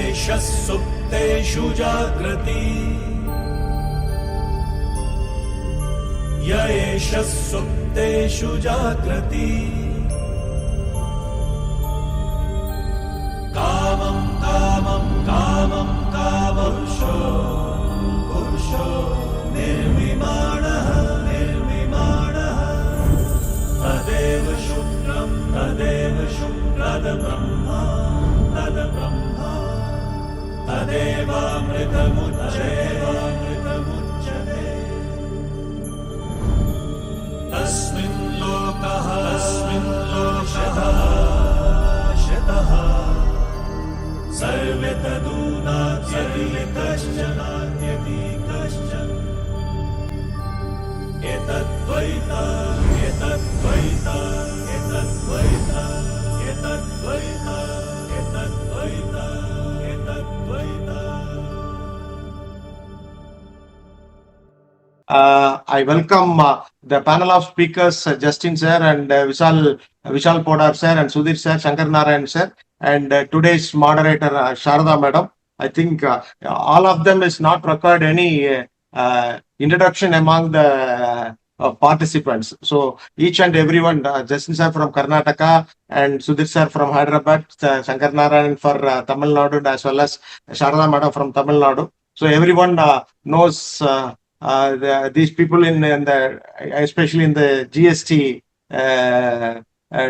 एष सुप्तेषु जाग्रति य एष सुप्तेषु जाग्रति कामं कामं कामं कामपुरुषो पुरुषो निर्विमाणः निर्विमाणः तदेव शुक्रं तद्ब्रह्मा तदेवामृतमुच्यते तस्मिन् लोकः शतः सर्वे तदूनात्यपि कश्चन एतद्वैता एतद्वैता एतद्वैता एतद्वैता एतद्वैता एतद्वैता. I welcome the panel of speakers, Jatin sir and VISHAL PODDAR sir and SUDHIR sir, Shankara Narayanan sir, and today's moderator Saradha madam. I think all of them is not required any introduction among the participants. So each and everyone, Jatin sir from Karnataka and SUDHIR sir from Hyderabad, Shankara Narayanan for Tamil Nadu, as well as Saradha madam from Tamil Nadu. So everyone knows these people in the, especially in the GST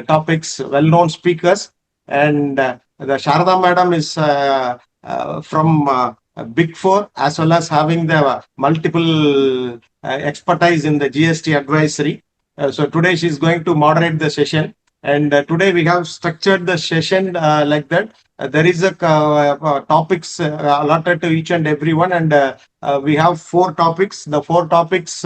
topics, well-known speakers. And the Saradha madam is from Big Four, as well as having the multiple expertise in the GST advisory. So today she is going to moderate the session. And today we have structured the session like that. There is a topics allotted to each and everyone, and we have 4 topics. The 4 topics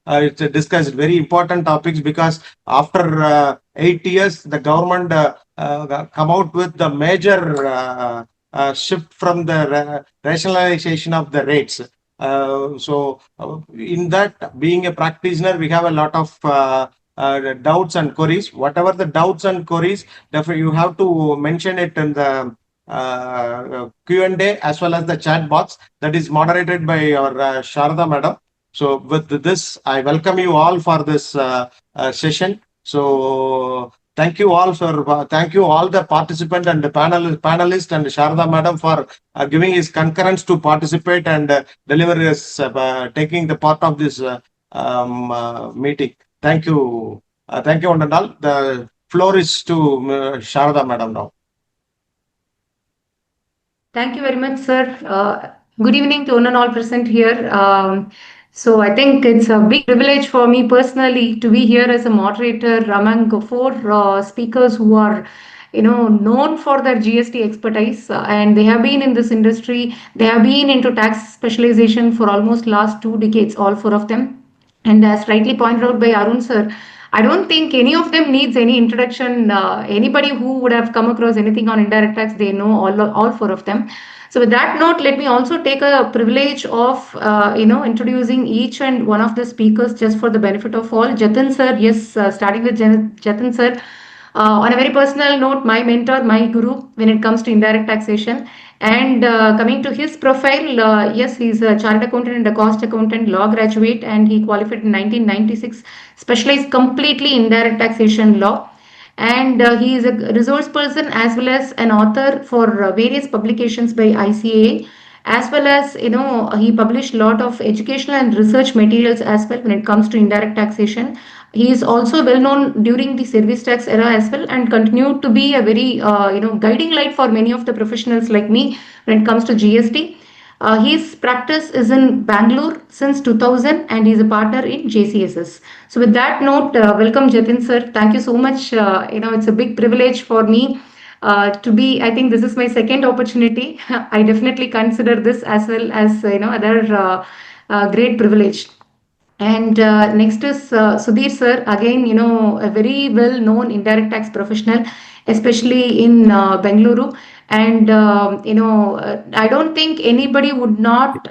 it's discussed, very important topics, because after 8 years the government come out with the major shift from the rationalization of the rates. So in that, being a practitioner, we have a lot of doubts and queries. Whatever the doubts and queries, therefore you have to mention it in the Q&A as well as the chat box that is moderated by our Saradha madam. So with this, I welcome you all for this session. So thank you all the participant and the panelist and Saradha madam for giving his concurrence to participate and deliver his taking the part of this meeting. Thank you one and all. The floor is to Saradha madam now. Thank you very much, sir. Good evening to one and all present here. So I think it's a big privilege for me personally to be here as a moderator among 4 speakers who are, known for their GST expertise, and they have been in this industry. They have been into tax specialization for almost last 2 decades, all 4 of them. And as rightly pointed out by Arun sir, I don't think any of them needs any introduction. Anybody who would have come across anything on indirect tax, they know all 4 of them. So with that note, let me also take a privilege of, introducing each and one of the speakers just for the benefit of all. Jatin sir, yes, starting with Jatin sir. On a very personal note, my mentor, my guru when it comes to indirect taxation. And coming to his profile, yes, he's a chartered accountant and a cost accountant, law graduate, and he qualified in 1996, specialized completely in indirect taxation law. And he is a resource person as well as an author for various publications by ICAI, as well as, he published a lot of educational and research materials as well when it comes to indirect taxation. He is also well known during the service tax era as well, and continued to be a very, guiding light for many of the professionals like me when it comes to GST. His practice is in Bangalore since 2000, and he's a partner in JCSS. So with that note, welcome Jatin sir. Thank you so much. It's a big privilege for me to be, I think this is my second opportunity. I definitely consider this as well as, other great privilege. And next is SUDHIR sir, again, a very well-known indirect tax professional, especially in Bengaluru. And, I don't think anybody would not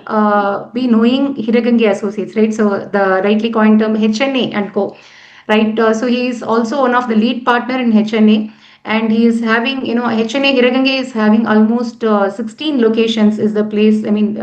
be knowing Hiragangi Associates, right? So the rightly coined term HNA and Co. Right? So he is also one of the lead partner in HNA. and he is having, HNA Hiragange is having almost 16 locations is the place. I mean,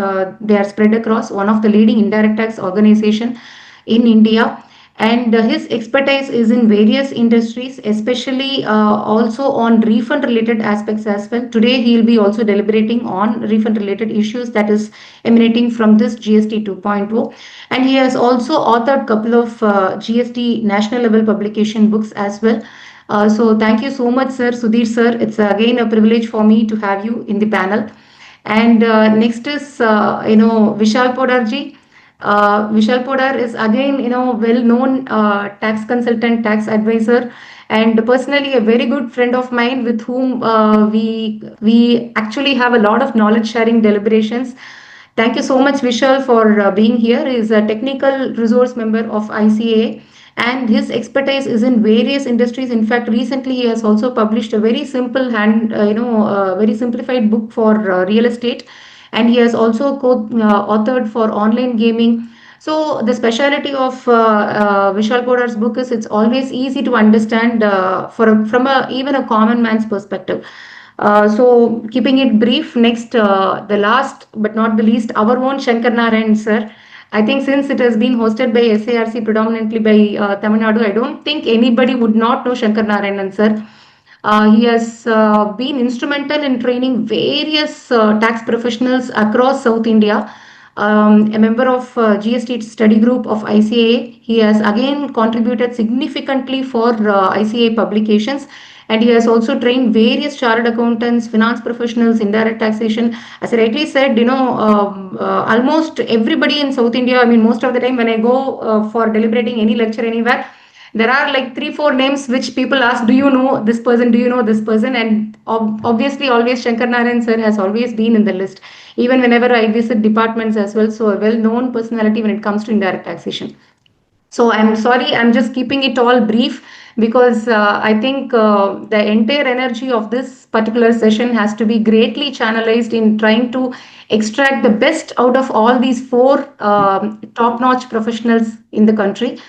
they are spread across, one of the leading indirect tax organization in India. And his expertise is in various industries, especially also on refund related aspects as well. Today, he will be also deliberating on refund related issues that is emanating from this GST 2.0. And he has also authored a couple of GST national level publication books as well. So thank you so much, sir, Sudhir sir. It's again a privilege for me to have you in the panel. And next is, Vishal Podarji. Vishal Podar is again, well-known tax consultant, tax advisor, and personally a very good friend of mine with whom we actually have a lot of knowledge sharing deliberations. Thank you so much, Vishal, for being here. He is a technical resource member of ICA, and his expertise is in various industries. In fact, recently he has also published a very simple very simplified book for real estate, and he has also authored for online gaming. So the speciality of Vishal Podar's book is it's always easy to understand from even a common man's perspective. So keeping it brief, next, the last but not the least, our own Shankar Narayanan sir. I think since it has been hosted by SIRC predominantly by Tamil Nadu, I don't think anybody would not know Shankar Narayanan sir. He has been instrumental in training various tax professionals across South India. A member of GST study group of ICA, he has again contributed significantly for ICA publications, and he has also trained various chartered accountants, finance professionals, indirect taxation. As I rightly said, almost everybody in South India, I mean, most of the time when I go for deliberating any lecture anywhere, there are like 3 4 names which people ask, do you know this person, do you know this person? And obviously always Shankar Narayan sir has always been in the list, even whenever I visit departments as well. So a well known personality when it comes to indirect taxation. So I'm sorry, I'm just keeping it all brief because I think the entire energy of this particular session has to be greatly channelized in trying to extract the best out of all these four top-notch professionals in the country.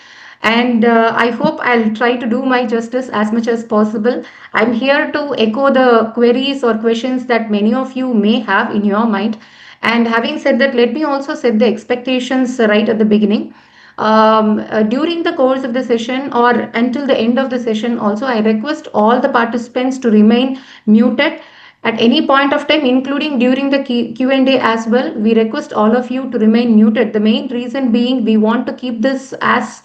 And I hope I'll try to do my justice as much as possible. I'm here to echo the queries or questions that many of you may have in your mind. And having said that, let me also set the expectations right at the beginning. During the course of the session or until the end of the session also, I request all the participants to remain muted at any point of time, including during the Q&A as well. We request all of you to remain muted. The main reason being we want to keep this as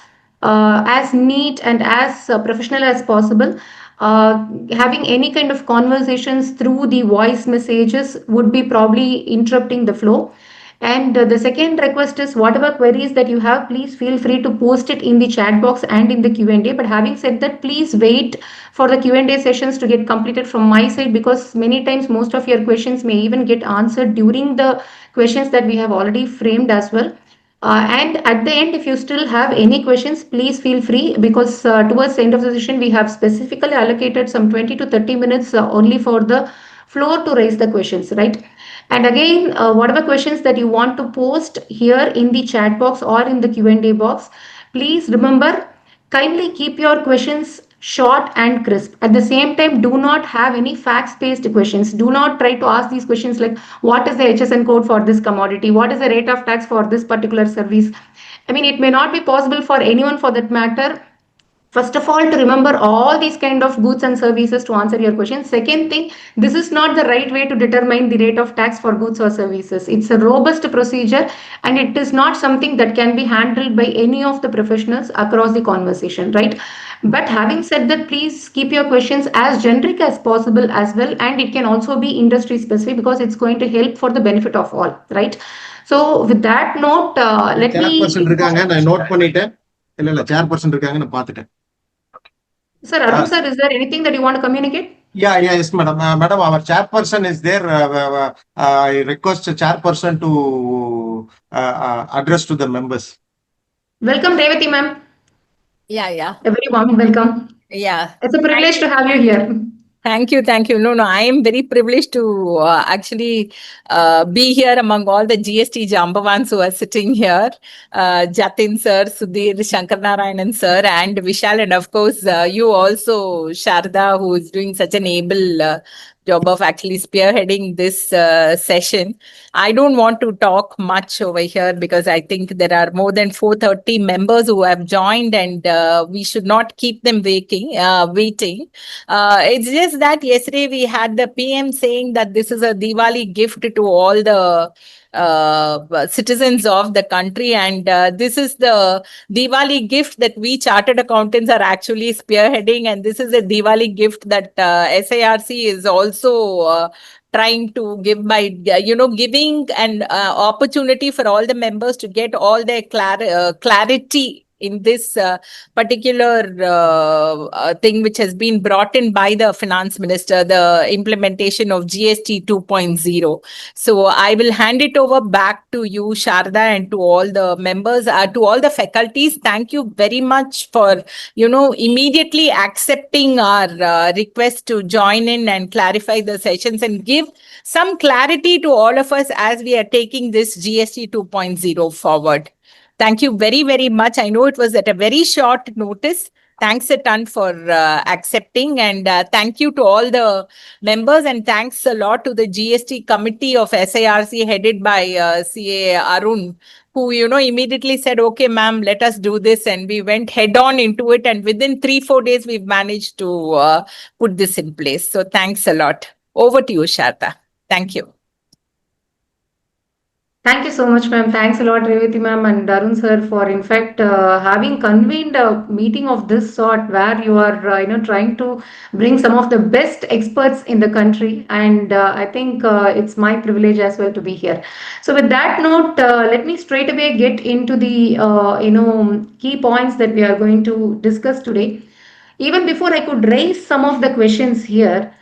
neat and as professional as possible. Having any kind of conversations through the voice messages would be probably interrupting the flow. And the second request is whatever queries that you have, please feel free to post it in the chat box and in the Q&A. But having said that, please wait for the Q&A sessions to get completed from my side, because many times most of your questions may even get answered during the questions that we have already framed as well. And at the end, if you still have any questions, please feel free, because towards the end of the session, we have specifically allocated some 20 to 30 minutes only for the floor to raise the questions, right? And again, whatever questions that you want to post here in the chat box or in the Q&A box, please remember, kindly keep your questions short and crisp. At the same time, do not have any facts-based questions. Do not try to ask these questions like, what is the HSN code for this commodity? What is the rate of tax for this particular service? I mean, it may not be possible for anyone for that matter, first of all, to remember all these kind of goods and services to answer your question. Second thing, this is not the right way to determine the rate of tax for goods or services. It's a robust procedure, and it is not something that can be handled by any of the professionals across the conversation, right? But having said that, please keep your questions as generic as possible as well, and it can also be industry specific because it's going to help for the benefit of all, right? So with that note, let me... Chairperson இருக்காங்க, நான் note பண்ணிட்டேன். இல்ல chairperson இருக்காங்க, நான் பார்த்துட்டேன். Sir, Arun sir, is there anything that you want to communicate? Yeah, yes, madam. Madam, our chairperson is there. I request the chairperson to address to the members. Welcome, Revati ma'am. Yeah. A very warm welcome. Yeah. It's a privilege to have you here. Thank you. Thank you. No, I am very privileged to actually be here among all the GST Jambavans who are sitting here. Jatin sir, SUDHIR, Shankara Narayanan sir, and VISHAL, and of course, you also, Saradha, who is doing such an able job of actually spearheading this session. I don't want to talk much over here because I think there are more than 430 members who have joined, and we should not keep them waiting. It's just that yesterday we had the PM saying that this is a Diwali gift to all the citizens of the country, and this is the Diwali gift that we chartered accountants are actually spearheading, and this is a Diwali gift that SIRC is also trying to give by giving an opportunity for all the members to get all their clarity in this particular thing which has been brought in by the finance minister, the implementation of GST 2.0. So I will hand it over back to you, Saradha, and to all the members, to all the faculties. Thank you very much for, immediately accepting our request to join in and clarify the sessions and give some clarity to all of us as we are taking this GST 2.0 forward. Thank you very, very much. I know it was at a very short notice. Thanks a ton for accepting, and thank you to all the members, and thanks a lot to the GST committee of SIRC headed by CA Arun, who, immediately said, okay, ma'am, let us do this. And we went head on into it. And within 3-4 days, we've managed to put this in place. So thanks a lot. Over to you, Saradha. Thank you. Thank you so much, ma'am. Thanks a lot, Revati ma'am and Arun sir, for in fact having convened a meeting of this sort where you are, trying to bring some of the best experts in the country, and I think it's my privilege as well to be here. So, with that note, let me straight away get into the key points that we are going to discuss today. Even before I could raise some of the questions here,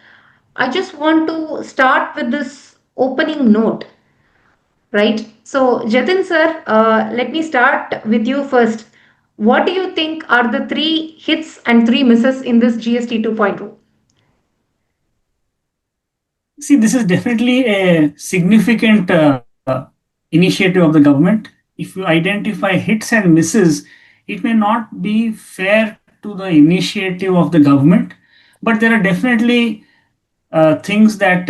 I just want to start with this opening note. Right. So, Jatin sir, let me start with you first. What do you think are the 3 hits and 3 misses in this GST 2.0? See, this is definitely a significant initiative of the government. If you identify hits and misses, it may not be fair to the initiative of the government, but there are definitely things that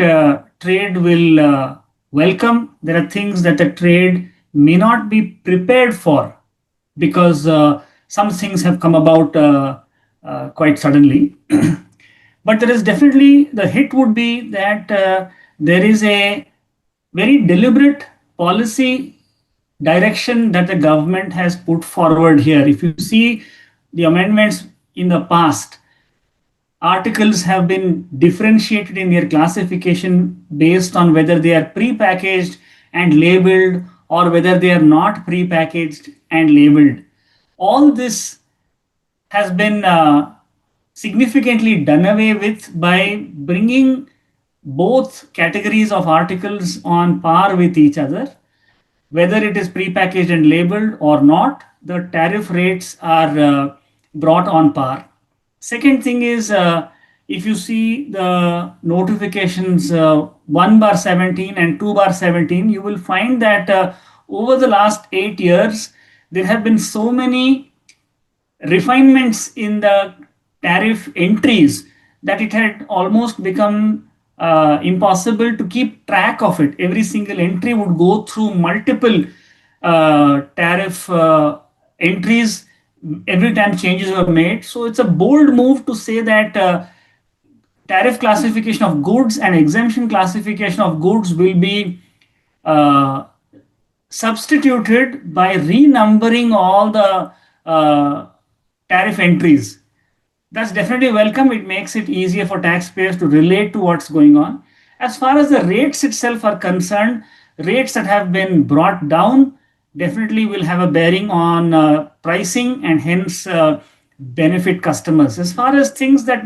trade will welcome. There are things that the trade may not be prepared for because some things have come about quite suddenly. But there is definitely, the hit would be that there is a very deliberate policy direction that the government has put forward here. If you see the amendments in the past, articles have been differentiated in their classification based on whether they are pre-packaged and labeled or whether they are not pre-packaged and labeled. All this has been significantly done away with by bringing both categories of articles on par with each other. Whether it is pre-packaged and labeled or not, the tariff rates are brought on par. Second thing is, if you see the notifications 1/17 and 2/17, you will find that over the last 8 years, there have been so many refinements in the tariff entries that it had almost become impossible to keep track of it. Every single entry would go through multiple tariff entries every time changes were made. So it's a bold move to say that tariff classification of goods and exemption classification of goods will be substituted by renumbering all the tariff entries. That's definitely welcome. It makes it easier for taxpayers to relate to what's going on. As far as the rates itself are concerned, rates that have been brought down definitely will have a bearing on pricing and hence benefit customers. As far as things that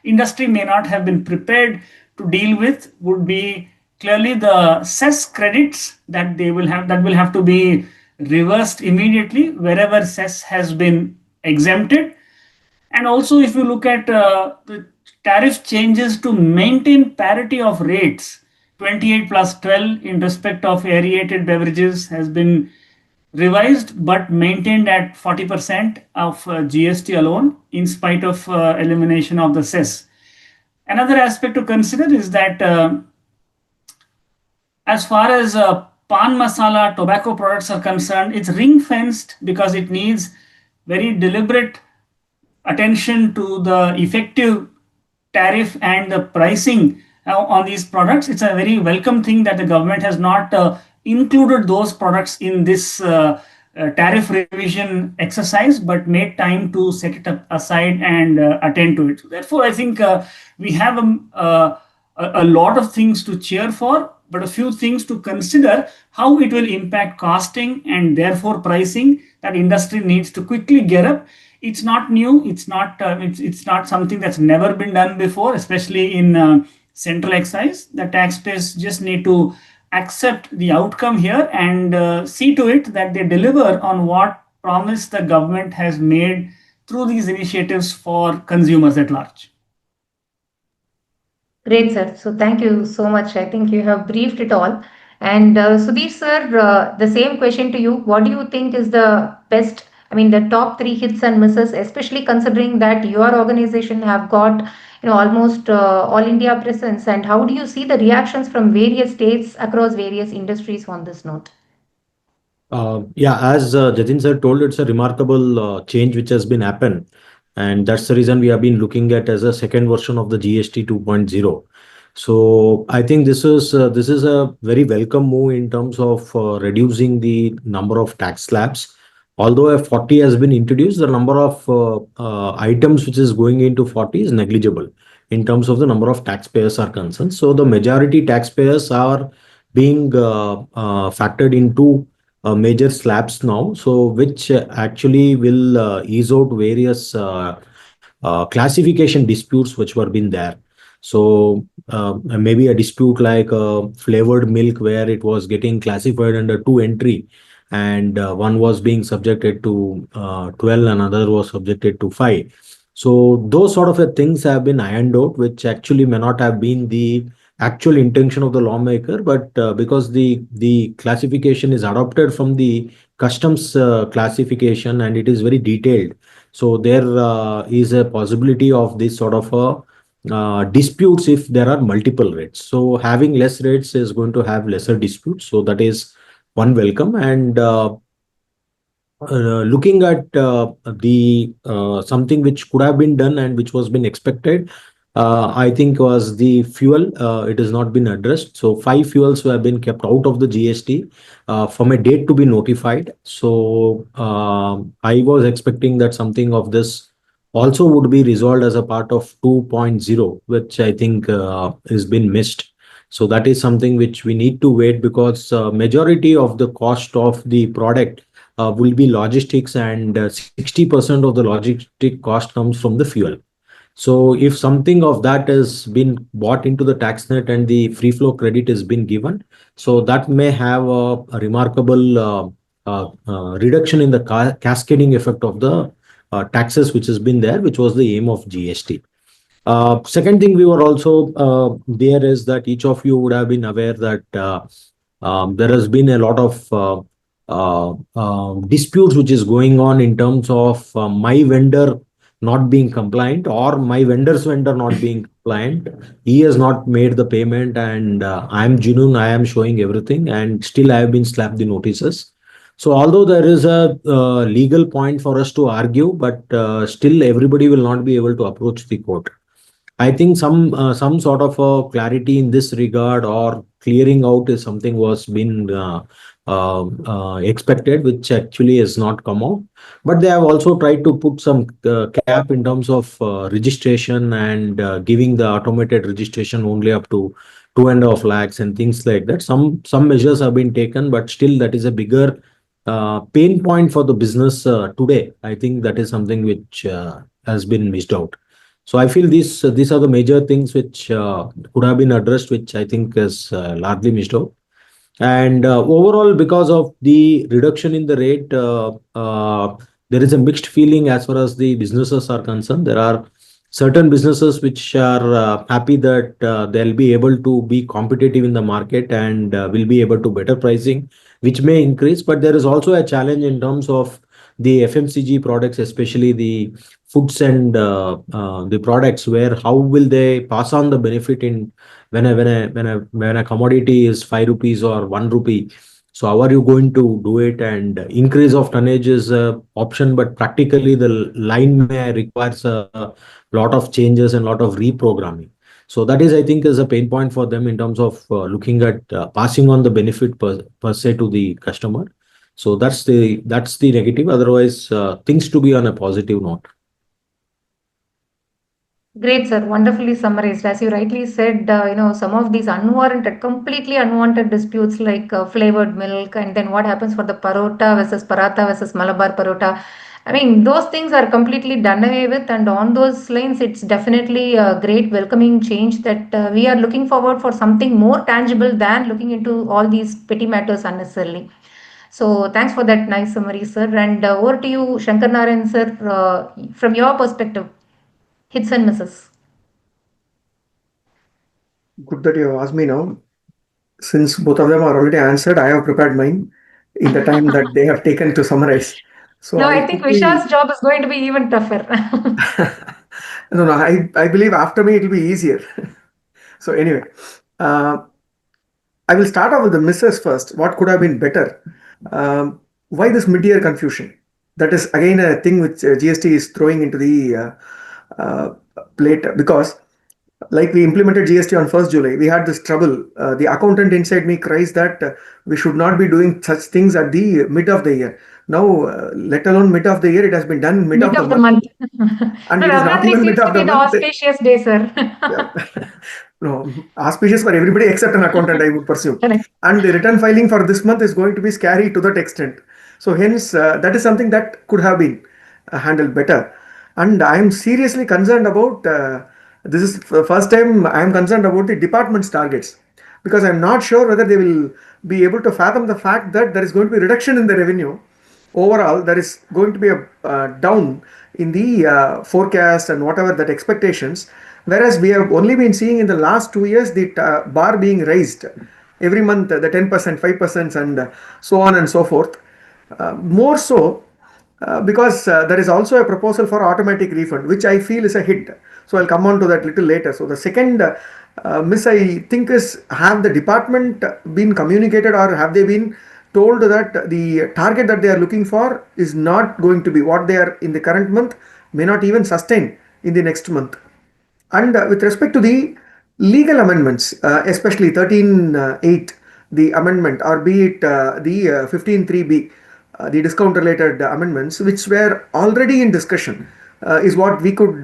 industry may not have been prepared to deal with would be clearly the cess credits that will have to be reversed immediately wherever cess has been exempted. And also, if you look at the tariff changes to maintain parity of rates. 28 plus 12 in respect of aerated beverages has been revised but maintained at 40% of GST alone in spite of elimination of the cess. Another aspect to consider is that as far as pan masala tobacco products are concerned, it's ring fenced because it needs very deliberate attention to the effective tariff and the pricing on these products. It's a very welcome thing that the government has not included those products in this tariff revision exercise, but made time to set it up aside and attend to it. So therefore, I think we have a lot of things to cheer for, but a few things to consider how it will impact costing and therefore pricing that industry needs to quickly gear up. It's not new. It's not something that's never been done before, especially in central excise. The taxpayers just need to accept the outcome here and see to it that they deliver on what promise the government has made through these initiatives for consumers at large. Great, sir. So thank you so much. I think you have briefed it all. And Sudhir, sir, the same question to you. What do you think is the best, I mean, the top three hits and misses, especially considering that your organization have got, almost all India presence, and how do you see the reactions from various states across various industries on this note? Yeah, as Jatin sir told, it's a remarkable change which has been happened. And that's the reason we have been looking at as a second version of the GST 2.0. So I think this is a very welcome move in terms of reducing the number of tax slabs. Although a 40 has been introduced, the number of items which is going into 40 is negligible in terms of the number of taxpayers are concerned. So the majority taxpayers are being factored into major slabs now, so which actually will ease out various classification disputes which were been there. So maybe a dispute like flavored milk where it was getting classified under 2 entry and one was being subjected to 12 and another was subjected to 5. So those sort of things have been ironed out, which actually may not have been the actual intention of the lawmaker, but because the classification is adopted from the customs classification and it is very detailed, so there is a possibility of this sort of disputes if there are multiple rates. So having less rates is going to have lesser disputes. So that is one welcome. And looking at the something which could have been done and which was been expected, I think was the fuel. It has not been addressed. So 5 fuels have been kept out of the GST from a date to be notified. So I was expecting that something of this also would be resolved as a part of 2.0, which I think has been missed. So that is something which we need to wait, because majority of the cost of the product will be logistics, and 60% of the logistic cost comes from the fuel. So if something of that has been bought into the tax net and the free flow credit has been given, so that may have a remarkable reduction in the cascading effect of the taxes which has been there, which was the aim of GST. Second thing we were also there is that each of you would have been aware that there has been a lot of disputes which is going on in terms of my vendor not being compliant or my vendor's vendor not being compliant. He has not made the payment and I am genuine, I am showing everything, and still I have been slapped the notices. So although there is a legal point for us to argue, but still everybody will not be able to approach the court. I think some sort of a clarity in this regard or clearing out is something was been expected, which actually has not come out. But they have also tried to put some cap in terms of registration and giving the automated registration only up to 2.5 lakhs and things like that. Some measures have been taken, but still that is a bigger pain point for the business today. I think that is something which has been missed out. So I feel these are the major things which could have been addressed, which I think is largely missed out. And overall, because of the reduction in the rate, there is a mixed feeling as far as the businesses are concerned. There are certain businesses which are happy that they'll be able to be competitive in the market and will be able to better pricing, which may increase. But there is also a challenge in terms of the FMCG products, especially the foods and the products, where how will they pass on the benefit in when a commodity is 5 rupees or 1 rupee. So how are you going to do it? And increase of tonnage is a option, but practically the line may requires a lot of changes and lot of reprogramming. So that is, I think, is a pain point for them in terms of looking at passing on the benefit per se to the customer. So that's the negative. Otherwise, things to be on a positive note. Great, sir. Wonderfully summarized. As you rightly said, some of these unwarranted, completely unwanted disputes like flavored milk, and then what happens for the parota versus paratha versus Malabar parota. I mean, those things are completely done away with, and on those lines, it's definitely a great welcoming change that we are looking forward for something more tangible than looking into all these petty matters unnecessarily. So, thanks for that nice summary, sir. And over to you, Shankar Narayan, sir, from your perspective. Hits and misses. Good that you have asked me now. Since both of them are already answered, I have prepared mine in the time that they have taken to summarize. So No, I'll I think quickly. Vishal's job is going to be even tougher. No, I believe after me it will be easier. So anyway, uh, I will start off with the misses first. What could have been better? Why this mid-year confusion? That is again a thing which GST is throwing into the plate, because like we implemented GST on 1st July, we had this trouble. The accountant inside me cries that we should not be doing such things at the mid of the year. Now, let alone mid of the year, it has been done mid of Mid the of the month. month. And No, it is not Navratri even mid seems to of be the the month. auspicious day, sir. Yeah. No, auspicious for everybody except an accountant, I would presume. Correct. And the return filing for this month is going to be scary to that extent. So hence, that is something that could have been handled better. And I am seriously concerned about, this is the first time I am concerned about the department's targets, because I am not sure whether they will be able to fathom the fact that there is going to be reduction in the revenue. Overall, there is going to be a down in the forecast and whatever that expectations, whereas we have only been seeing in the last 2 years the bar being raised every month, the 10%, 5%, and so on and so forth. More so because there is also a proposal for automatic refund, which I feel is a hit. So I'll come on to that little later. So the second miss I think is, have the department been communicated, or have they been told that the target that they are looking for is not going to be what they are in the current month, may not even sustain in the next month. And with respect to the legal amendments, especially 13(8), the amendment, or be it the 15(3)(b), the discount related amendments, which were already in discussion, is what we could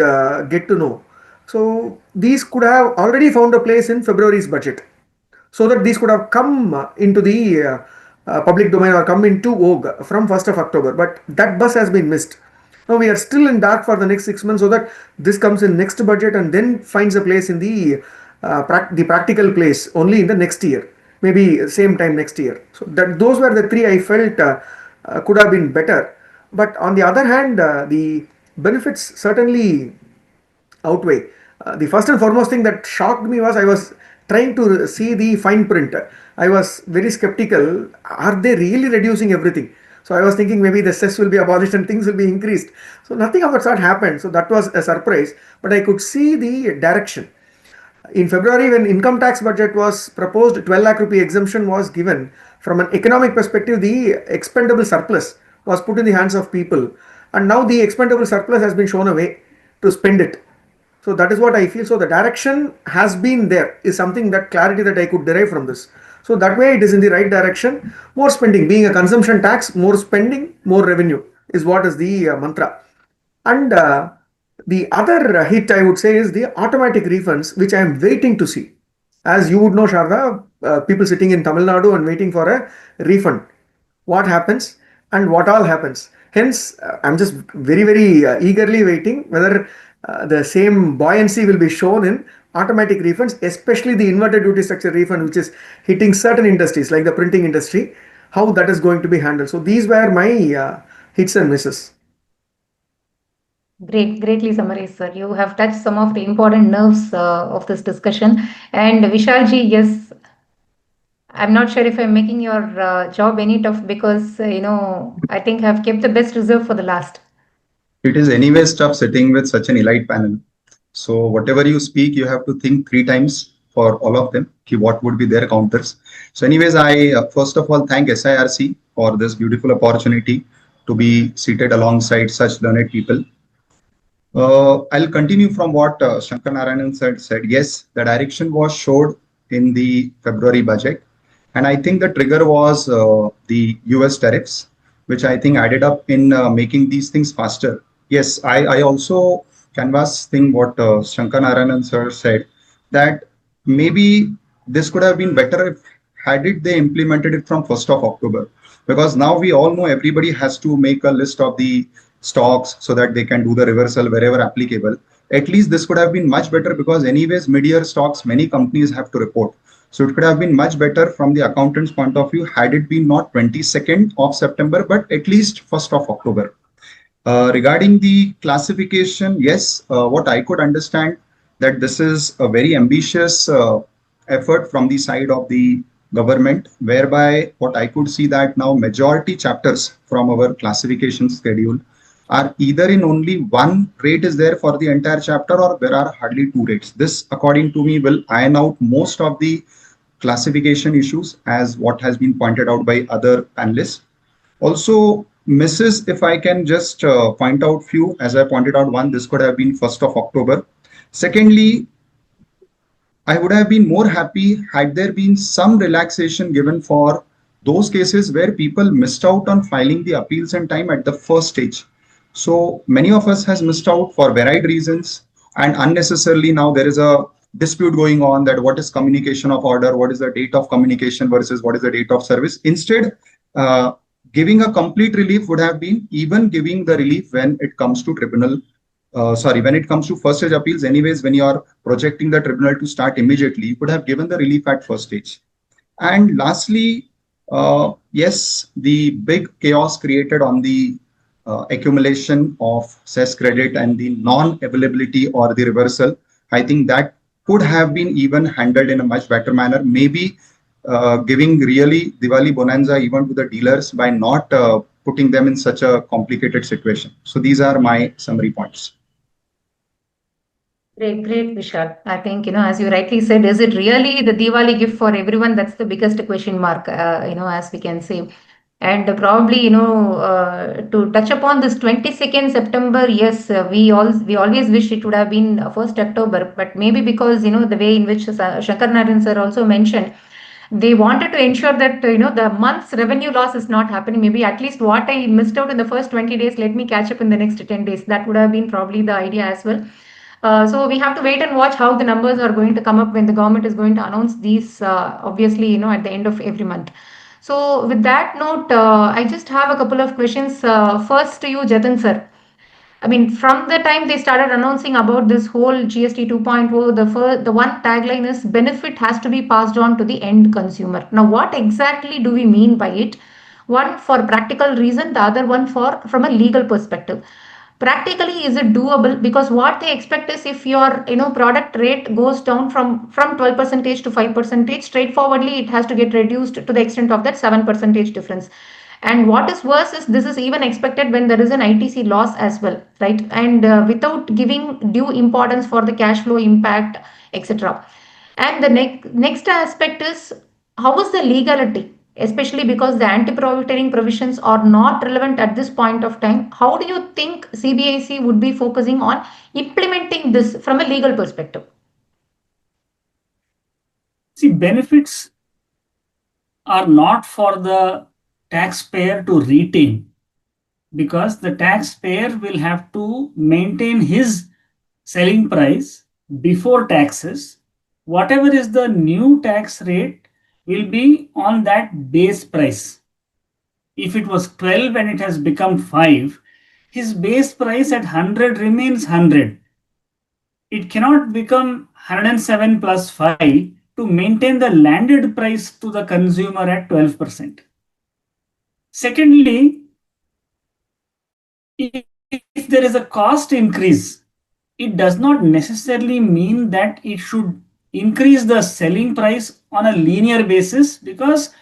get to know. So these could have already found a place in February's budget, so that these could have come into the public domain or come into vogue from 1st of October. But that bus has been missed. Now we are still in dark for the next 6 months, so that this comes in next budget and then finds a place in the practical place only in the next year, maybe same time next year. So that those were the three I felt could have been better. But on the other hand, the benefits certainly outweigh. The first and foremost thing that shocked me was, I was trying to see the fine print. I was very skeptical. Are they really reducing everything? So I was thinking maybe the cess will be abolished and things will be increased. So nothing of that sort happened. So that was a surprise. But I could see the direction. In February, when income tax budget was proposed, 12 lakh rupee exemption was given. From an economic perspective, the expendable surplus was put in the hands of people. And now the expendable surplus has been shown away to spend it. So that is what I feel. So the direction has been there, is something, that clarity that I could derive from this. So that way it is in the right direction. More spending, being a consumption tax, more spending, more revenue is what is the mantra. And the other hit I would say is the automatic refunds, which I am waiting to see. As you would know, Sharda, people sitting in Tamil Nadu and waiting for a refund. What happens and what all happens. Hence, I'm just very eagerly waiting whether the same buoyancy will be shown in automatic refunds, especially the inverted duty structure refund, which is hitting certain industries like the printing industry, how that is going to be handled. So these were my hits and misses. Greatly summarized, sir. You have touched some of the important nerves of this discussion. And Vishalji, yes, I'm not sure if I'm making your job any tough because, I think I've kept the best reserve for the last. It is anyways tough sitting with such an elite panel. So whatever you speak, you have to think 3 times for all of them. What would be their counters? So anyways, I first of all thank SIRC for this beautiful opportunity to be seated alongside such learned people. I'll continue from what Shankara Narayanan said. Yes, the direction was showed in the February budget. And I think the trigger was the US tariffs, which I think added up in making these things faster. Yes, I also canvas thing what Shankara Narayanan sir said, that maybe this could have been better if had it they implemented it from 1st of October. Because now we all know everybody has to make a list of the stocks so that they can do the reversal wherever applicable. At least this could have been much better because anyways mid-year stocks many companies have to report. So it could have been much better from the accountant's point of view had it been not 22nd of September, but at least 1st of October. Regarding the classification, yes, what I could understand that this is a very ambitious effort from the side of the government, whereby what I could see that now majority chapters from our classification schedule are either in only one rate is there for the entire chapter or there are hardly 2 rates. This, according to me, will iron out most of the classification issues as what has been pointed out by other panelists. Also, misses, if I can just point out few, as I pointed out, one, this could have been 1st of October. Secondly, I would have been more happy had there been some relaxation given for those cases where people missed out on filing the appeals in time at the first stage. So many of us has missed out for varied reasons, and unnecessarily now there is a dispute going on that what is communication of order, what is the date of communication versus what is the date of service. Instead, giving a complete relief would have been even giving the relief when it comes to tribunal. When it comes to first stage appeals, anyways, when you are projecting the tribunal to start immediately, you could have given the relief at first stage. And lastly, yes, the big chaos created on the accumulation of cess credit and the non-availability or the reversal, I think that could have been even handled in a much better manner. Maybe giving really Diwali bonanza even to the dealers by not putting them in such a complicated situation. So these are my summary points. Great, Vishal. I think, as you rightly said, is it really the Diwali gift for everyone? That's the biggest question mark, as we can say. And probably, to touch upon this 22nd September, yes, we always wish it would have been 1st October, but maybe because, the way in which Shankar Narayanan sir also mentioned, they wanted to ensure that, the month's revenue loss is not happening. Maybe at least what I missed out in the first 20 days, let me catch up in the next 10 days. That would have been probably the idea as well. So we have to wait and watch how the numbers are going to come up when the government is going to announce these, obviously, at the end of every month. So with that note, I just have a couple of questions. First to you, Jatin sir. I mean, from the time they started announcing about this whole GST 2.0, the one tagline is benefit has to be passed on to the end consumer. Now, what exactly do we mean by it? One for practical reason, the other one from a legal perspective. Practically, is it doable? Because what they expect is if your product rate goes down from 12% to 5%, straightforwardly it has to get reduced to the extent of that 7% difference. And what is worse is this is even expected when there is an ITC loss as well, right? And without giving due importance for the cash flow impact, etc. And the next aspect is how is the legality, especially because the anti-profiteering provisions are not relevant at this point of time. How do you think CBIC would be focusing on implementing this from a legal perspective? See, benefits are not for the taxpayer to retain, because the taxpayer will have to maintain his selling price before taxes. Whatever is the new tax rate will be on that base price. If it was 12 and it has become 5, his base price at 100 remains 100. It cannot become 107 plus 5 to maintain the landed price to the consumer at 12%. Secondly, if if there is a cost increase, it does not necessarily mean that it should increase the selling price on a linear basis, because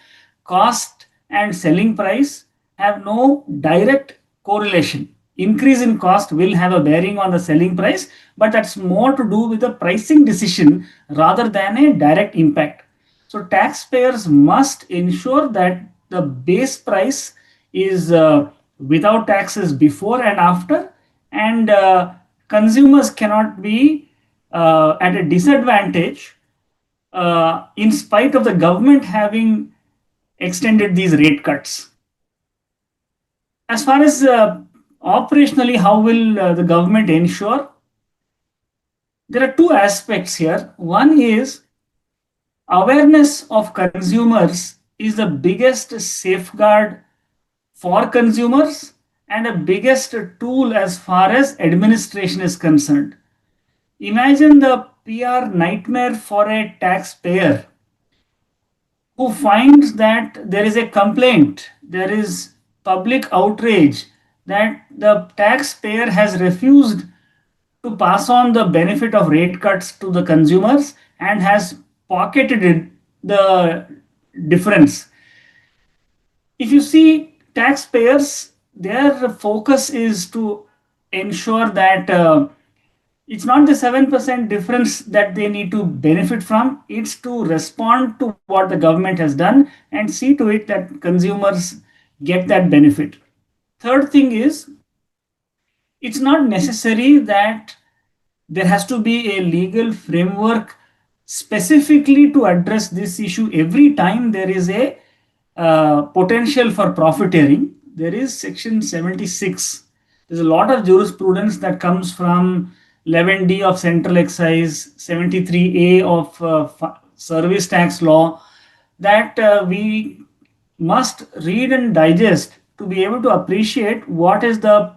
cost and selling price have no direct correlation. Increase in cost will have a bearing on the selling price, but that's more to do with the pricing decision rather than a direct impact. So taxpayers must ensure that the base price is without taxes before and after, and consumers cannot be at a disadvantage in spite of the government having extended these rate cuts. As far as operationally, how will the government ensure? There are two aspects here. One is awareness of consumers is the biggest safeguard for consumers and the biggest tool as far as administration is concerned. Imagine the PR nightmare for a taxpayer who finds that there is a complaint, there is public outrage, that the taxpayer has refused to pass on the benefit of rate cuts to the consumers and has pocketed the difference. If you see, taxpayers, their focus is to ensure that it's not the 7% difference that they need to benefit from, it's to respond to what the government has done and see to it that consumers get that benefit. Third thing is, it's not necessary that there has to be a legal framework specifically to address this issue every time there is a potential for profiteering. There is section 76. There's a lot of jurisprudence that comes from 11D of Central Excise, 73A of Service Tax Law, that we must read and digest to be able to appreciate what is the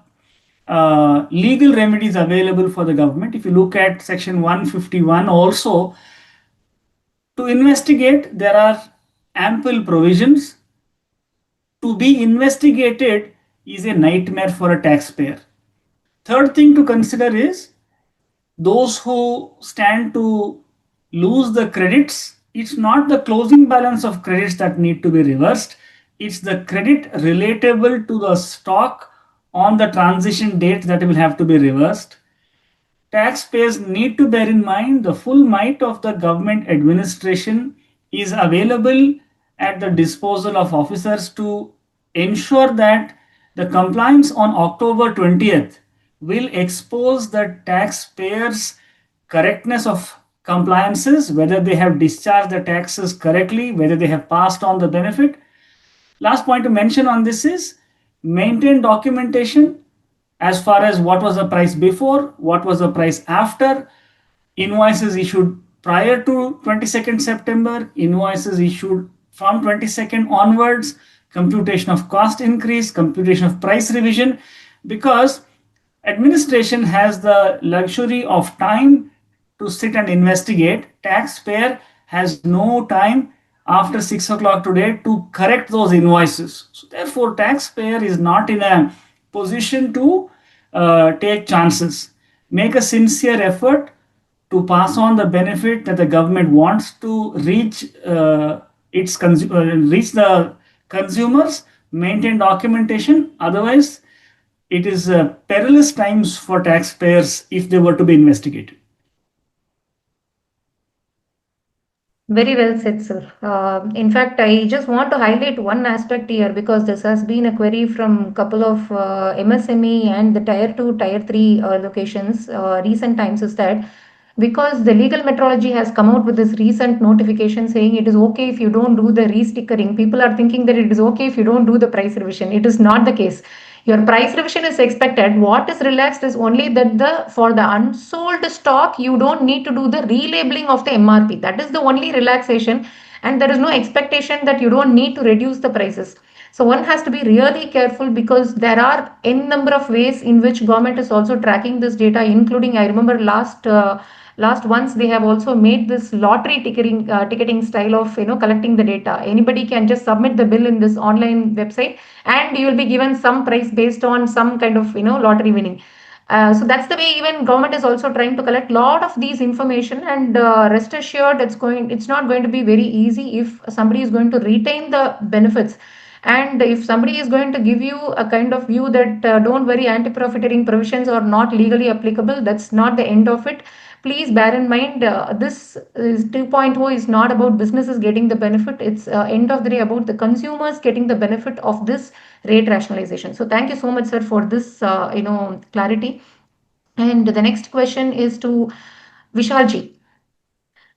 legal remedies available for the government. If you look at section 151 also, to investigate, there are ample provisions. To be investigated is a nightmare for a taxpayer. Third thing to consider is those who stand to lose the credits. It's not the closing balance of credits that need to be reversed. It's the credit relatable to the stock on the transition date that will have to be reversed. Taxpayers need to bear in mind the full might of the government administration is available at the disposal of officers to ensure that the compliance on October 20th will expose the taxpayers' correctness of compliances, whether they have discharged the taxes correctly, whether they have passed on the benefit. Last point to mention on this is maintain documentation as far as what was the price before, what was the price after, invoices issued prior to 22nd September, invoices issued from 22nd onwards, computation of cost increase, computation of price revision, because administration has the luxury of time to sit and investigate. Taxpayer has no time after 6 o'clock today to correct those invoices. So therefore, taxpayer is not in a position to take chances. Make a sincere effort to pass on the benefit that the government wants to reach reach the consumers. Maintain documentation. Otherwise, it is perilous times for taxpayers if they were to be investigated. Very well said, sir. In fact, I just want to highlight one aspect here, because this has been a query from a couple of MSME and the Tier 2, Tier 3 locations recent times, is that because the legal metrology has come out with this recent notification saying it is okay if you don't do the restickering, people are thinking that it is okay if you don't do the price revision. It is not the case. Your price revision is expected. What is relaxed is only that for the unsold stock, you don't need to do the relabeling of the MRP. That is the only relaxation, and there is no expectation that you don't need to reduce the prices. So one has to be really careful, because there are n number of ways in which government is also tracking this data, including, I remember last once they have also made this lottery ticketing style of collecting the data. Anybody can just submit the bill in this online website, and you will be given some price based on some kind of lottery winning. So that's the way even government is also trying to collect lot of these information, and rest assured it's not going to be very easy if somebody is going to retain the benefits. And if somebody is going to give you a kind of view that don't worry, anti-profiteering provisions are not legally applicable, that's not the end of it. Please bear in mind, this is 2.0 is not about businesses getting the benefit. It's end of the day about the consumers getting the benefit of this rate rationalization. So thank you so much, sir, for this clarity. And the next question is to Vishalji.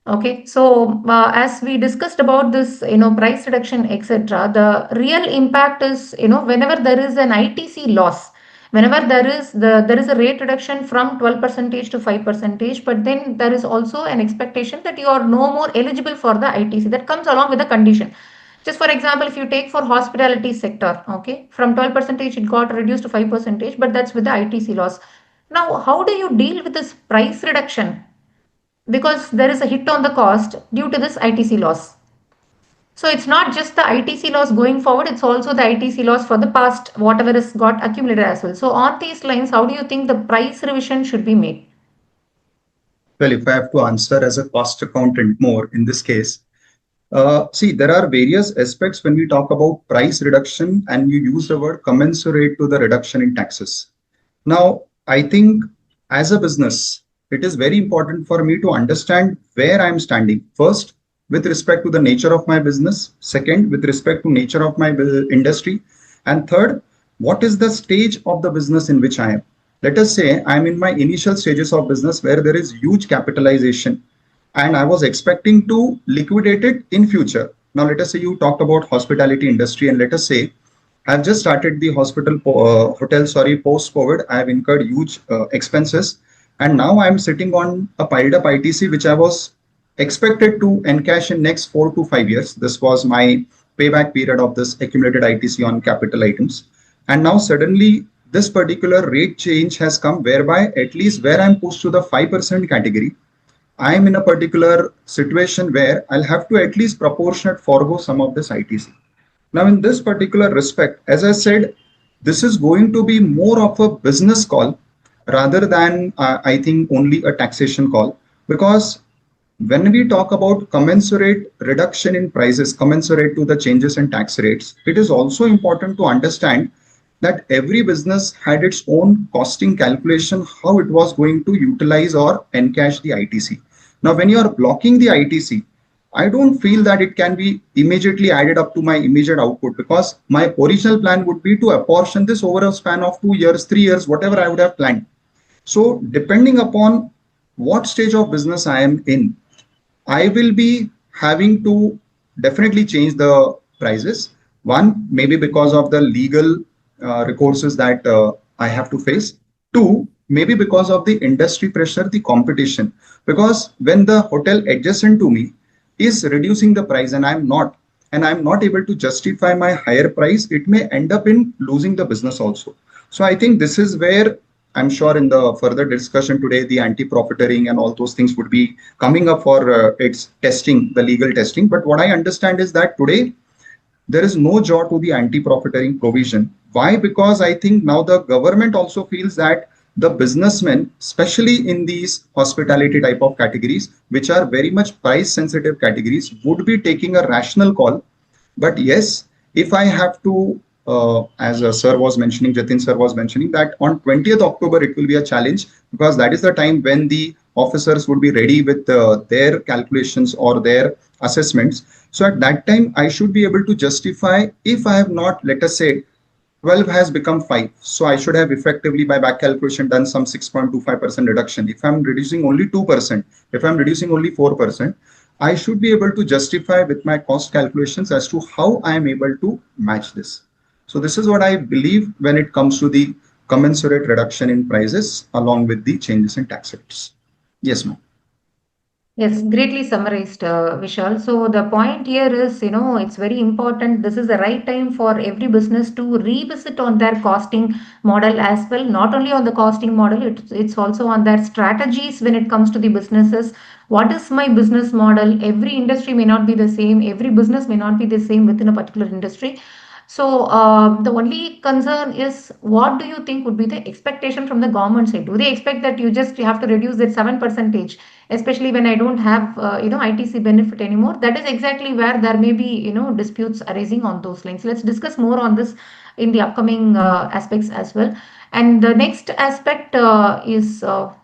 Okay, so as we discussed about this, price reduction, etc., the real impact is, whenever there is an ITC loss, whenever there is a rate reduction from 12 percentage to 5 percentage, but then there is also an expectation that you are no more eligible for the ITC. That comes along with the condition. Just for example, if you take for hospitality sector, okay, from 12 percentage it got reduced to 5 percentage, but that's with the ITC loss. Now, how do you deal with this price reduction? Because there is a hit on the cost due to this ITC loss. So it's not just the ITC loss going forward, it's also the ITC loss for the past, whatever has got accumulated as well. So on these lines, how do you think the price revision should be made? Well, if I have to answer as a cost accountant more in this case, see, there are various aspects when we talk about price reduction, and you use the word commensurate to the reduction in taxes. Now, I think as a business, it is very important for me to understand where I'm standing. First, with respect to the nature of my business. Second, with respect to nature of my industry. And third, what is the stage of the business in which I am? Let us say I'm in my initial stages of business where there is huge capitalization and I was expecting to liquidate it in future. Now, let us say you talked about hospitality industry, and let us say I've just started the hotel, post-COVID. I have incurred huge expenses. And now I'm sitting on a piled up ITC, which I was expected to encash in next 4 to 5 years. This was my payback period of this accumulated ITC on capital items. And now suddenly this particular rate change has come, whereby at least where I'm pushed to the 5% category, I'm in a particular situation where I'll have to at least proportionate forego some of this ITC. Now, in this particular respect, as I said, this is going to be more of a business call rather than, I think, only a taxation call. Because when we talk about commensurate reduction in prices, commensurate to the changes in tax rates, it is also important to understand that every business had its own costing calculation, how it was going to utilize or encash the ITC. Now, when you are blocking the ITC, I don't feel that it can be immediately added up to my immediate output, because my original plan would be to apportion this over a span of 2 years, 3 years, whatever I would have planned. So depending upon what stage of business I am in, I will be having to definitely change the prices. One, maybe because of the legal recourses that I have to face. Two, maybe because of the industry pressure, the competition. Because when the hotel adjacent to me is reducing the price and I'm not able to justify my higher price, it may end up in losing the business also. So I think this is where I'm sure in the further discussion today, the anti-profiteering and all those things would be coming up for its testing, the legal testing. But what I understand is that today, there is no jaw to the anti-profiteering provision. Why? Because I think now the government also feels that the businessmen, especially in these hospitality type of categories, which are very much price sensitive categories, would be taking a rational call. But yes, if I have to, as sir was mentioning, Jatin sir was mentioning, that on 20th October, it will be a challenge, because that is the time when the officers would be ready with their calculations or their assessments. So at that time, I should be able to justify if I have not, let us say, 12 has become 5. So I should have effectively by back calculation done some 6.25% reduction. If I'm reducing only 2%, if I'm reducing only 4%, I should be able to justify with my cost calculations as to how I am able to match this. So this is what I believe when it comes to the commensurate reduction in prices along with the changes in tax rates. Yes, ma'am. Yes, greatly summarized, Vishal. So the point here is, it's very important. This is the right time for every business to revisit on their costing model as well. Not only on the costing model, it's also on their strategies when it comes to the businesses. What is my business model? Every industry may not be the same. Every business may not be the same within a particular industry. So the only concern is, what do you think would be the expectation from the government side? Do they expect that you have to reduce that 7%, especially when I don't have ITC benefit anymore? That is exactly where there may be disputes arising on those lines. Let's discuss more on this in the upcoming aspects as well. And the next aspect is sorry.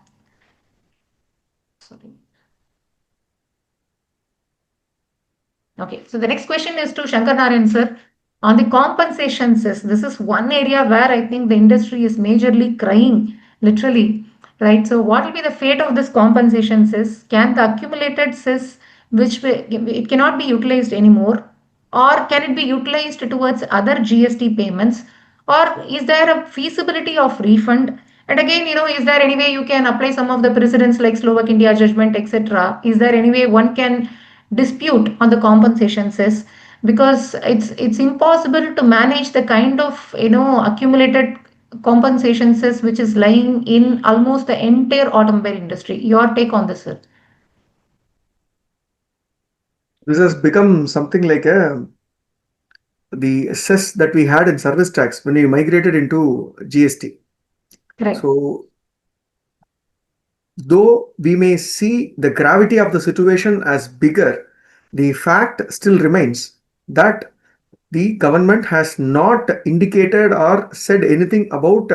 Okay, so the next question is to Shankar Narayan sir. On the compensation cess, this is one area where I think the industry is majorly crying, literally, right? So what will be the fate of this compensation cess? Can the accumulated cess, it cannot be utilized anymore, or can it be utilized towards other GST payments, or is there a feasibility of refund? And again, is there any way you can apply some of the precedents like Slovak India judgment, etc.? Is there any way one can dispute on the compensation cess? Because it's impossible to manage the kind of accumulated compensation cess which is lying in almost the entire automobile industry. Your take on this, sir? This has become something like the cess that we had in service tax when we migrated into GST. Correct. So, though we may see the gravity of the situation as bigger, the fact still remains that the government has not indicated or said anything about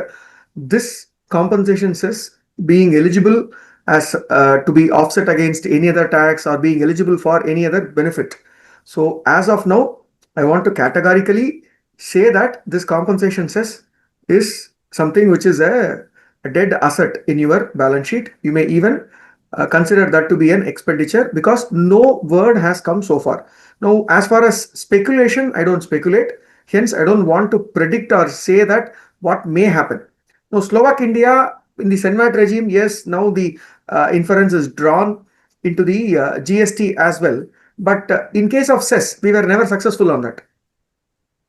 this compensation cess being eligible as to be offset against any other tax or being eligible for any other benefit. So as of now, I want to categorically say that this compensation cess is something which is a dead asset in your balance sheet. You may even consider that to be an expenditure because no word has come so far. Now, as far as speculation, I don't speculate. Hence, I don't want to predict or say that what may happen. Now, Slovak India in the Senvat regime, yes, now the inference is drawn into the GST as well. But in case of cess, we were never successful on that.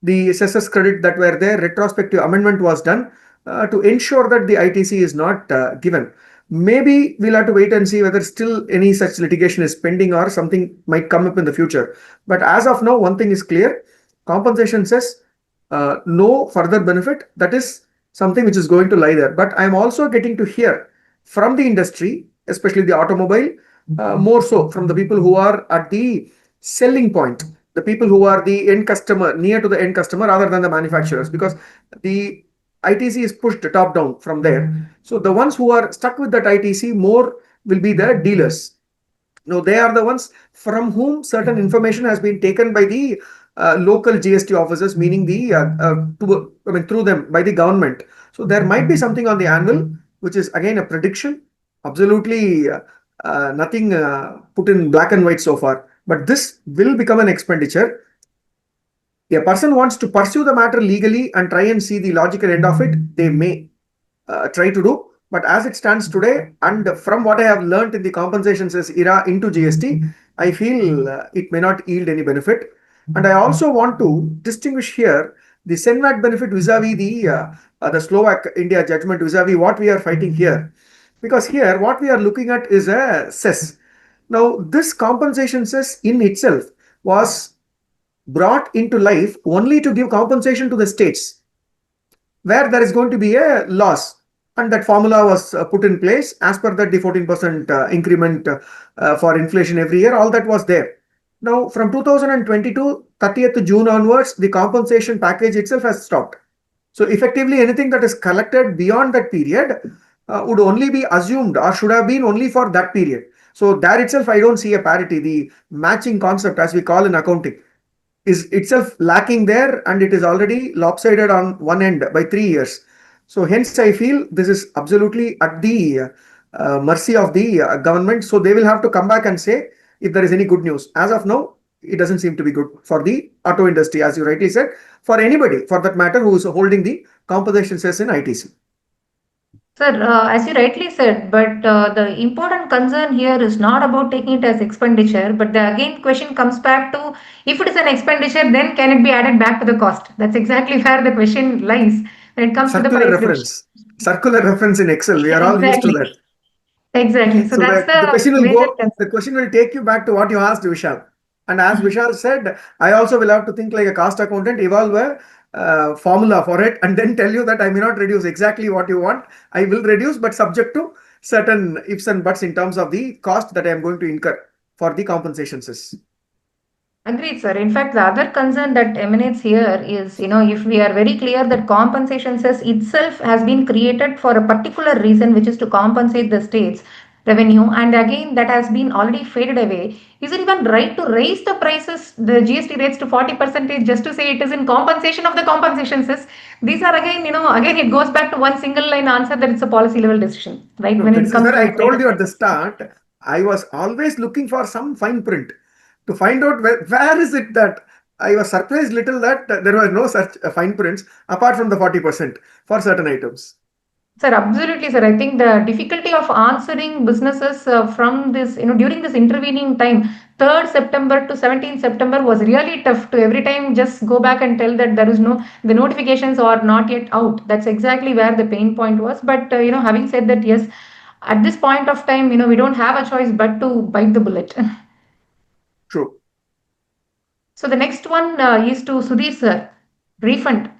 The cess credit that were there, retrospective amendment was done to ensure that the ITC is not given. Maybe we'll have to wait and see whether still any such litigation is pending or something might come up in the future. But as of now, one thing is clear: compensation says no further benefit. That is something which is going to lie there. But I'm also getting to hear from the industry, especially the automobile, more so from the people who are at the selling point, the people who are the end customer, near to the end customer rather than the manufacturers, because the ITC is pushed top down from there. So the ones who are stuck with that ITC more will be the dealers. Now they are the ones from whom certain information has been taken by the local GST officers, meaning the through them by the government. So there might be something on the anvil, which is again a prediction. Absolutely nothing put in black and white so far. But this will become an expenditure. A person wants to pursue the matter legally and try and see the logical end of it, they may try to do. But as it stands today, and from what I have learned in the compensation cess era into GST, I feel it may not yield any benefit. And I also want to distinguish here the Senvat benefit vis-a-vis the Slovak India judgment vis-a-vis what we are fighting here. Because here what we are looking at is a cess. Now this compensation cess in itself was brought into life only to give compensation to the states where there is going to be a loss, and that formula was put in place as per that the 14% increment for inflation every year, all that was there. Now from 2022 30th June onwards, the compensation package itself has stopped. So effectively anything that is collected beyond that period would only be assumed or should have been only for that period. So there itself I don't see a parity. The matching concept, as we call in accounting, is itself lacking there, and it is already lopsided on one end by 3 years. So hence I feel this is absolutely at the mercy of the government. So they will have to come back and say if there is any good news. As of now, it doesn't seem to be good for the auto industry, as you rightly said, for anybody for that matter who is holding the compensation cess in ITC. Sir, as you rightly said, but the important concern here is not about taking it as expenditure, but the again question comes back to if it is an expenditure, then can it be added back to the cost? That's exactly where the question lies when it comes to the Circular price revision. reference. Circular reference in Excel. We are all used to Exactly. that. Exactly. So So that's the the question will major go, concern. the question will take you back to what you asked Vishal. And as Vishal said, I also will have to think like a cost accountant, evolve a formula for it, and then tell you that I may not reduce exactly what you want. I will reduce, but subject to certain ifs and buts in terms of the cost that I am going to incur for the compensation cess. Agreed, sir. In fact, the other concern that emanates here is, if we are very clear that compensation cess itself has been created for a particular reason, which is to compensate the state's revenue, and again that has been already faded away, is it even right to raise the prices, the GST rates to 40% just to say it is in compensation of the compensation cess? These are again, again it goes back to one single line answer that it's a policy level decision, right? No, When this it is comes where to I rate told of you at the prices. start, I was always looking for some fine print to find out where is it that I was surprised little that there were no such fine prints apart from the 40% for certain items. Sir, absolutely, sir. I think the difficulty of answering businesses from this, during this intervening time, 3rd September to 17th September was really tough to every time just go back and tell that there is the notifications are not yet out. That's exactly where the pain point was. But, having said that, yes, at this point of time, we don't have a choice but to bite the bullet. True. So the next one is to Sudhir sir, refund.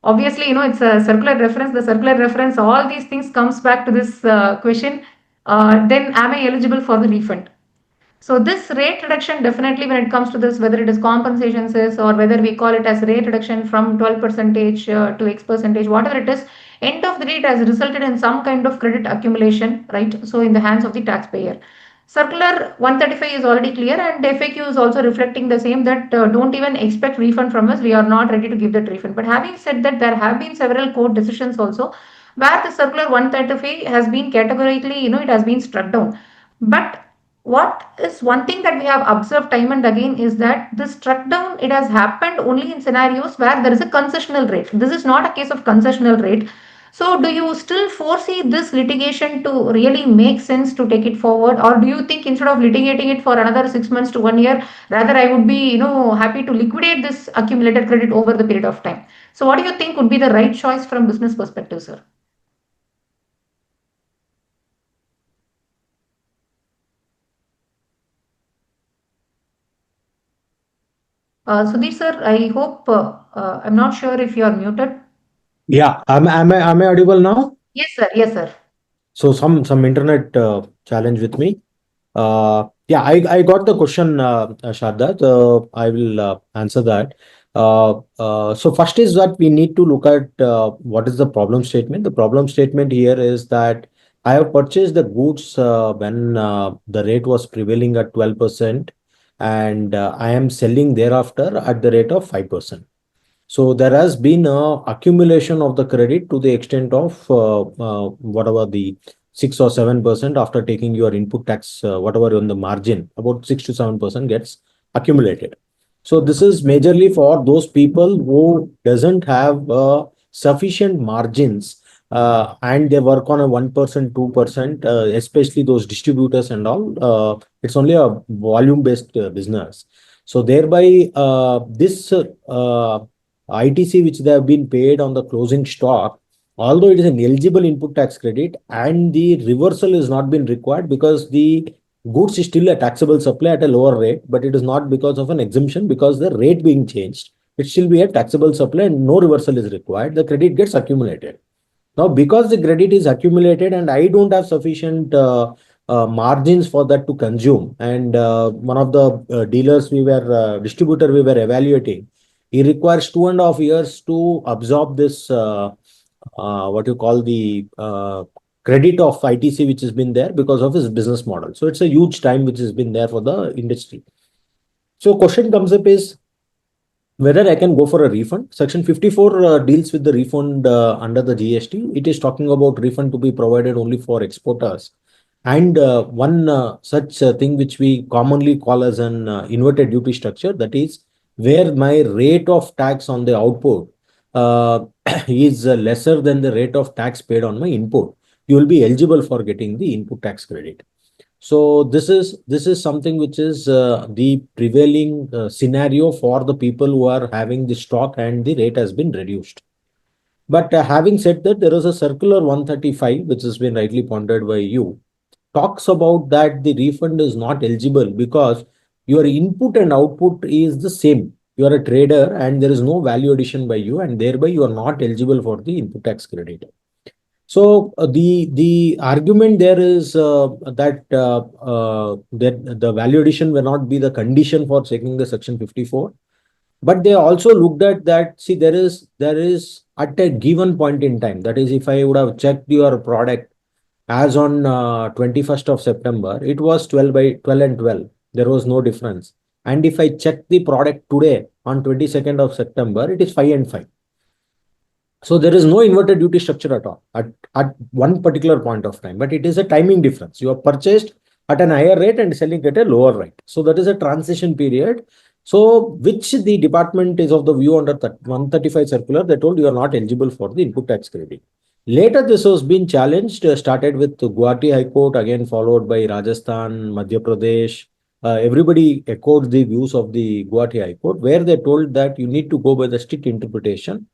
Obviously, it's a circular reference. The circular reference, all these things comes back to this question. Then am I eligible for the refund? So this rate reduction definitely when it comes to this, whether it is compensation cess or whether we call it as rate reduction from 12 percentage to X percentage, whatever it is, end of the day it has resulted in some kind of credit accumulation, right? So in the hands of the taxpayer. Circular 135 is already clear and FAQ is also reflecting the same that don't even expect refund from us. We are not ready to give that refund. But having said that, there have been several court decisions also where the circular 135 has been categorically, it has been struck down. But what is one thing that we have observed time and again is that this struck down, it has happened only in scenarios where there is a concessional rate. This is not a case of concessional rate. So do you still foresee this litigation to really make sense to take it forward, or do you think instead of litigating it for another 6 months to 1 year, rather I would be happy to liquidate this accumulated credit over the period of time? So what do you think would be the right choice from business perspective, sir? Sudhir sir, I hope I'm not sure if you are muted. Yeah, am I audible now? Yes, sir. Yes, sir. So some internet challenge with me. Yeah, I got the question, Shraddha. So I will answer that. So first is that we need to look at what is the problem statement. The problem statement here is that I have purchased the goods when the rate was prevailing at 12%, and I am selling thereafter at the rate of 5%. So there has been a accumulation of the credit to the extent of whatever the 6 or 7% after taking your input tax, whatever on the margin, about 6 to 7% gets accumulated. So this is majorly for those people who doesn't have sufficient margins and they work on a 1%, 2%, especially those distributors and all. It's only a volume-based business. So thereby, this ITC which they have been paid on the closing stock, although it is an eligible input tax credit and the reversal is not been required because the goods is still a taxable supply at a lower rate, but it is not because of an exemption because the rate being changed. It still be a taxable supply and no reversal is required. The credit gets accumulated. Now, because the credit is accumulated and I don't have sufficient margins for that to consume, and one of the dealers distributor we were evaluating, he requires 2.5 years to absorb this, what you call the credit of ITC, which has been there because of his business model. So it's a huge time which has been there for the industry. So question comes up is whether I can go for a refund. Section 54 deals with the refund under the GST. It is talking about refund to be provided only for exporters. And one such thing which we commonly call as an inverted duty structure, that is where my rate of tax on the output is lesser than the rate of tax paid on my input. you will be eligible for getting the input tax credit. So this is something which is the prevailing scenario for the people who are having the stock, and the rate has been reduced. But having said that, there is a circular 135 which has been rightly pointed by you, talks about that the refund is not eligible because your input and output is the same. You are a trader and there is no value addition by you, and thereby you are not eligible for the input tax credit. So the argument there is that the value addition will not be the condition for checking the section 54. But they also looked at that. See, there is at a given point in time. That is, if I would have checked your product as on 21st of September, it was 12 by 12 and 12. There was no difference. And if I check the product today on 22nd of September, it is 5 and 5. So there is no inverted duty structure at all at one particular point of time, but it is a timing difference. You have purchased at an higher rate and selling at a lower rate. So that is a transition period. So which the department is of the view under 135 circular, they told you are not eligible for the input tax credit. Later, this was being challenged, started with Guwahati High Court, again followed by Rajasthan, Madhya Pradesh. Everybody echoed the views of the Guwahati High Court, where they told that you need to go by the strict interpretation.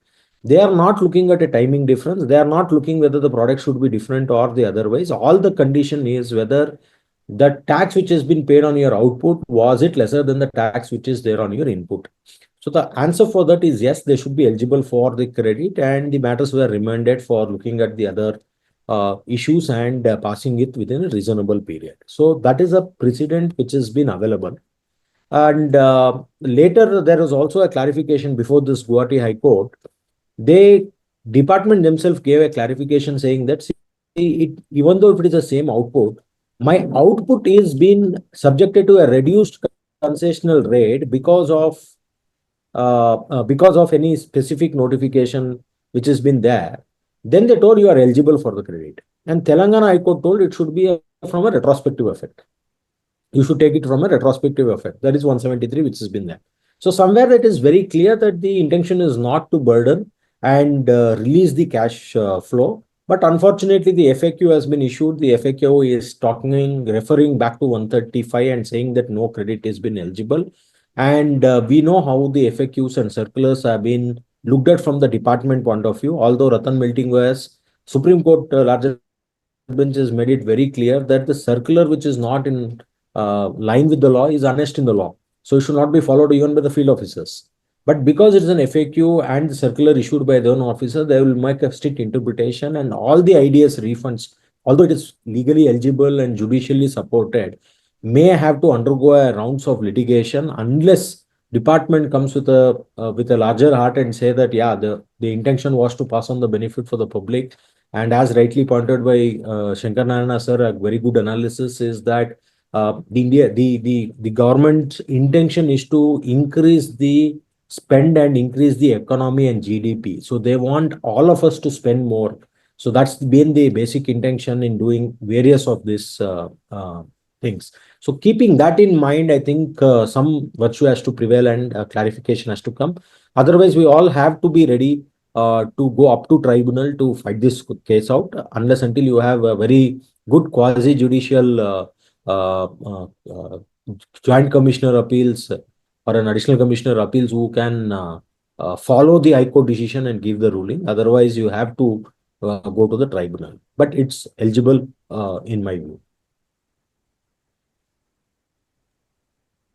They are not looking at a timing difference. They are not looking whether the product should be different or the otherwise. All the condition is whether the tax which has been paid on your output, was it lesser than the tax which is there on your input? So the answer for that is yes, they should be eligible for the credit, and the matters were remanded for looking at the other issues and passing it within a reasonable period. So that is a precedent which has been available. And later there was also a clarification before this Guwahati High Court. They department themselves gave a clarification saying that, see, even though if it is the same output, my output is being subjected to a reduced concessional rate because of any specific notification which has been there. Then they told you are eligible for the credit. And Telangana High Court told it should be from a retrospective effect. You should take it from a retrospective effect. That is 173 which has been there. So somewhere it is very clear that the intention is not to burden and release the cash flow. But unfortunately, the FAQ has been issued. The FAQ is referring back to 135 and saying that no credit has been eligible. And we know how the FAQs and circulars have been looked at from the department point of view. Although Ratan Melting was Supreme Court largest bench has made it very clear that the circular which is not in line with the law is honest in the law. So it should not be followed even by the field officers. But because it is an FAQ and the circular issued by their own officer, they will make a strict interpretation, and all the IDS refunds, although it is legally eligible and judicially supported, may have to undergo a rounds of litigation unless department comes with a larger heart and say that, yeah, the intention was to pass on the benefit for the public. And as rightly pointed by Shankara Narayanan sir, a very good analysis is that the government's intention is to increase the spend and increase the economy and GDP. So they want all of us to spend more. So that's been the basic intention in doing various of these things. So keeping that in mind, I think some virtue has to prevail and clarification has to come. Otherwise, we all have to be ready to go up to tribunal to fight this case out, unless until you have a very good quasi-judicial joint commissioner appeals or an additional commissioner appeals who can follow the High Court decision and give the ruling. Otherwise, you have to go to the tribunal. But it's eligible in my view.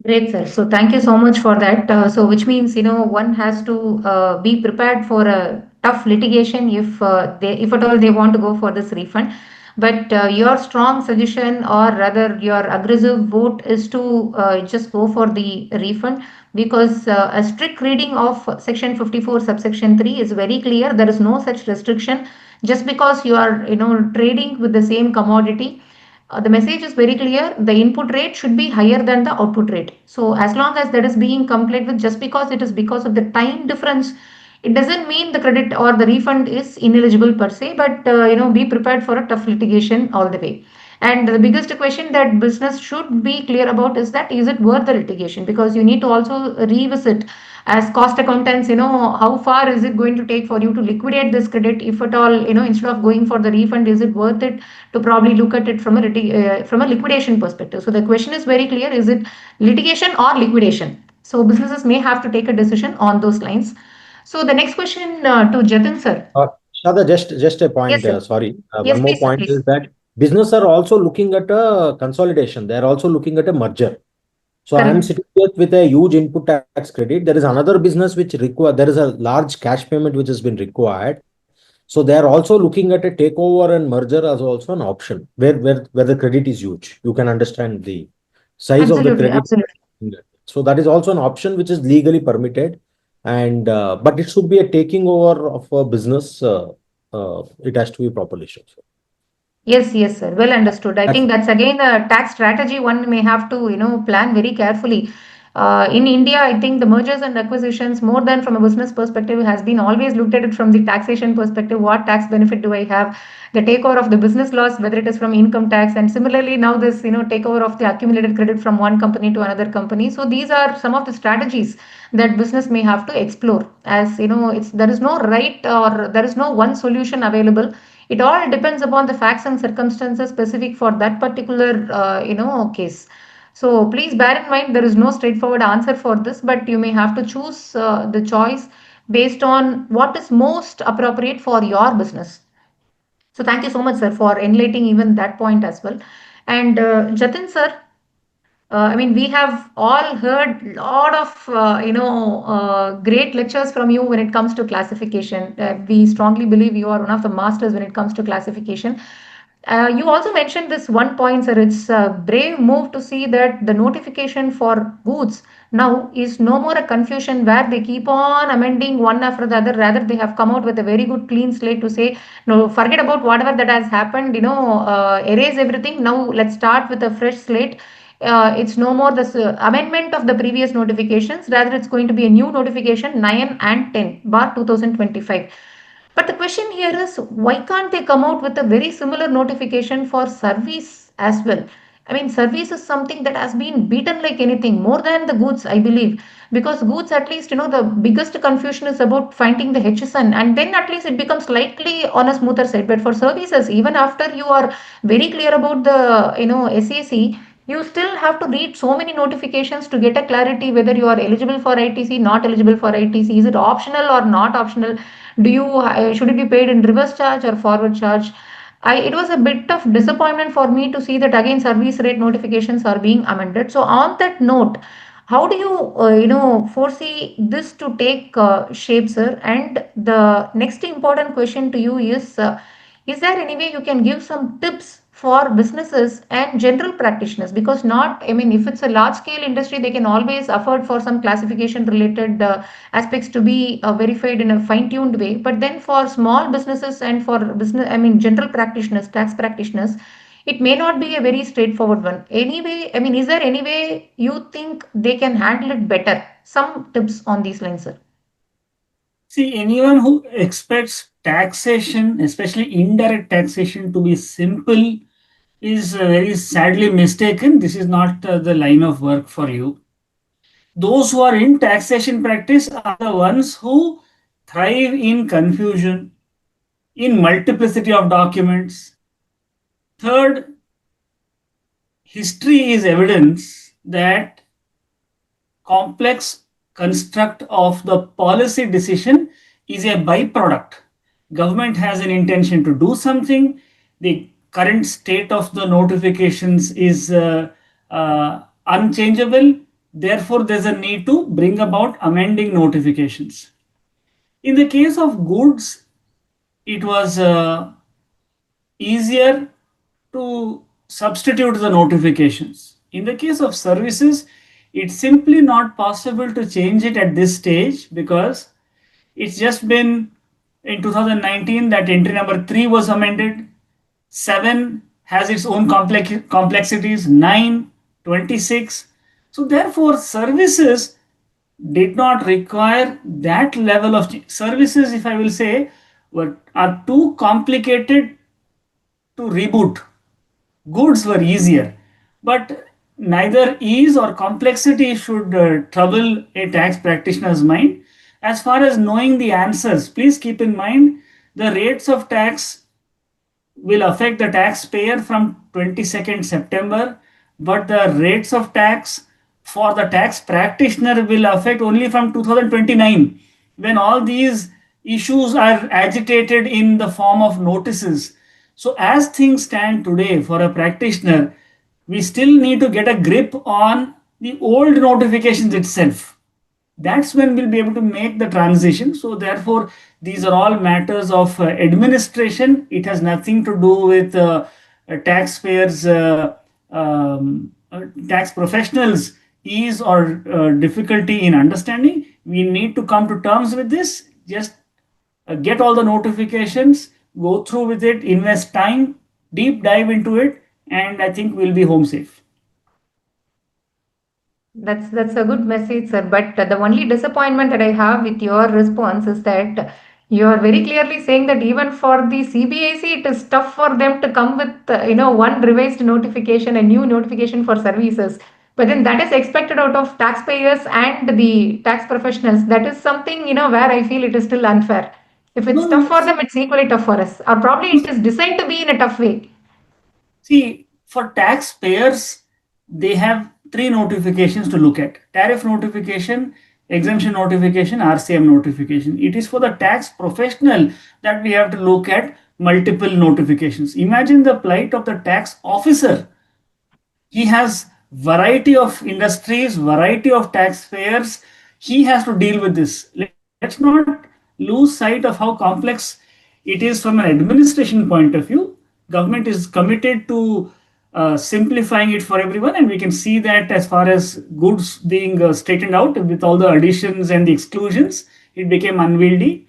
Great, sir. So thank you so much for that. So which means, one has to be prepared for a tough litigation if at all they want to go for this refund. But your strong suggestion, or rather your aggressive vote, is to just go for the refund, because a strict reading of section 54 subsection 3 is very clear. There is no such restriction. Just because you are trading with the same commodity, the message is very clear. The input rate should be higher than the output rate. So as long as that is being complied with, just because it is because of the time difference, it doesn't mean the credit or the refund is ineligible per se, but be prepared for a tough litigation all the way. And the biggest question that business should be clear about is that, is it worth the litigation? Because you need to also revisit as cost accountants, how far is it going to take for you to liquidate this credit, if at all, instead of going for the refund, is it worth it to probably look at it from a liquidation perspective? So the question is very clear: is it litigation or liquidation? So businesses may have to take a decision on those lines. So the next question to Jatin sir. Shada, just a Yes, point. sir. Sorry, Yes, one more please, sir, point please. is that business are also looking at a consolidation. They are also looking at a merger. So I am Correct. sitting with a huge input tax credit. There is another business which require there is a large cash payment which has been required. So they are also looking at a takeover and merger as also an option where the credit is huge. You can understand the size of the Absolutely, credit. absolutely. So that is also an option which is legally permitted, and but it should be a taking over of a business. It has to be properly shown. Yes, yes, sir. Well understood. I That's think that's again a tax strategy one may have to, plan very carefully. In India, I think the mergers and acquisitions, more than from a business perspective, has been always looked at it from the taxation perspective. What tax benefit do I have? The takeover of the business loss, whether it is from income tax, and similarly now this, takeover of the accumulated credit from one company to another company. So these are some of the strategies that business may have to explore. As it's there is no right or there is no one solution available. It all depends upon the facts and circumstances specific for that particular case. So please bear in mind there is no straightforward answer for this, but you may have to choose the choice based on what is most appropriate for your business. So thank you so much, sir, for enlightening even that point as well. And Jatin sir, I mean, we have all heard a lot of, great lectures from you when it comes to classification. We strongly believe you are one of the masters when it comes to classification. You also mentioned this one point, sir. It's a brave move to see that the notification for goods now is no more a confusion where they keep on amending one after the other. Rather, they have come out with a very good clean slate to say, no, forget about whatever that has happened, erase everything. Now let's start with a fresh slate. It's no more this amendment of the previous notifications. Rather, it's going to be a new notification 9 and 10 bar 2025. But the question here is, why can't they come out with a very similar notification for service as well? I mean, service is something that has been beaten like anything, more than the goods, I believe. Because goods, at least, the biggest confusion is about finding the HSN, and then at least it becomes slightly on a smoother side. But for services, even after you are very clear about the, SAC, you still have to read so many notifications to get a clarity whether you are eligible for ITC, not eligible for ITC, is it optional or not optional, do you should it be paid in reverse charge or forward charge? It was a bit of disappointment for me to see that again service rate notifications are being amended. So on that note, how do you foresee this to take shape, sir? And the next important question to you is there any way you can give some tips for businesses and general practitioners? Because not, I mean, if it's a large scale industry, they can always afford for some classification related aspects to be verified in a fine tuned way. But then for small businesses and for business, I mean, general practitioners, tax practitioners, it may not be a very straightforward one. Anyway, I mean, is there any way you think they can handle it better? Some tips on these lines, sir. See, anyone who expects taxation, especially indirect taxation, to be simple is very sadly mistaken. This is not the line of work for you. Those who are in taxation practice are the ones who thrive in confusion, in multiplicity of documents. Third, history is evidence that complex construct of the policy decision is a byproduct. Government has an intention to do something. The current state of the notifications is unchangeable. Therefore, there's a need to bring about amending notifications. In the case of goods, it was easier to substitute the notifications. In the case of services, it's simply not possible to change it at this stage because it's just been in 2019 that entry number 3 was amended. 7 has its own complexities, 9, 26. So therefore, services did not require that level of services, if I will say, are too complicated to reboot. Goods were easier, but neither ease or complexity should trouble a tax practitioner's mind. As far as knowing the answers, please keep in mind the rates of tax will affect the taxpayer from 22nd September, but the rates of tax for the tax practitioner will affect only from 2029, when all these issues are agitated in the form of notices. So as things stand today for a practitioner, we still need to get a grip on the old notifications itself. That's when we'll be able to make the transition. So therefore, these are all matters of administration. It has nothing to do with taxpayers, tax professionals ease or difficulty in understanding. We need to come to terms with this. Just get all the notifications, go through with it, invest time, deep dive into it, and I think we'll be home safe. That's a good message, sir. But the only disappointment that I have with your response is that you are very clearly saying that even for the CBIC, it is tough for them to come with one revised notification, a new notification for services. But then that is expected out of taxpayers and the tax professionals. That is something where I feel it is still unfair. If it's No, tough no, for them, it's equally tough for us. Or probably it is designed to be in a tough way. see, for taxpayers, they have three notifications to look at: tariff notification, exemption notification, RCM notification. It is for the tax professional that we have to look at multiple notifications. Imagine the plight of the tax officer. He has variety of industries, variety of taxpayers. He has to deal with this. Let's not lose sight of how complex it is from an administration point of view. Government is committed to simplifying it for everyone, and we can see that as far as goods being straightened out with all the additions and the exclusions, it became unwieldy.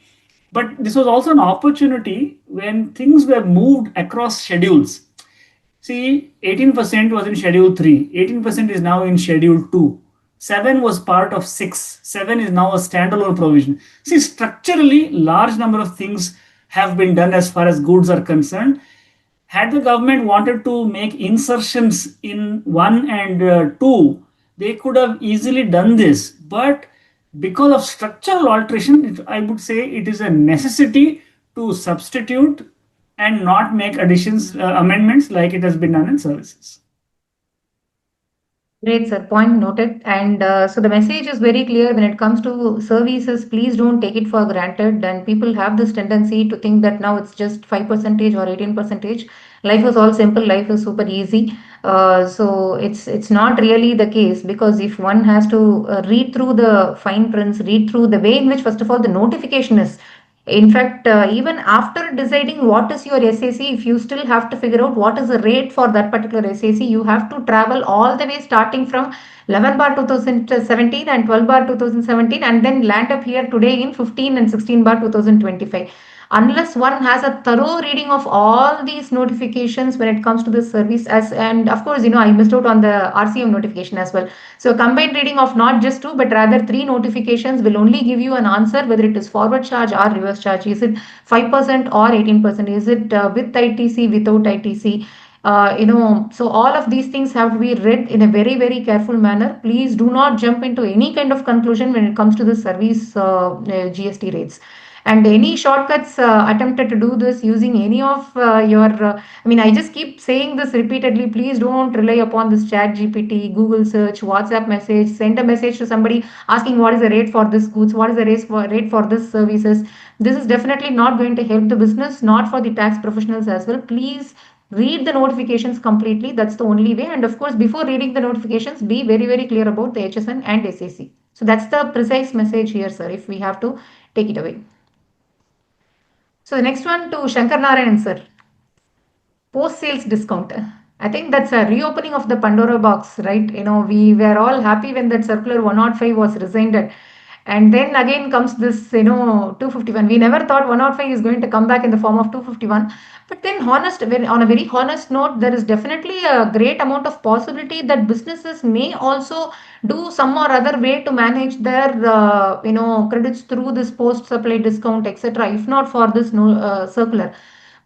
But this was also an opportunity when things were moved across schedules. See, 18% was in Schedule 3, 18% is now in Schedule 2. 7 was part of 6. 7 is now a standalone provision. See, structurally, large number of things have been done as far as goods are concerned. Had the government wanted to make insertions in 1 and 2, they could have easily done this. But because of structural alteration, I would say it is a necessity to substitute and not make additions, amendments like it has been done in services. Great, sir. Point noted. And so the message is very clear when it comes to services. Please don't take it for granted. And people have this tendency to think that now it's just 5% or 18%. Life is all simple. Life is super easy. So it's not really the case, because if one has to read through the fine prints, read through the way in which, first of all, the notification is. In fact, even after deciding what is your SAC, if you still have to figure out what is the rate for that particular SAC, you have to travel all the way starting from 11 bar 2017 and 12 bar 2017, and then land up here today in 15 and 16 bar 2025. Unless one has a thorough reading of all these notifications when it comes to this service, as and of course, I missed out on the RCM notification as well. So a combined reading of not just two, but rather three notifications will only give you an answer whether it is forward charge or reverse charge. Is it 5% or 18%? Is it with ITC, without ITC? So all of these things have to be read in a very, very careful manner. Please do not jump into any kind of conclusion when it comes to the service GST rates. And any shortcuts attempted to do this using any of I just keep saying this repeatedly. Please don't rely upon this chat GPT, Google search, WhatsApp message, send a message to somebody asking what is the rate for this goods, what is the rate for this services. This is definitely not going to help the business, not for the tax professionals as well. Please read the notifications completely. That's the only way. And of course, before reading the notifications, be very, very clear about the HSN and SAC. So that's the precise message here, sir, if we have to take it away. So the next one to Shankara Narayanan, sir. Post-sales discount. I think that's a reopening of the Pandora box, right? We were all happy when that circular 105 was resigned. And then again comes this, 251. We never thought 105 is going to come back in the form of 251. But then on a very honest note, there is definitely a great amount of possibility that businesses may also do some or other way to manage their, credits through this post-supply discount, etc. If not for this circular.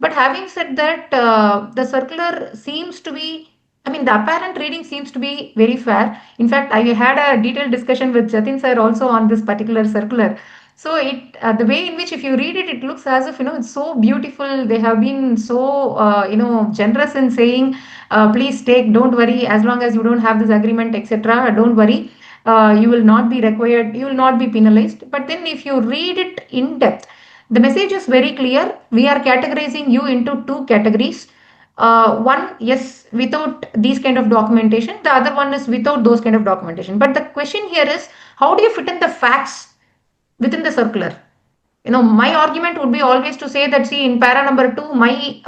But having said that, the circular seems to be I mean, the apparent reading seems to be very fair. In fact, I had a detailed discussion with Jatin sir also on this particular circular. So the way in which if you read it, it looks as if, it's so beautiful. They have been so, generous in saying, please take, don't worry, as long as you don't have this agreement, etc. Don't worry. You will not be required, you will not be penalized. But then if you read it in depth, the message is very clear. We are categorizing you into two categories. One, yes, without these kind of documentation. The other one is without those kind of documentation. But the question here is, how do you fit in the facts within the circular? My argument would be always to say that, see, in para number 2, my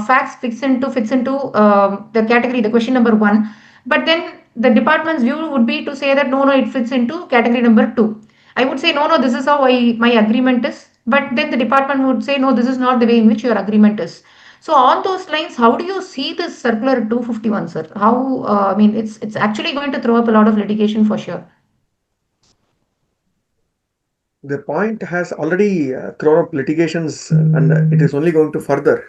facts fits into the category, the question number 1. But then the department's view would be to say that no, it fits into category number 2. I would say no, this is how my agreement is. But then the department would say no, this is not the way in which your agreement is. So on those lines, how do you see this circular 251, sir? How, I mean, it's actually going to throw up a lot of litigation for sure. The point has already thrown up litigations and it is only going to further.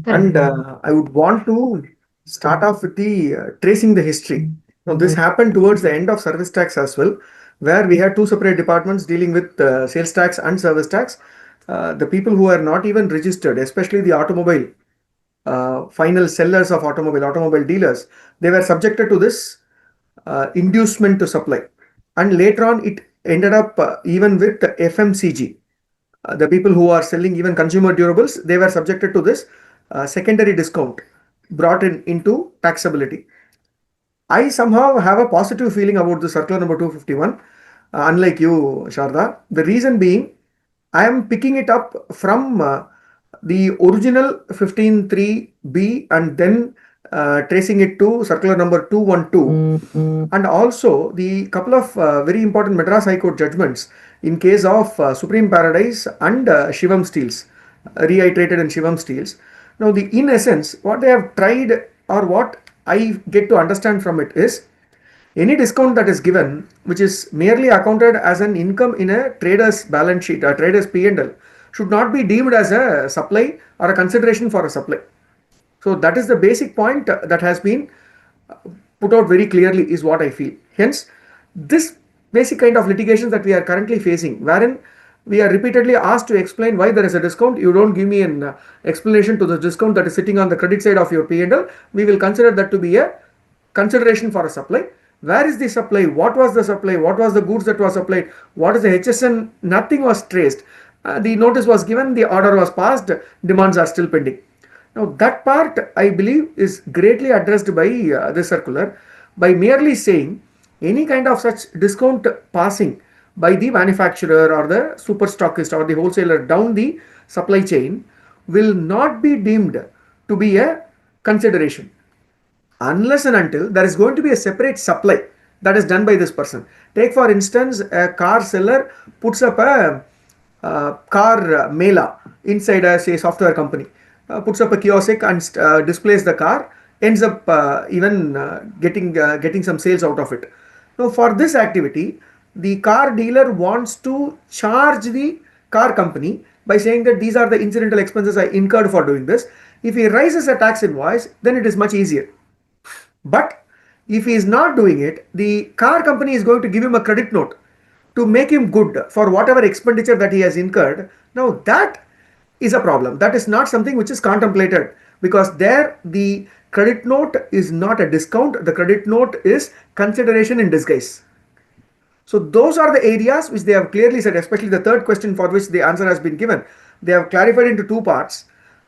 And I would want to start off with the tracing the history. Now, this happened towards the end of service tax as well, where we had two separate departments dealing with sales tax and service tax. The people who are not even registered, especially the automobile final sellers of automobile dealers, they were subjected to this inducement to supply. And later on, it ended up even with the FMCG. The people who are selling even consumer durables, they were subjected to this secondary discount brought into taxability. I somehow have a positive feeling about the circular number 251, unlike you, Sharda. The reason being, I am picking it up from the original 15.3b and then tracing it to circular number 212, and also the couple of very important Madras High Court judgments in case of Supreme Paradise and Shivam Steels, reiterated in Shivam Steels. Now, in essence, what they have tried, or what I get to understand from it, is any discount that is given, which is merely accounted as an income in a trader's balance sheet, a trader's P&L, should not be deemed as a supply or a consideration for a supply. So that is the basic point that has been put out very clearly, is what I feel. Hence, this basic kind of litigations that we are currently facing, wherein we are repeatedly asked to explain why there is a discount, you don't give me an explanation to the discount that is sitting on the credit side of your P&L, we will consider that to be a consideration for a supply. Where is the supply? What was the supply? What was the goods that was supplied? What is the HSN? Nothing was traced. The notice was given, the order was passed, demands are still pending. Now, that part, I believe, is greatly addressed by the circular, by merely saying any kind of such discount passing by the manufacturer or the super stockist or the wholesaler down the supply chain will not be deemed to be a consideration, unless and until there is going to be a separate supply that is done by this person. Take for instance, a car seller puts up a car mela inside a, say, software company, puts up a kiosk and displays the car, ends up even getting some sales out of it. Now, for this activity, the car dealer wants to charge the car company by saying that these are the incidental expenses I incurred for doing this. If he raises a tax invoice, then it is much easier. But if he is not doing it, the car company is going to give him a credit note to make him good for whatever expenditure that he has incurred. Now, that is a problem. That is not something which is contemplated, because there the credit note is not a discount. The credit note is consideration in disguise. So those are the areas which they have clearly said, especially the third question for which the answer has been given. They have clarified into two parts,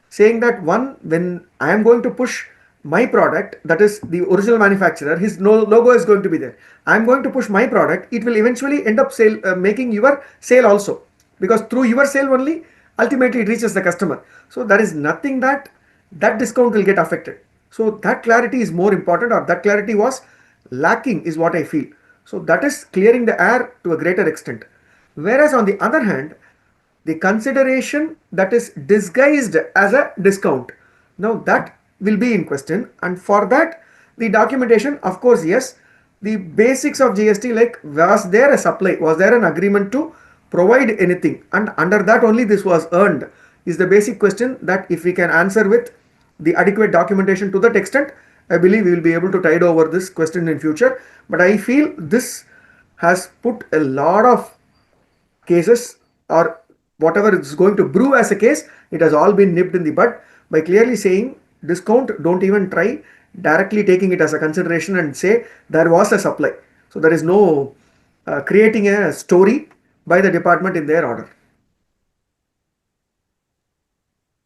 saying that one, when I am going to push my product, that is the original manufacturer, his logo is going to be there. I am going to push my product, it will eventually end up making your sale also, because through your sale only, ultimately it reaches the customer. So there is nothing that discount will get affected. So that clarity is more important, or that clarity was lacking, is what I feel. So that is clearing the air to a greater extent. Whereas on the other hand, the consideration that is disguised as a discount, now that will be in question. And for that, the documentation, of course, yes, the basics of GST, like was there a supply, was there an agreement to provide anything, and under that only this was earned, is the basic question that if we can answer with the adequate documentation to that extent, I believe we will be able to tide over this question in future. But I feel this has put a lot of cases, or whatever is going to brew as a case, it has all been nipped in the bud by clearly saying discount, don't even try directly taking it as a consideration and say there was a supply. So there is no creating a story by the department in their order.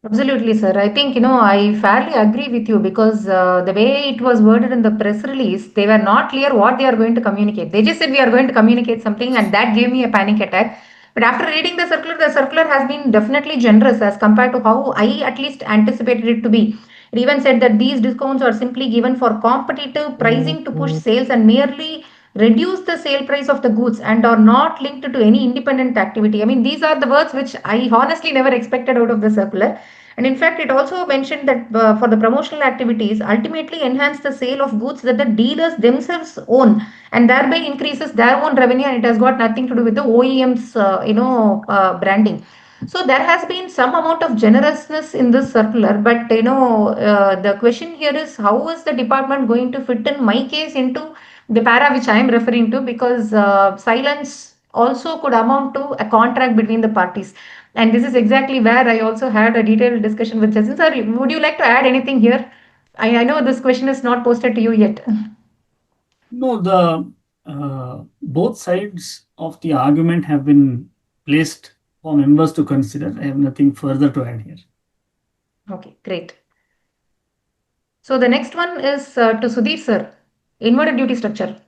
Absolutely, sir. I think, I fairly agree with you because the way it was worded in the press release, they were not clear what they are going to communicate. They just said we are going to communicate something, and that gave me a panic attack. But after reading the circular has been definitely generous as compared to how I at least anticipated it to be. It even said that these discounts are simply given for competitive pricing to push sales and merely reduce the sale price of the goods and are not linked to any independent activity. I mean, these are the words which I honestly never expected out of the circular. And in fact, it also mentioned that for the promotional activities, ultimately enhance the sale of goods that the dealers themselves own and thereby increases their own revenue. And it has got nothing to do with the OEM's, branding. So there has been some amount of generousness in this circular, but the question here is how is the department going to fit in my case into the para which I am referring to, because silence also could amount to a contract between the parties. And this is exactly where I also had a detailed discussion with Jatin. Sir, would you like to add anything here? I know this question is not posted to you yet. No, the both sides of the argument have been placed for members to consider. I have nothing further to add here. Okay, great. So the next one is to Sudhir sir, inverted duty structure.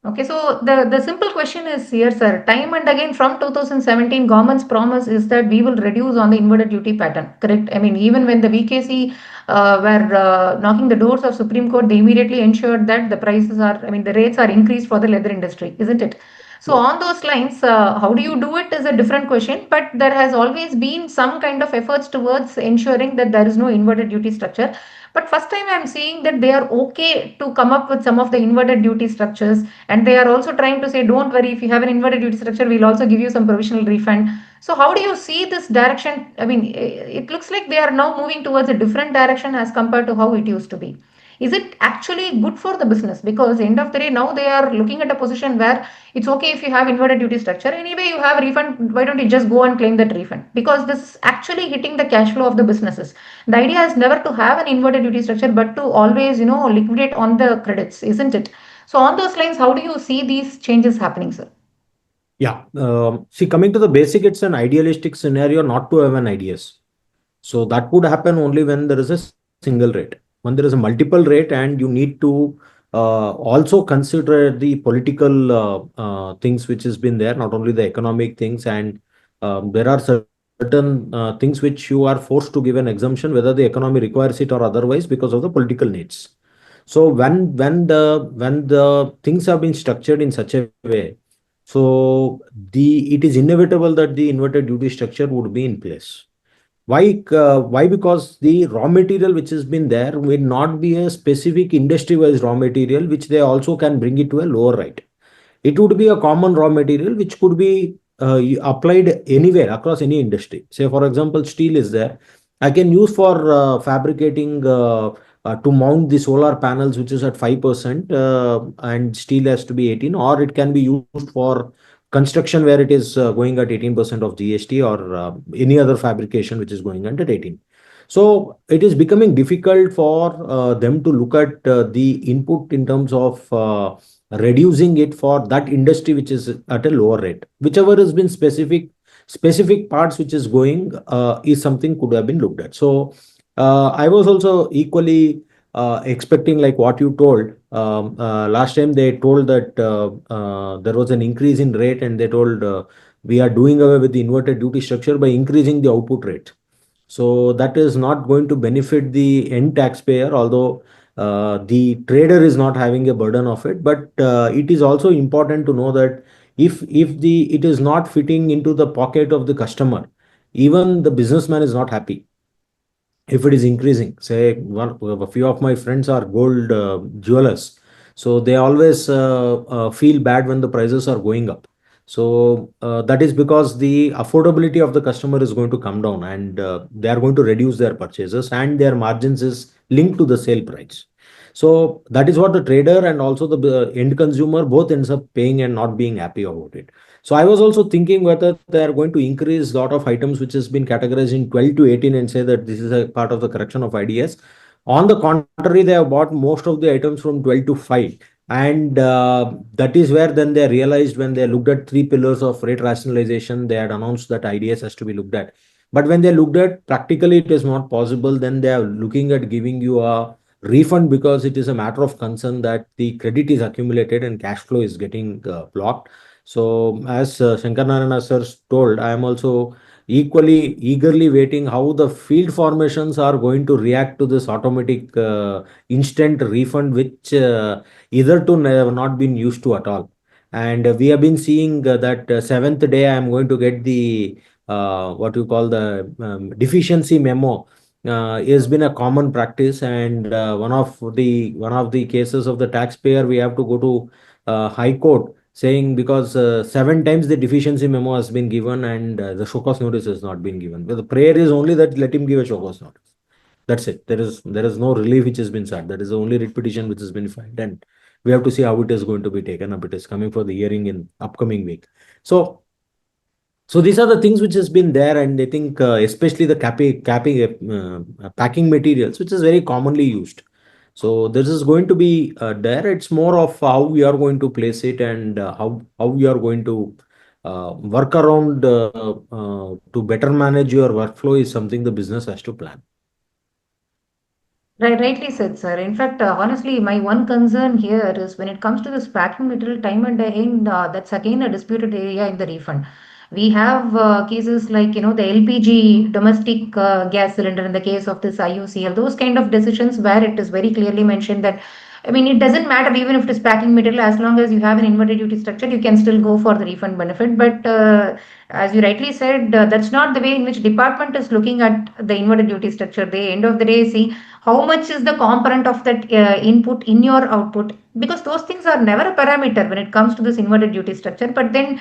Okay, so the simple question is here, sir. Time and again from 2017, government's promise is that we will reduce on the inverted duty pattern, correct? I mean, even when the VKC were knocking the doors of Supreme Court, they immediately ensured that the rates are increased for the leather industry, isn't it? So on those lines, how do you do it is a different question, but there has always been some kind of efforts towards ensuring that there is no inverted duty structure. But first time I'm seeing that they are okay to come up with some of the inverted duty structures, and they are also trying to say, don't worry, if you have an inverted duty structure, we'll also give you some provisional refund. So how do you see this direction? I mean, it looks like they are now moving towards a different direction as compared to how it used to be. Is it actually good for the business? Because end of the day, now they are looking at a position where it's okay if you have inverted duty structure. Anyway, you have a refund. Why don't you just go and claim that refund? Because this is actually hitting the cash flow of the businesses. The idea is never to have an inverted duty structure, but to always, liquidate on the credits, isn't it? So on those lines, how do you see these changes happening, sir? Yeah. See, coming to the basic, it's an idealistic scenario not to have an IDS. So that would happen only when there is a single rate. When there is a multiple rate and you need to also consider the political things which has been there, not only the economic things, and there are certain things which you are forced to give an exemption, whether the economy requires it or otherwise, because of the political needs. So when the things have been structured in such a way, so it is inevitable that the inverted duty structure would be in place. Why? Why? Because the raw material which has been there will not be a specific industry-wise raw material, which they also can bring it to a lower rate. It would be a common raw material which could be applied anywhere across any industry. Say, for example, steel is there. I can use for fabricating to mount the solar panels, which is at 5%, and steel has to be 18, or it can be used for construction where it is going at 18% of GST, or any other fabrication which is going at 18. So it is becoming difficult for them to look at the input in terms of reducing it for that industry which is at a lower rate. Whichever has been specific parts which is going is something could have been looked at. So I was also equally expecting, like what you told. Last time they told that there was an increase in rate, and they told we are doing away with the inverted duty structure by increasing the output rate. So that is not going to benefit the end taxpayer, although the trader is not having a burden of it. But it is also important to know that if it is not fitting into the pocket of the customer, even the businessman is not happy if it is increasing. Say, a few of my friends are gold jewelers, so they always feel bad when the prices are going up. So that is because the affordability of the customer is going to come down, and they are going to reduce their purchases, and their margins is linked to the sale price. So that is what the trader and also the end consumer both ends up paying and not being happy about it. So I was also thinking whether they are going to increase lot of items which has been categorized in 12 to 18 and say that this is a part of the correction of IDS. On the contrary, they have bought most of the items from 12 to 5. And that is where then they realized, when they looked at 3 pillars of rate rationalization, they had announced that IDS has to be looked at. But when they looked at practically it is not possible, then they are looking at giving you a refund, because it is a matter of concern that the credit is accumulated and cash flow is getting blocked. So as Shankara Narayanan sir told, I am also equally eagerly waiting how the field formations are going to react to this automatic instant refund, which either to have not been used to at all. And we have been seeing that seventh day I am going to get the what you call the deficiency memo. Has been a common practice, and one of the cases of the taxpayer, we have to go to high court, saying because 7 times the deficiency memo has been given, and the show cause notice has not been given. But the prayer is only that let him give a show cause notice. That's it. There is no relief which has been sought. That is the only writ petition which has been filed, and we have to see how it is going to be taken up. It is coming for the hearing in upcoming week. So these are the things which has been there, and I think especially the packing materials, which is very commonly used. So this is going to be there. It's more of how we are going to place it, and how we are going to work around to better manage your workflow is something the business has to plan. Right, rightly said, sir. In fact, honestly, my one concern here is when it comes to this packing material time and again, that's again a disputed area in the refund. We have cases like, the LPG domestic gas cylinder in the case of this IUCL, those kind of decisions where it is very clearly mentioned that, I mean, it doesn't matter even if it is packing material, as long as you have an inverted duty structure, you can still go for the refund benefit. But as you rightly said, that's not the way in which department is looking at the inverted duty structure. They end of the day see how much is the component of that input in your output, because those things are never a parameter when it comes to this inverted duty structure. But then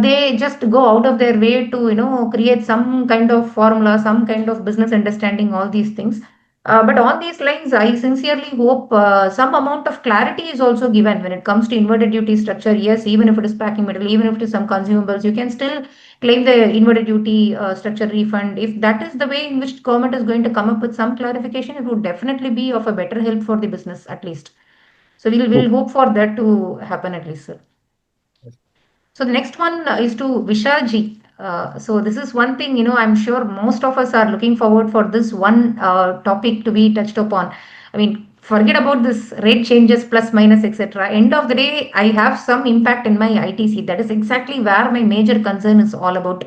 they just go out of their way to create some kind of formula, some kind of business understanding, all these things. But on these lines, I sincerely hope some amount of clarity is also given when it comes to inverted duty structure. Yes, even if it is packing material, even if it is some consumables, you can still claim the inverted duty structure refund. If that is the way in which government is going to come up with some clarification, it would definitely be of a better help for the business at least. So we'll hope for that to happen at least, sir. So the next one is to Vishal ji. So this is one thing, I'm sure most of us are looking forward for this one topic to be touched upon. I mean, forget about this rate changes, plus, minus, etc. End of the day, I have some impact in my ITC. That is exactly where my major concern is all about.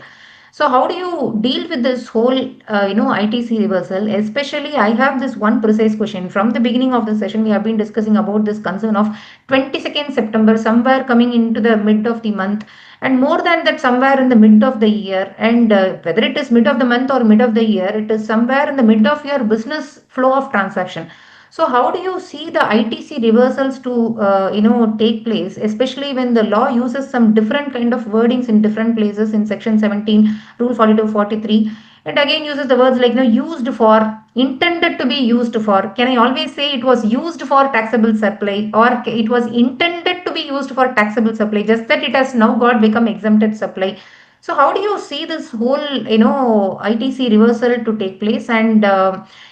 So how do you deal with this whole, ITC reversal? Especially, I have this one precise question. From the beginning of the session, we have been discussing about this concern of 22nd September, somewhere coming into the mid of the month, and more than that, somewhere in the mid of the year. And whether it is mid of the month or mid of the year, it is somewhere in the mid of your business flow of transaction. So how do you see the ITC reversals to take place, especially when the law uses some different kind of wordings in different places in section 17, rule 42, 43, and again uses the words like used for, intended to be used for. Can I always say it was used for taxable supply, or it was intended to be used for taxable supply, just that it has now got become exempted supply? So how do you see this whole ITC reversal to take place, and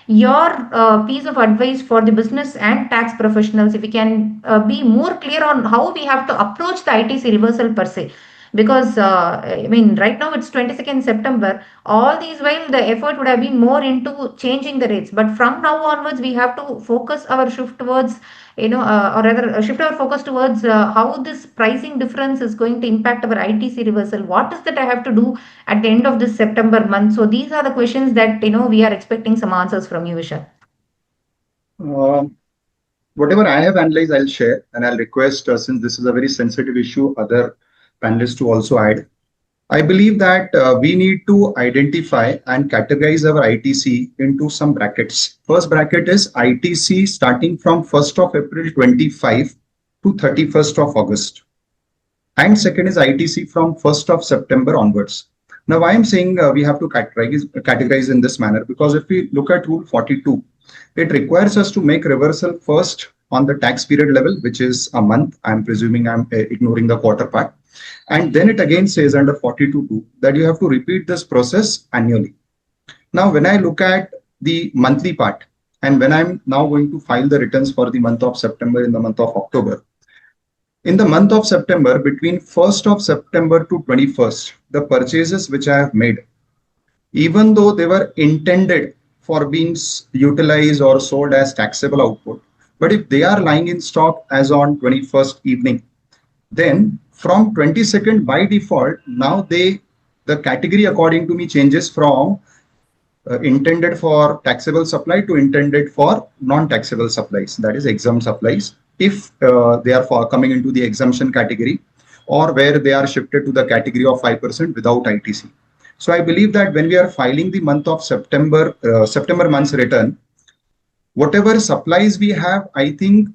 your piece of advice for the business and tax professionals, if you can be more clear on how we have to approach the ITC reversal per se? Because I mean, right now it's 22nd September. All these while the effort would have been more into changing the rates, but from now onwards we have to focus our shift towards or rather shift our focus towards how this pricing difference is going to impact our ITC reversal. What is that I have to do at the end of this September month? So these are the questions that we are expecting some answers from you, Vishal. Whatever I have analyzed, I'll share, and I'll request, since this is a very sensitive issue, other panelists to also add. I believe that we need to identify and categorize our ITC into some brackets. First bracket is ITC starting from 1st of April 25 to 31st of August. and second is ITC from 1st of September onwards. Now, why I'm saying we have to categorize in this manner, because if we look at Rule 42, it requires us to make reversal first on the tax period level, which is a month. I'm presuming I'm ignoring the quarter part. And then it again says under 42.2 that you have to repeat this process annually. Now, when I look at the monthly part, and when I'm now going to file the returns for the month of September in the month of October, in the month of September, between 1st of September to 21st, the purchases which I have made, even though they were intended for being utilized or sold as taxable output, but if they are lying in stock as on 21st evening, then from 22nd by default, now the category according to me changes from intended for taxable supply to intended for non-taxable supplies, that is exempt supplies, if they are coming into the exemption category, or where they are shifted to the category of 5% without ITC. So I believe that when we are filing the month of September month's return, whatever supplies we have, I think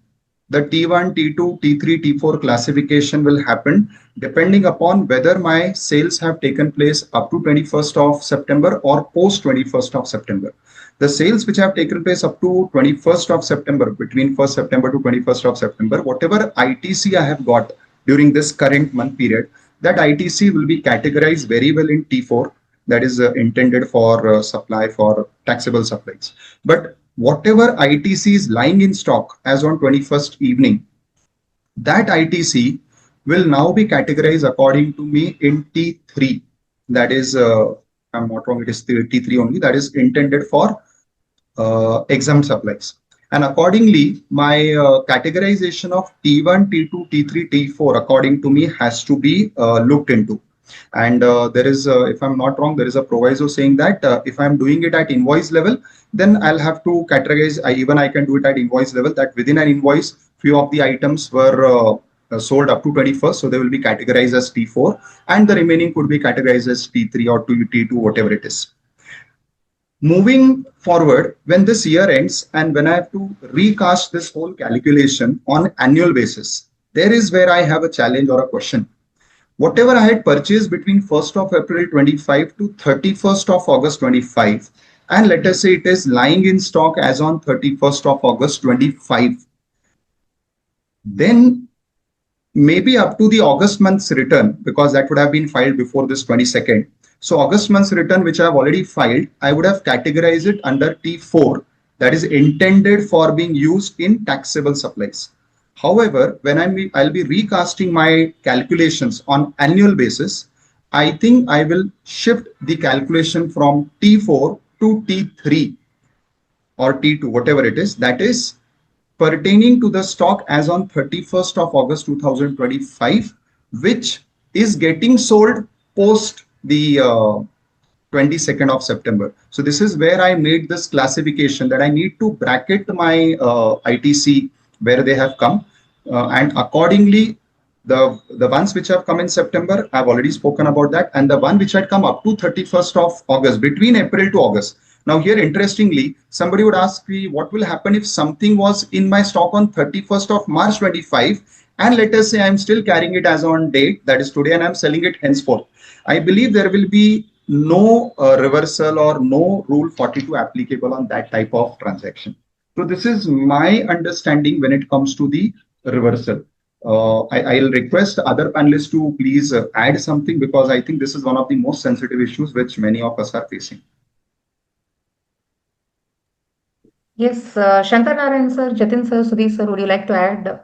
the T1, T2, T3, T4 classification will happen depending upon whether my sales have taken place up to 21st of September or post 21st of September. The sales which have taken place up to 21st of September, between 1st September to 21st of September, whatever ITC I have got during this current month period, that ITC will be categorized very well in T4, that is intended for supply for taxable supplies. But whatever ITC is lying in stock as on 21st evening, that ITC will now be categorized according to me in T3. That is, I'm not wrong, it is T3 only, that is intended for exempt supplies. And accordingly, my categorization of T1, T2, T3, T4, according to me, has to be looked into. And there is, if I'm not wrong, there is a proviso saying that if I'm doing it at invoice level, then I'll have to categorize, I can do it at invoice level, that within an invoice, few of the items were sold up to 21st, so they will be categorized as T4, and the remaining could be categorized as T3 or T2, whatever it is. Moving forward, when this year ends and when I have to recast this whole calculation on annual basis, there is where I have a challenge or a question. Whatever I had purchased between 1st of April 25 to 31st of August 25, and let us say it is lying in stock as on 31st of August 25, then maybe up to the August month's return, because that would have been filed before this 22nd. So August month's return, which I have already filed, I would have categorized it under T4, that is intended for being used in taxable supplies. However, when I'll be recasting my calculations on annual basis, I think I will shift the calculation from T4 to T3 or T2, whatever it is, that is pertaining to the stock as on 31st of August 2025, which is getting sold post the 22nd of September. So this is where I made this classification that I need to bracket my ITC where they have come, and accordingly the ones which have come in September, I've already spoken about that, and the one which had come up to 31st of August, between April to August. Now here, interestingly, somebody would ask me, what will happen if something was in my stock on 31st of March 25, and let us say I'm still carrying it as on date, that is today, and I'm selling it henceforth. I believe there will be no reversal or no Rule 42 applicable on that type of transaction. So this is my understanding when it comes to the reversal. I'll request other panelists to please add something, because I think this is one of the most sensitive issues which many of us are facing. Yes, Shankara Narayanan sir, Jatin sir, Sudhir sir, would you like to add?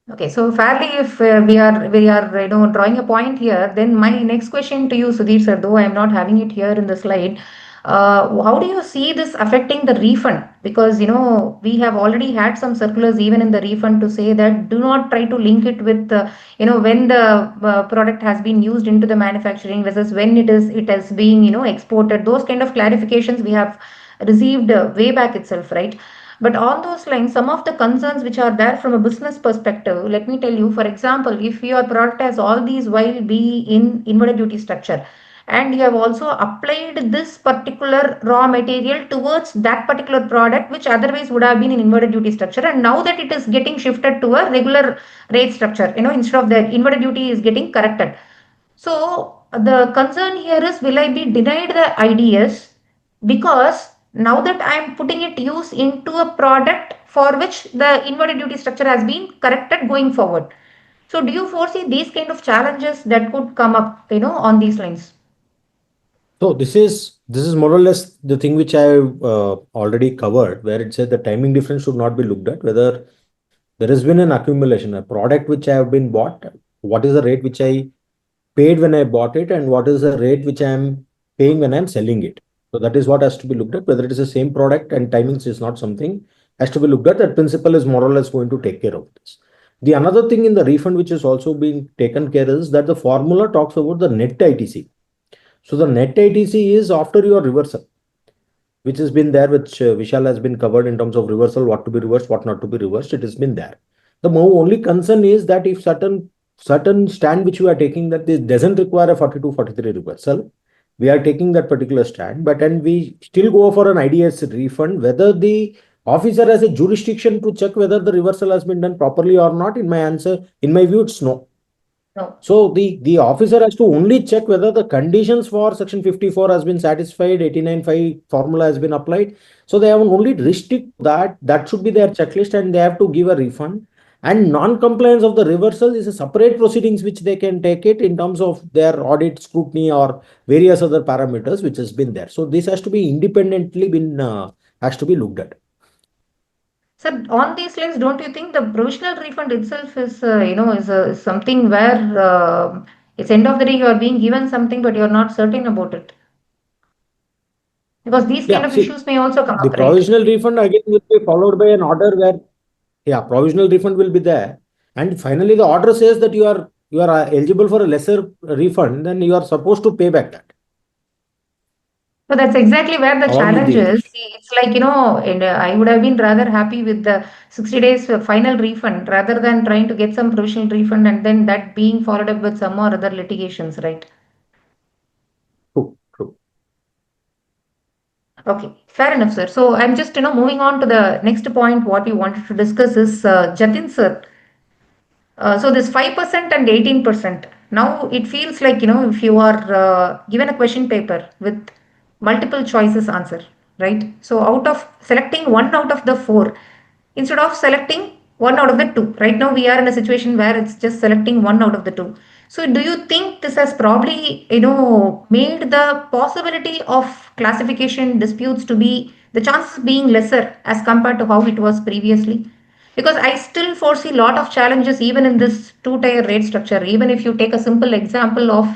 Okay, so fairly, if we are drawing a point here, then my next question to you, Sudhir sir, though I am not having it here in the slide, how do you see this affecting the refund? Because we have already had some circulars even in the refund to say that do not try to link it with when the product has been used into the manufacturing versus when it is being exported. Those kind of clarifications we have received way back itself, right? But on those lines, some of the concerns which are there from a business perspective, let me tell you, for example, if your product has all these while be in inverted duty structure, and you have also applied this particular raw material towards that particular product which otherwise would have been in inverted duty structure, and now that it is getting shifted to a regular rate structure, instead of the inverted duty is getting corrected. So the concern here is, will I be denied the IDS because now that I am putting it use into a product for which the inverted duty structure has been corrected going forward. So do you foresee these kind of challenges that could come up, on these lines? So this is more or less the thing which I've already covered, where it said the timing difference should not be looked at, whether there has been an accumulation, a product which I have been bought, what is the rate which I paid when I bought it, and what is the rate which I am paying when I'm selling it. So that is what has to be looked at, whether it is the same product and timings is not something has to be looked at. That principle is more or less going to take care of this. The another thing in the refund which is also being taken care is that the formula talks about the net ITC. So the net ITC is after your reversal, which has been there, which Vishal has been covered in terms of reversal, what to be reversed, what not to be reversed. It has been there. The only concern is that if certain stand which we are taking, that this doesn't require a 42-43 reversal, we are taking that particular stand, but then we still go for an IDS refund, whether the officer has a jurisdiction to check whether the reversal has been done properly or not. In my view, it's no. No. So the officer has to only check whether the conditions for section 54 has been satisfied, 89.5 formula has been applied. So they have only restrict that should be their checklist, and they have to give a refund. And non-compliance of the reversal is a separate proceedings which they can take it in terms of their audit, scrutiny, or various other parameters which has been there. So this has to be independently has to be looked at. Sir, on these lines, don't you think the provisional refund itself is, is something where it's end of the day you are being given something, but you are not certain about it? Because these kind Yeah, of see, issues may also come the up, right? provisional refund again will be followed by an order where, yeah, provisional refund will be there, and finally the order says that you are eligible for a lesser refund, then you are supposed to pay back that So that's exactly where the along with challenge the is. interest. See, it's like, and I would have been rather happy with the 60 days final refund rather than trying to get some provisional refund and then that being followed up with some or other litigations, right? True, true. Okay, fair enough, sir. So I'm just, moving on to the next point. What we wanted to discuss is Jatin, sir. So this 5% and 18%. Now it feels like, if you are given a question paper with multiple choices answer, right? So out of selecting one out of the four, instead of selecting one out of the two, right now we are in a situation where it's just selecting one out of the two. So do you think this has probably, made the possibility of classification disputes to be the chances being lesser as compared to how it was previously? Because I still foresee a lot of challenges even in this two-tier rate structure. Even if you take a simple example of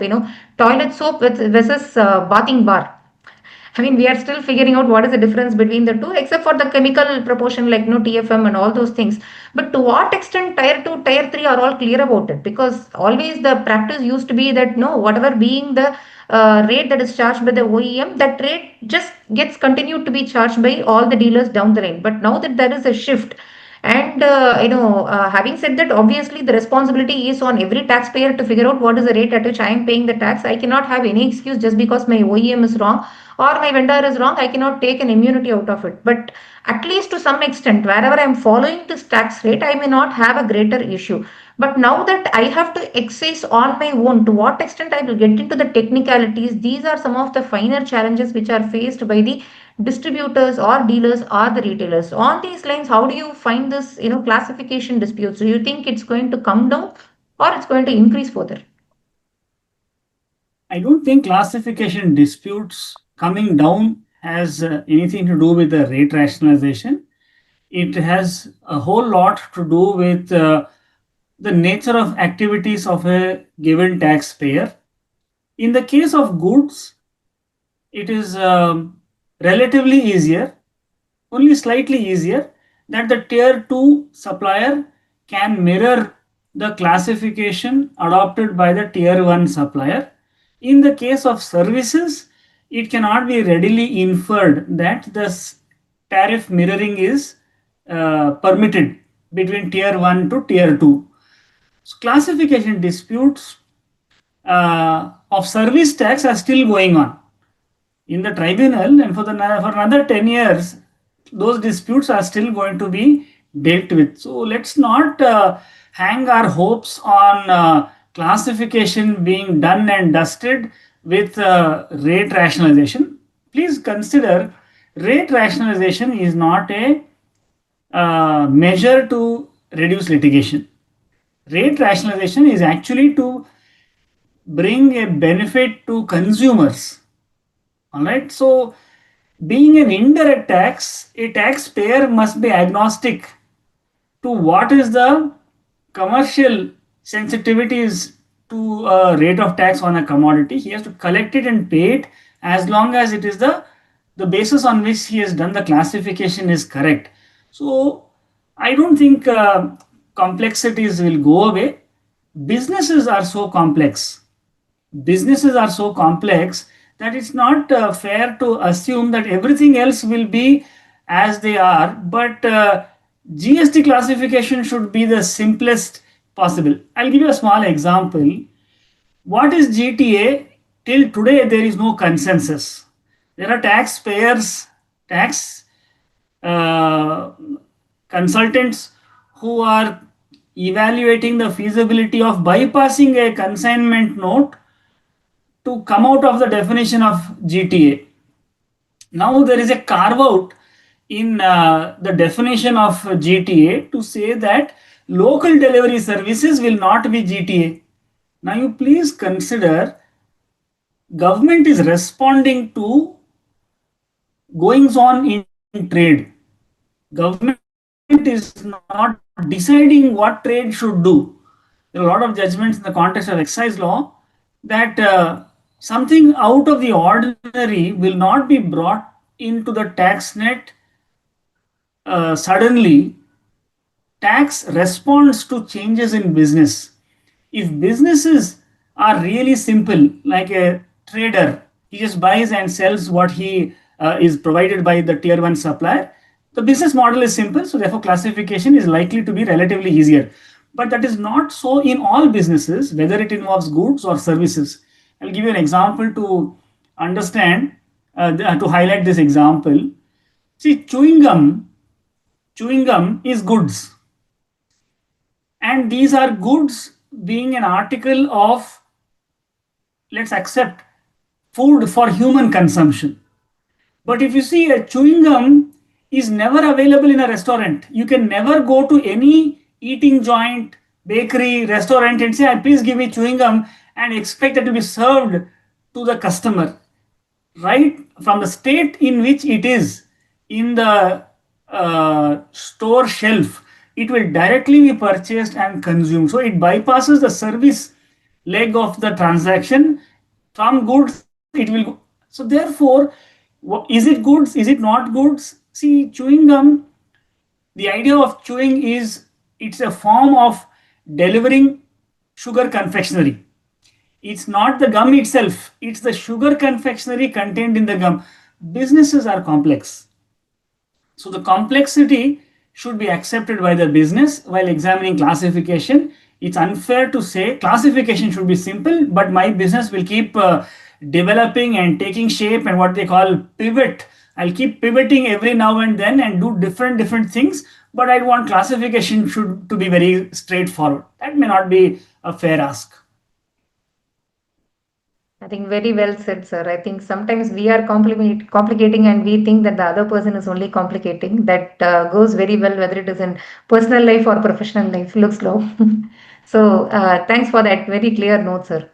toilet soap versus bathing bar. I mean, we are still figuring out what is the difference between the two, except for the chemical proportion like TFM and all those things. But to what extent tier 2, tier 3 are all clear about it? Because always the practice used to be that no, whatever being the rate that is charged by the OEM, that rate just gets continued to be charged by all the dealers down the line. But now that there is a shift, and having said that, obviously the responsibility is on every taxpayer to figure out what is the rate at which I am paying the tax. I cannot have any excuse just because my OEM is wrong or my vendor is wrong. I cannot take an immunity out of it. But at least to some extent, wherever I am following this tax rate, I may not have a greater issue. But now that I have to excise on my own, to what extent I will get into the technicalities, these are some of the finer challenges which are faced by the distributors or dealers or the retailers. On these lines, how do you find this, classification disputes? Do you think it's going to come down or it's going to increase further? I don't think classification disputes coming down has anything to do with the rate rationalization. It has a whole lot to do with the nature of activities of a given taxpayer. In the case of goods, it is relatively easier, only slightly easier, that the tier 2 supplier can mirror the classification adopted by the tier 1 supplier. In the case of services, it cannot be readily inferred that the tariff mirroring is permitted between tier 1 to tier 2. So classification disputes of service tax are still going on in the tribunal, and for another 10 years, those disputes are still going to be dealt with. So let's not hang our hopes on classification being done and dusted with rate rationalization. Please consider rate rationalization is not a measure to reduce litigation. Rate rationalization is actually to bring a benefit to consumers. All right. So, being an indirect tax, a taxpayer must be agnostic to what is the commercial sensitivities to a rate of tax on a commodity. He has to collect it and pay it as long as it is the basis on which he has done the classification is correct. So I don't think complexities will go away. Businesses are so complex. Businesses are so complex that it's not fair to assume that everything else will be as they are, but GST classification should be the simplest possible. I'll give you a small example. What is GTA? Till today, there is no consensus. There are taxpayers, tax uh, consultants who are evaluating the feasibility of bypassing a consignment note to come out of the definition of GTA. Now there is a carve out in the definition of GTA to say that local delivery services will not be GTA. Now you please consider government is responding to goings on in trade. Government is not deciding what trade should do. There are a lot of judgments in the context of excise law that something out of the ordinary will not be brought into the tax net suddenly. Tax responds to changes in business. If businesses are really simple, like a trader, he just buys and sells what he is provided by the tier one supplier. The business model is simple, so therefore classification is likely to be relatively easier. But that is not so in all businesses, whether it involves goods or services. I'll give you an example to understand, to highlight this example. See, chewing gum is goods, and these are goods being an article of, let's accept, food for human consumption. But if you see, a chewing gum is never available in a restaurant. You can never go to any eating joint, bakery, restaurant and say, please give me chewing gum and expect it to be served to the customer. Right from the state in which it is in the store shelf, it will directly be purchased and consumed. So it bypasses the service leg of the transaction. From goods, it will go. So therefore, is it goods? Is it not goods? See, chewing gum, the idea of chewing is it's a form of delivering sugar confectionery. It's not the gum itself, it's the sugar confectionery contained in the gum. Businesses are complex. So the complexity should be accepted by the business while examining classification. It's unfair to say classification should be simple, but my business will keep developing and taking shape and what they call pivot. I'll keep pivoting every now and then and do different things, but I want classification should to be very straightforward. That may not be a fair ask. I think very well said, sir. I think sometimes we are complicating and we think that the other person is only complicating. That goes very well whether it is in personal life or professional life. Looks low. So thanks for that very clear note, sir.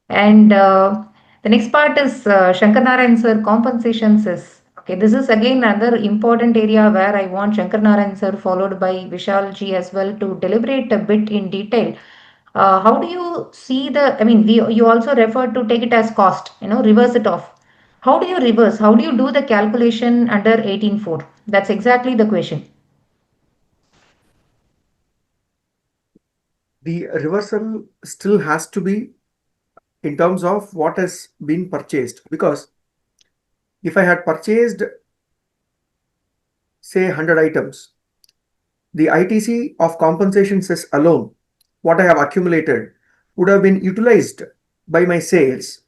And the next part is Shankar Narayan sir, compensation cess. Okay, this is again another important area where I want Shankar Narayan sir followed by Vishal ji as well to deliberate a bit in detail. How do you see the, I mean, you also referred to take it as cost, reverse it off. How do you reverse? How do you do the calculation under 18.4? That's exactly the question. The reversal still has to be in terms of what has been purchased, because if I had purchased say 100 items, the ITC of compensation cess alone, what I have accumulated would have been utilized by my sales,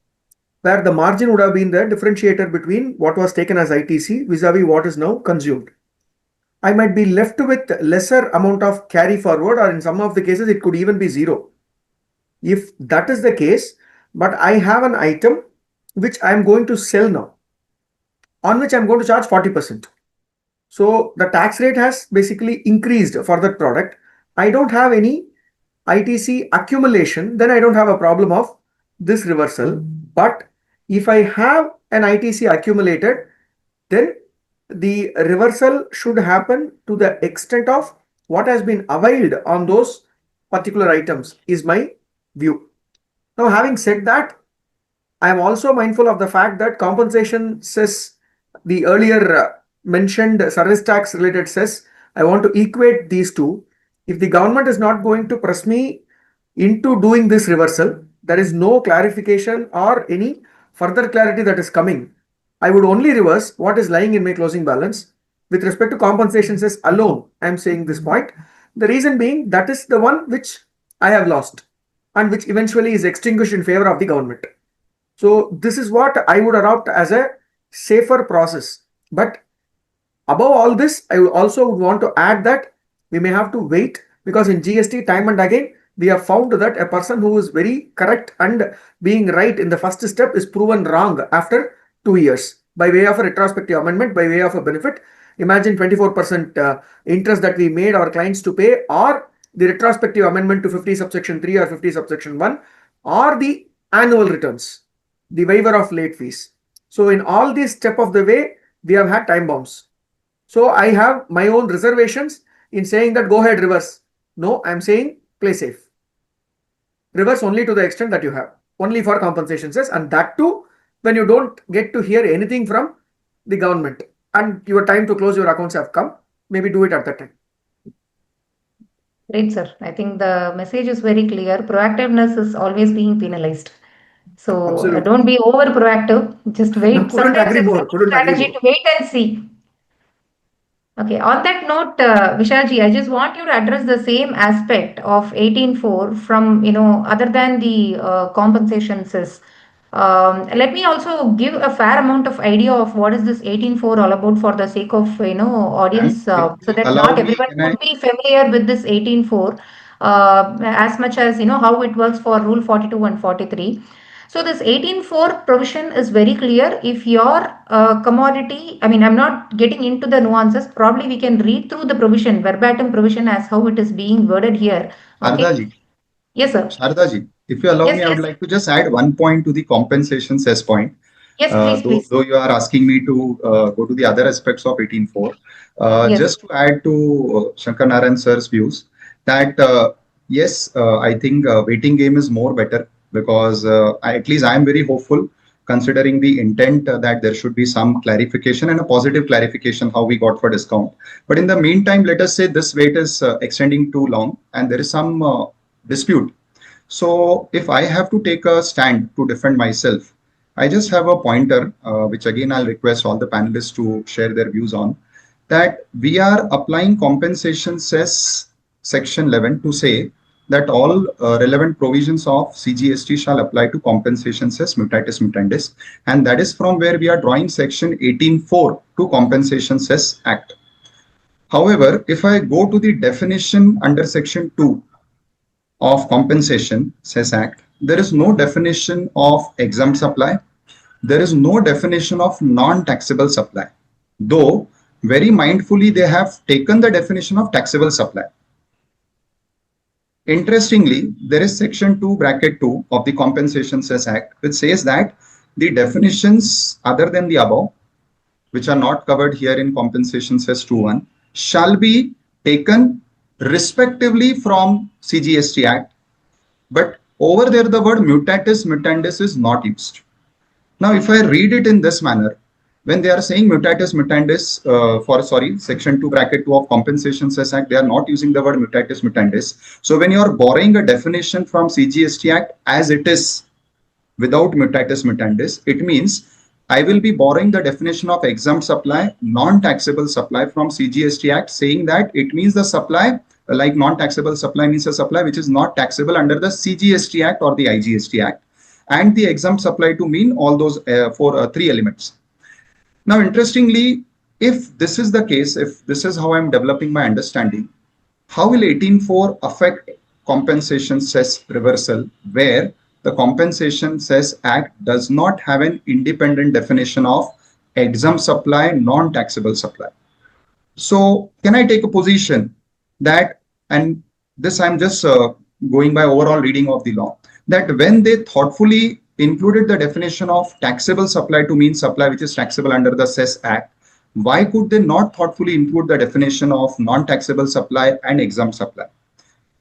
where the margin would have been the differentiator between what was taken as ITC vis-a-vis what is now consumed. I might be left with lesser amount of carry forward, or in some of the cases it could even be zero. If that is the case, but I have an item which I am going to sell now, on which I am going to charge 40%. So the tax rate has basically increased for that product. I don't have any ITC accumulation, then I don't have a problem of this reversal. But if I have an ITC accumulated, then the reversal should happen to the extent of what has been availed on those particular items, is my view. Now, having said that, I am also mindful of the fact that compensation cess, the earlier mentioned service tax related cess, I want to equate these two. If the government is not going to press me into doing this reversal, there is no clarification or any further clarity that is coming, I would only reverse what is lying in my closing balance. With respect to compensation cess alone, I am saying this point. The reason being that is the one which I have lost and which eventually is extinguished in favor of the government. So this is what I would adopt as a safer process. But above all this, I also would want to add that we may have to wait, because in GST time and again, we have found that a person who is very correct and being right in the first step is proven wrong after 2 years by way of a retrospective amendment, by way of a benefit. Imagine 24% interest that we made our clients to pay, or the retrospective amendment to 50 subsection 3 or 50 subsection 1, or the annual returns, the waiver of late fees. So in all these step of the way, we have had time bombs. So I have my own reservations in saying that go ahead, reverse. No, I am saying play safe. Reverse only to the extent that you have, only for compensation cess, and that too when you don't get to hear anything from the government and your time to close your accounts have come, maybe do it at that time. Great, sir. I think the message is very clear. Proactiveness is always being penalized. So Absolutely. don't be over proactive. Just wait. No, couldn't Sometimes agree it's more. a good Couldn't agree strategy more. to wait and see. Okay, on that note, Vishalji, I just want you to address the same aspect of 18.4 from, other than the compensation cess. Let me also give a fair amount of idea of what is this 18.4 all about for the sake of, audience, And if so you that allow not me, everyone can I? could be familiar with this 18.4 as much as, how it works for Rule 42 and 43. So this 18.4 provision is very clear. If your commodity, I mean, I'm not getting into the nuances. Probably we can read through the provision, verbatim provision as how it is being worded here. Okay. Shardaji, Yes, sir. Shardaji, if you allow Yes, me, I would yes. like to just add one point to the compensation cess point. Yes, please, please. Though you are asking me to go to the other aspects of 18.4, Yes. just to add to Shankara Narayanan sir's views, that yes, I think waiting game is more better, because at least I am very hopeful, considering the intent that there should be some clarification and a positive clarification how we got for discount. But in the meantime, let us say this wait is extending too long and there is some dispute. So if I have to take a stand to defend myself, I just have a pointer, which again I'll request all the panelists to share their views on, that we are applying compensation cess section 11 to say that all relevant provisions of CGST shall apply to compensation cess mutatis mutandis, and that is from where we are drawing section 18.4 to compensation cess act. However, if I go to the definition under section 2 of compensation cess act, there is no definition of exempt supply. There is no definition of non-taxable supply, though very mindfully they have taken the definition of taxable supply. Interestingly, there is section 2 bracket 2 of the compensation cess act, which says that the definitions other than the above, which are not covered here in compensation cess 2.1, shall be taken respectively from CGST act, but over there the word mutatis mutandis is not used. Now, if I read it in this manner, when they are saying mutatis mutandis section 2 bracket 2 of compensation cess act, they are not using the word mutatis mutandis. So when you are borrowing a definition from CGST act as it is without mutatis mutandis, it means I will be borrowing the definition of exempt supply, non-taxable supply from CGST act, saying that it means the supply like non-taxable supply means a supply which is not taxable under the CGST Act or the IGST Act, and the exempt supply to mean all those three elements. Now, interestingly, if this is the case, if this is how I'm developing my understanding, how will 18.4 affect compensation cess reversal, where the Compensation Cess Act does not have an independent definition of exempt supply, non-taxable supply? So can I take a position that, and this I'm just going by overall reading of the law, that when they thoughtfully included the definition of taxable supply to mean supply which is taxable under the Cess Act, why could they not thoughtfully include the definition of non-taxable supply and exempt supply?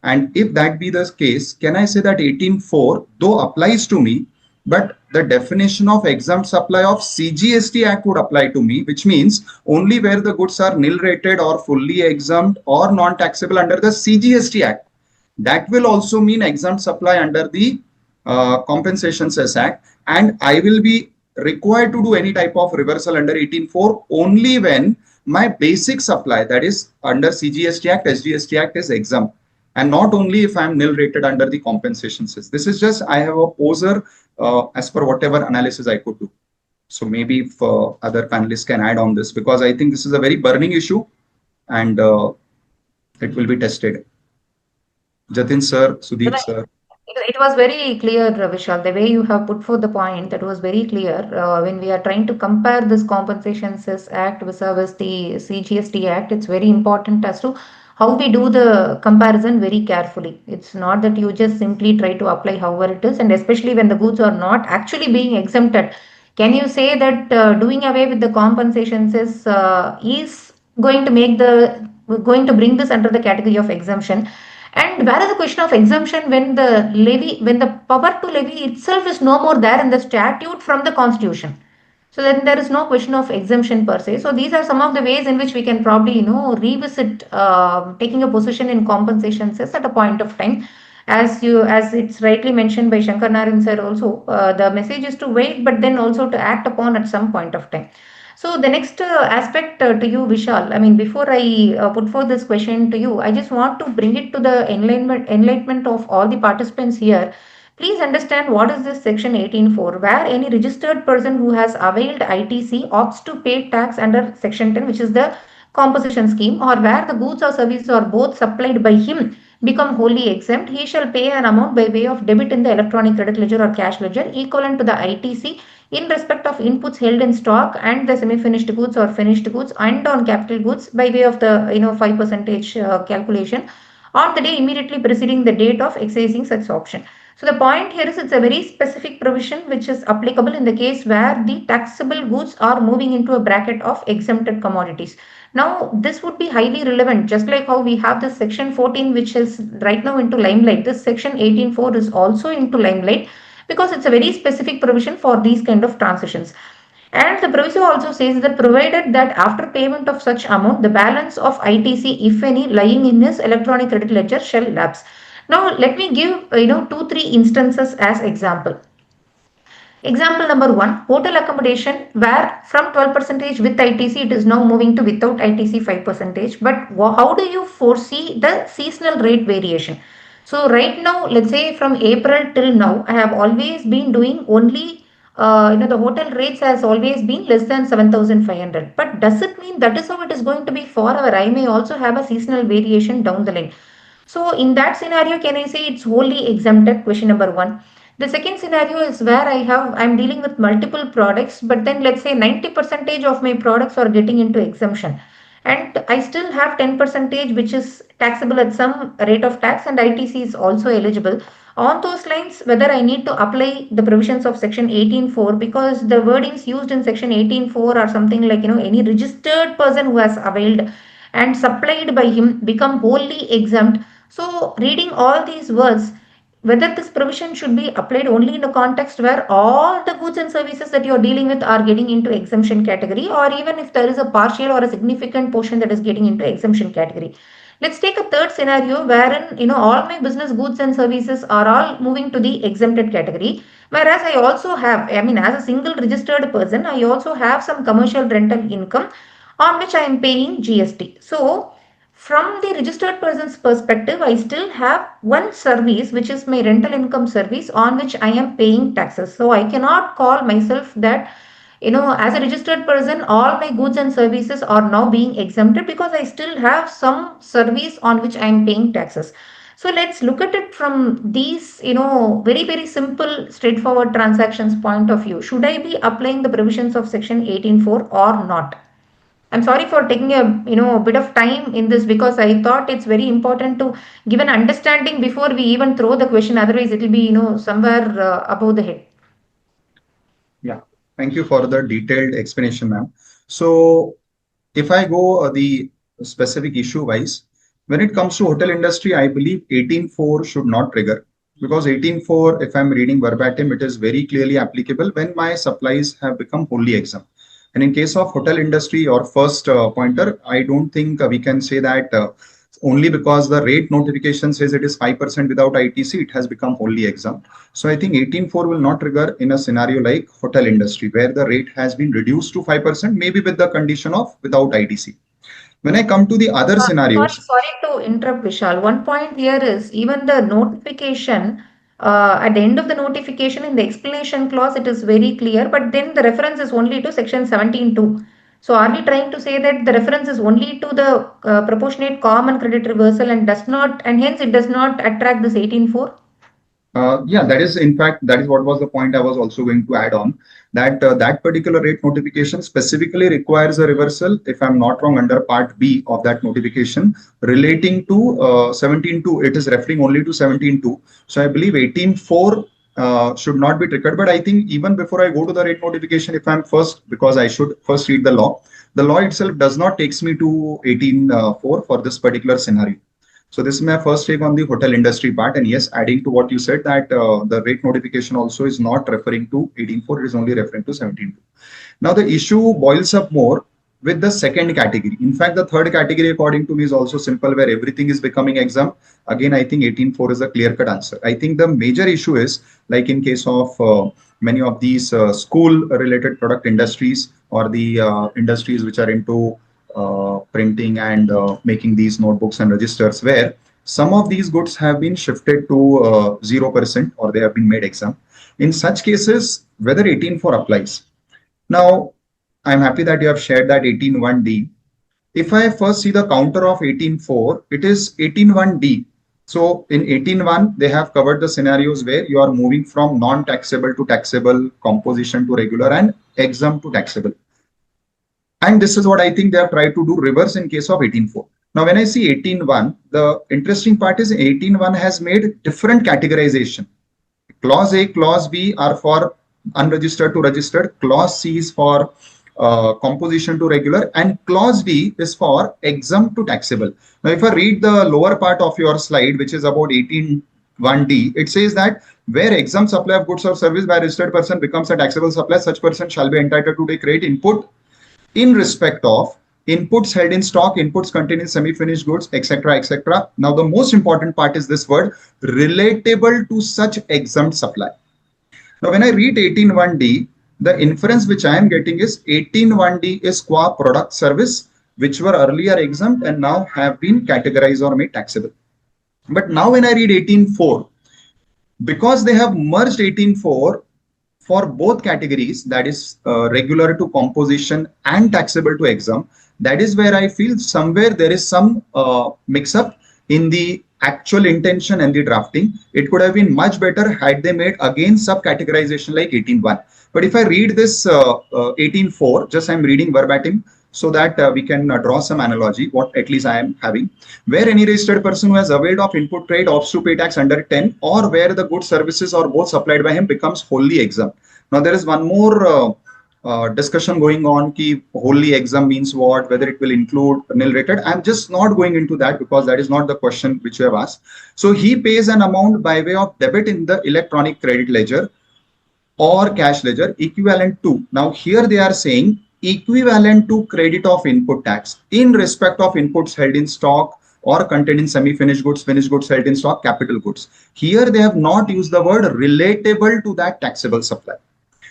And if that be the case, can I say that 18.4 though applies to me, but the definition of exempt supply of CGST Act would apply to me, which means only where the goods are nil rated or fully exempt or non-taxable under the CGST Act. That will also mean exempt supply under the Compensation Cess Act, and I will be required to do any type of reversal under 18.4 only when my basic supply, that is under CGST Act, SGST Act, is exempt, and not only if I'm nil rated under the compensation cess. This is just, I have a poser as per whatever analysis I could do. So maybe if other panelists can add on this, because I think this is a very burning issue and it will be tested. Jatin sir, Sudhir sir. It was very clear, Vishal, the way you have put forth the point, that was very clear. When we are trying to compare this Compensation Cess Act versus the CGST Act, it's very important as to how we do the comparison very carefully. It's not that you just simply try to apply however it is, and especially when the goods are not actually being exempted. Can you say that doing away with the compensation cess is going to bring this under the category of exemption? And where is the question of exemption when the power to levy itself is no more there in the statute from the constitution? So then there is no question of exemption per se. So these are some of the ways in which we can probably, revisit taking a position in compensation cess at a point of time. As it's rightly mentioned by Shankara Narayanan sir also, the message is to wait, but then also to act upon at some point of time. So the next aspect to you, Vishal, I mean, before I put forth this question to you, I just want to bring it to the enlightenment of all the participants here. Please understand what is this section 18.4, where any registered person who has availed ITC opts to pay tax under section 10, which is the composition scheme, or where the goods or services are both supplied by him become wholly exempt, he shall pay an amount by way of debit in the electronic credit ledger or cash ledger equivalent to the ITC in respect of inputs held in stock and the semi-finished goods or finished goods and on capital goods by way of the 5% calculation on the day immediately preceding the date of exercising such option. So the point here is it's a very specific provision which is applicable in the case where the taxable goods are moving into a bracket of exempted commodities. Now this would be highly relevant, just like how we have this section 14 which is right now into limelight. This section 18.4 is also into limelight because it's a very specific provision for these kind of transitions. And the provision also says that provided that after payment of such amount, the balance of ITC, if any, lying in his electronic credit ledger shall lapse. Now, let me give 2-3 instances as example. Example number 1, hotel accommodation, where from 12% with ITC, it is now moving to without ITC 5%. But how do you foresee the seasonal rate variation? So right now, let's say from April till now, I have always been doing only, the hotel rates has always been less than 7,500. But does it mean that is how it is going to be forever? I may also have a seasonal variation down the line. So in that scenario, can I say it's wholly exempted? Question number 1. The second scenario is where I'm dealing with multiple products, but then let's say 90% of my products are getting into exemption. And I still have 10% which is taxable at some rate of tax, and ITC is also eligible. On those lines, whether I need to apply the provisions of section 18.4, because the wordings used in section 18.4 are something like, any registered person who has availed and supplied by him become wholly exempt. So reading all these words, whether this provision should be applied only in a context where all the goods and services that you're dealing with are getting into exemption category, or even if there is a partial or a significant portion that is getting into exemption category. Let's take a third scenario wherein all my business goods and services are all moving to the exempted category, whereas I also have, as a single registered person, I also have some commercial rental income on which I am paying GST. So from the registered person's perspective, I still have one service, which is my rental income service, on which I am paying taxes. So I cannot call myself that, as a registered person, all my goods and services are now being exempted, because I still have some service on which I am paying taxes. So let's look at it from these, very, very simple, straightforward transactions point of view. Should I be applying the provisions of section 18.4 or not? I'm sorry for taking a bit of time in this, because I thought it's very important to give an understanding before we even throw the question. Otherwise, it will be somewhere above the head. Yeah, thank you for the detailed explanation, ma'am. So if I go the specific issue wise, when it comes to hotel industry, I believe 18.4 should not trigger, because 18.4, if I'm reading verbatim, it is very clearly applicable when my supplies have become wholly exempt. And in case of hotel industry, or first pointer, I don't think we can say that only because the rate notification says it is 5% without ITC, it has become wholly exempt. So I think 18.4 will not trigger in a scenario like hotel industry, where the rate has been reduced to 5%, maybe with the condition of without ITC. When I come to the other scenarios, Sorry to interrupt, Vishal. One point here is, even the notification, at the end of the notification in the explanation clause, it is very clear, but then the reference is only to section 17.2. So are we trying to say that the reference is only to the proportionate common credit reversal, and hence it does not attract this 18.4? yeah, that is, in fact, that is what was the point I was also going to add on, that that particular rate notification specifically requires a reversal, if I'm not wrong, under part B of that notification relating to 17.2. It is referring only to 17.2. So I believe 18.4 should not be triggered. But I think even before I go to the rate notification, if I'm first, because I should first read the law itself does not takes me to 18.4 for this particular scenario. So this is my first take on the hotel industry part. And yes, adding to what you said, that the rate notification also is not referring to 18.4, it is only referring to 17.2. Now the issue boils up more with the second category. In fact, the third category, according to me, is also simple, where everything is becoming exempt. Again, I think 18.4 is a clear-cut answer. I think the major issue is, like in case of many of these school-related product industries, or the industries which are into printing and making these notebooks and registers, where some of these goods have been shifted to 0%, or they have been made exempt. In such cases, whether 18.4 applies. Now, I'm happy that you have shared that 18.1D. If I first see the counter of 18.4, it is 18.1D. So in 18.1, they have covered the scenarios where you are moving from non-taxable to taxable, composition to regular, and exempt to taxable. And this is what I think they have tried to do reverse in case of 18.4. Now, when I see 18.1, the interesting part is 18.1 has made different categorization. Clause A, Clause B are for unregistered to registered. Clause C is for composition to regular, and Clause D is for exempt to taxable. Now, if I read the lower part of your slide, which is about 18.1D, it says that where exempt supply of goods or service by a registered person becomes a taxable supply, such person shall be entitled to take credit input in respect of inputs held in stock, inputs contained in semi-finished goods, etc., etc. Now, the most important part is this word, relatable to such exempt supply. Now, when I read 18.1D, the inference which I am getting is 18.1D is qua product service, which were earlier exempt and now have been categorized or made taxable. But now when I read 18.4, because they have merged 18.4 for both categories, that is regular to composition and taxable to exempt, that is where I feel somewhere there is some mix-up in the actual intention and the drafting. It could have been much better had they made again subcategorization like 18.1. But if I read this 18.4, just I'm reading verbatim, so that we can draw some analogy, what at least I am having, where any registered person who has availed of input trade opts to pay tax under 10, or where the goods, services, or both supplied by him becomes wholly exempt. Now, there is one more discussion going on, ki wholly exempt means what, whether it will include nil rated. I'm just not going into that, because that is not the question which you have asked. So he pays an amount by way of debit in the electronic credit ledger or cash ledger equivalent to, now here they are saying equivalent to credit of input tax in respect of inputs held in stock or contained in semi-finished goods, finished goods held in stock, capital goods. Here they have not used the word relatable to that taxable supply.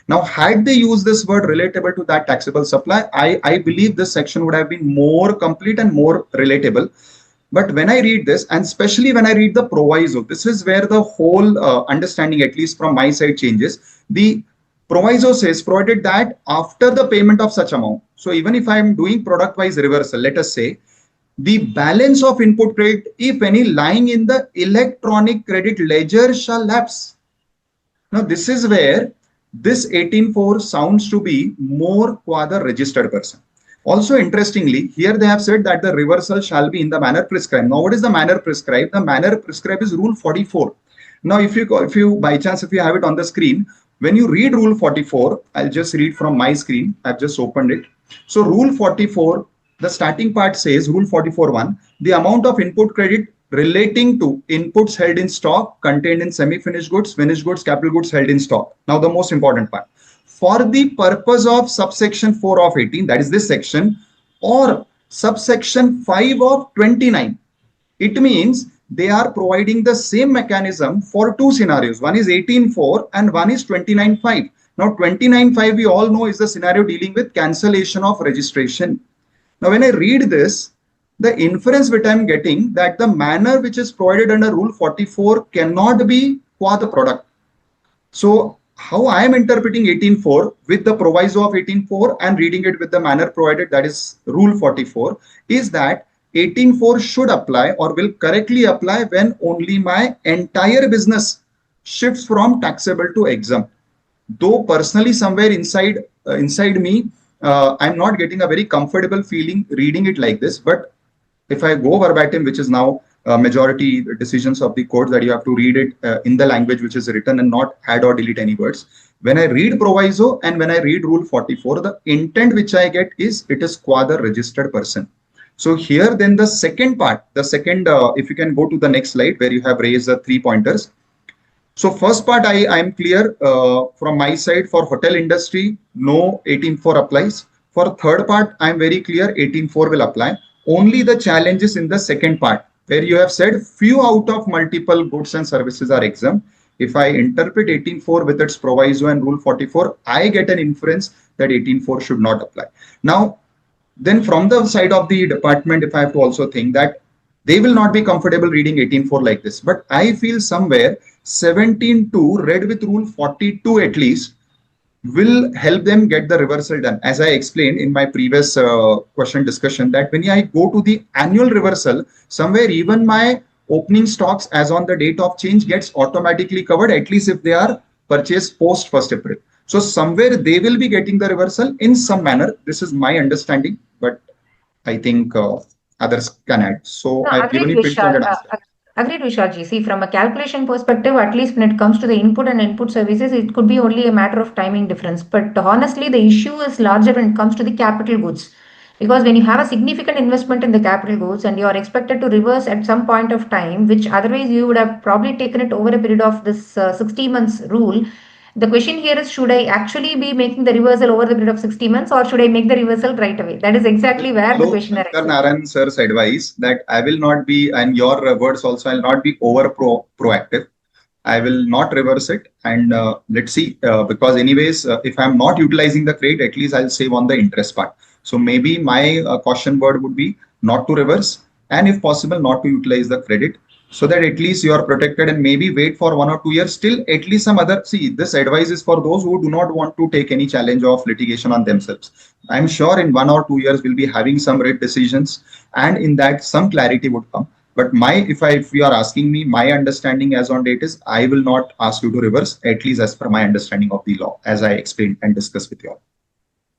Now, had they used this word relatable to that taxable supply, I believe this section would have been more complete and more relatable. But when I read this, and especially when I read the proviso, this is where the whole understanding, at least from my side, changes. The proviso says, provided that after the payment of such amount, so even if I am doing product wise reversal, let us say, the balance of input credit, if any, lying in the electronic credit ledger shall lapse. Now, this is where this 18.4 sounds to be more qua the registered person. Also, interestingly, here they have said that the reversal shall be in the manner prescribed. Now, what is the manner prescribed? The manner prescribed is Rule 44. Now, if you by chance, if you have it on the screen, when you read Rule 44, I'll just read from my screen. I've just opened it. So, Rule 44, the starting part says, Rule 44.1, the amount of input credit relating to inputs held in stock contained in semi-finished goods, finished goods, capital goods held in stock. Now, the most important part. For the purpose of subsection 4 of 18, that is this section, or subsection 5 of 29, it means they are providing the same mechanism for two scenarios. One is 18.4 and one is 29.5. Now, 29.5 we all know is the scenario dealing with cancellation of registration. Now, when I read this, the inference which I am getting that the manner which is provided under Rule 44 cannot be qua the product. So, how I am interpreting 18.4 with the proviso of 18.4 and reading it with the manner provided, that is Rule 44, is that 18.4 should apply or will correctly apply when only my entire business shifts from taxable to exempt. Though personally somewhere inside me, I'm not getting a very comfortable feeling reading it like this, but if I go verbatim, which is now majority decisions of the court, that you have to read it in the language which is written and not add or delete any words. When I read proviso and when I read Rule 44, the intent which I get is it is qua the registered person. So here then the second part, if you can go to the next slide where you have raised the 3 pointers. So first part I am clear from my side. For hotel industry, no 18.4 applies. For third part, I am very clear 18.4 will apply. Only the challenge is in the second part, where you have said few out of multiple goods and services are exempt. If I interpret 18.4 with its proviso and Rule 44, I get an inference that 18.4 should not apply. Now, then from the side of the department, if I have to also think that they will not be comfortable reading 18.4 like this, but I feel somewhere 17.2 read with Rule 42 at least will help them get the reversal done. As I explained in my previous question discussion, that when I go to the annual reversal, somewhere even my opening stocks as on the date of change gets automatically covered, at least if they are purchased post 1st April. So somewhere they will be getting the reversal in some manner. This is my understanding, but I think others can add. So I've given you pinpointed answer. Agreed, Vishal ji. See, from a calculation perspective, at least when it comes to the input and input services, it could be only a matter of timing difference. But honestly, the issue is larger when it comes to the capital goods. Because when you have a significant investment in the capital goods and you are expected to reverse at some point of time, which otherwise you would have probably taken it over a period of this 60 months rule, the question here is, should I actually be making the reversal over the period of 60 months or should I make the reversal right away? That is exactly where the question arises. Shankara Narayanan sir's advice that I will not be, and your words also, I'll not be over proactive. I will not reverse it, and let's see, because anyways, if I'm not utilizing the credit, at least I'll save on the interest part. So maybe my caution word would be not to reverse, and if possible, not to utilize the credit, so that at least you are protected, and maybe wait for 1 or 2 years still, at least some other, see, this advice is for those who do not want to take any challenge of litigation on themselves. I'm sure in 1 or 2 years we'll be having some rate decisions, and in that some clarity would come. But if you are asking me, my understanding as on date is I will not ask you to reverse, at least as per my understanding of the law, as I explained and discussed with you all.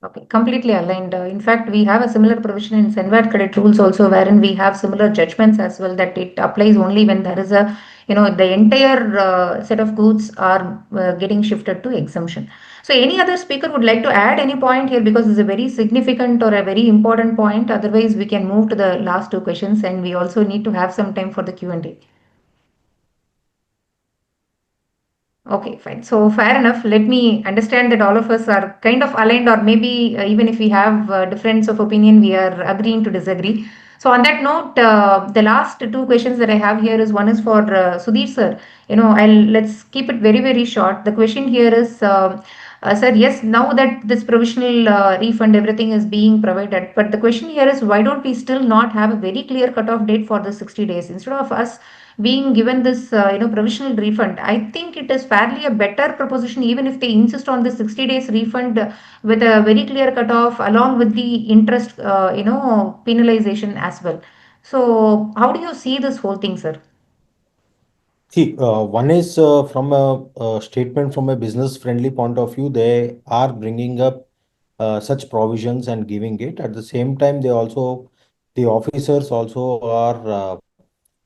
Okay, completely aligned. In fact, we have a similar provision in SENVAT credit rules also, wherein we have similar judgments as well, that it applies only when there is a, the entire set of goods are getting shifted to exemption. So any other speaker would like to add any point here, because it's a very significant or a very important point. Otherwise, we can move to the last 2 questions, and we also need to have some time for the Q&A. Okay, fine. So fair enough. Let me understand that all of us are kind of aligned, or maybe even if we have a difference of opinion, we are agreeing to disagree. So on that note, the last 2 questions that I have here is, one is for Sudhir sir. Let's keep it very, very short. The question here is, Sir, yes, now that this provisional refund, everything is being provided. But the question here is, why don't we still not have a very clear cutoff date for the 60 days? Instead of us being given this, provisional refund, I think it is fairly a better proposition, even if they insist on the 60 days refund with a very clear cutoff along with the interest, penalization as well. So, how do you see this whole thing, sir? See, one is from a statement from a business friendly point of view, they are bringing up such provisions and giving it. At the same time, the officers also are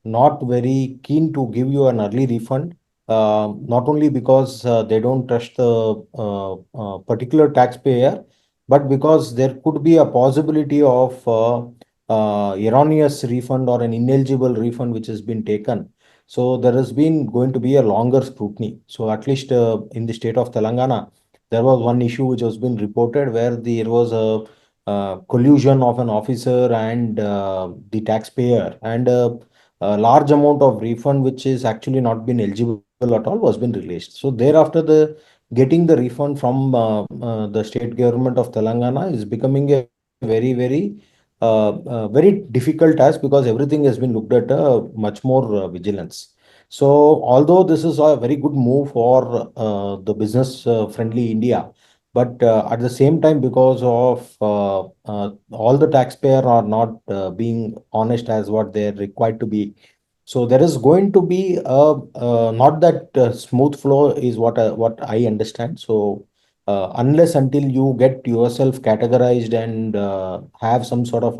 not very keen to give you an early refund, not only because they don't trust the particular taxpayer, but because there could be a possibility of erroneous refund or an ineligible refund which has been taken. So there has been going to be a longer scrutiny. So at least in the state of Telangana, there was one issue which has been reported where there was a collusion of an officer and the taxpayer, and a large amount of refund which is actually not been eligible at all was been released. So thereafter, the getting the refund from the state government of Telangana is becoming a very difficult task, because everything has been looked at much more vigilance. So although this is a very good move for the business friendly India, but at the same time, because of all the taxpayer are not being honest as what they're required to be, so there is going to be not that smooth flow is what I understand. So unless until you get yourself categorized and have some sort of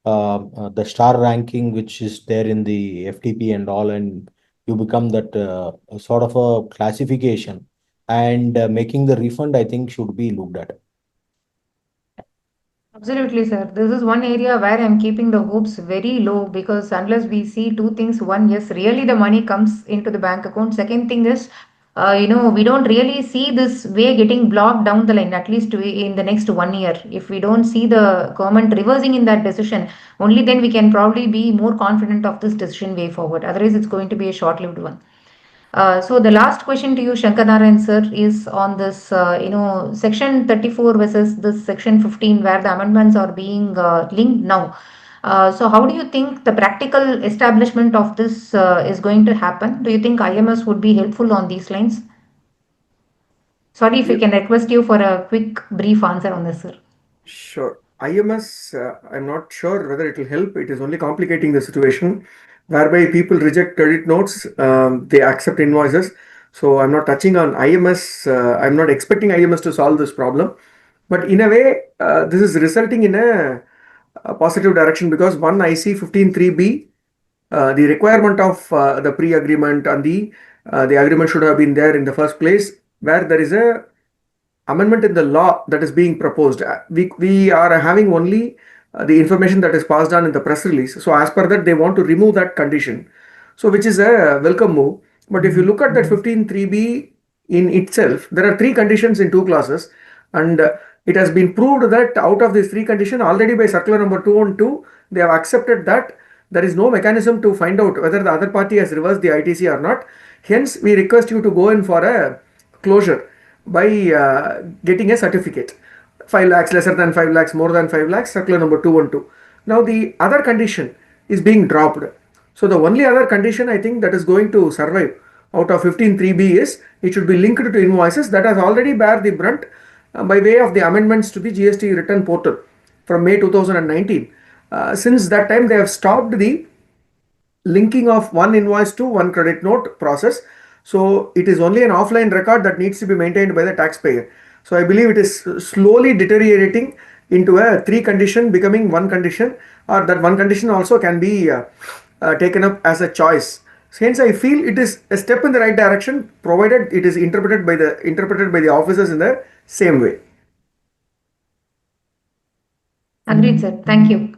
the star ranking which is there in the FTP and all, and you become that sort of a classification, and making the refund, I think, should be looked at. Absolutely, sir. This is one area where I'm keeping the hopes very low, because unless we see two things: one, yes, really the money comes into the bank account. Second thing is, we don't really see this way getting blocked down the line, at least in the next 1 year. If we don't see the government reversing in that decision, only then we can probably be more confident of this decision way forward. Otherwise, it's going to be a short-lived one. So the last question to you, Shankara Narayanan sir, is on this, section 34 versus this section 15, where the amendments are being linked now. So how do you think the practical establishment of this is going to happen? Do you think IMS would be helpful on these lines? Sorry if I can request you for a quick, brief answer on this, sir. Sure. IMS, I'm not sure whether it will help. It is only complicating the situation, whereby people reject credit notes, they accept invoices. So I'm not touching on IMS. I'm not expecting IMS to solve this problem. But in a way, this is resulting in a positive direction, because one, I see 15.3b, the requirement of the pre-agreement and the agreement should have been there in the first place, where there is a amendment in the law that is being proposed. We are having only the information that is passed on in the press release. So as per that, they want to remove that condition. So which is a welcome move. But if you look at that 15.3b in itself, there are three conditions in two clauses, and it has been proved that out of these three conditions, already by circular number 212, they have accepted that there is no mechanism to find out whether the other party has reversed the ITC or not. Hence, we request you to go in for a closure by getting a certificate. 5 lakhs, lesser than 5 lakhs, more than 5 lakhs, circular number 212. Now the other condition is being dropped. So the only other condition I think that is going to survive out of 15.3b is it should be linked to invoices that has already bear the brunt by way of the amendments to the GST return portal from May 2019. Since that time, they have stopped the linking of one invoice to one credit note process. So it is only an offline record that needs to be maintained by the taxpayer. So I believe it is slowly deteriorating into a three condition becoming one condition, or that one condition also can be taken up as a choice. Hence, I feel it is a step in the right direction, provided it is interpreted by the officers in the same way. Agreed, sir. Thank you.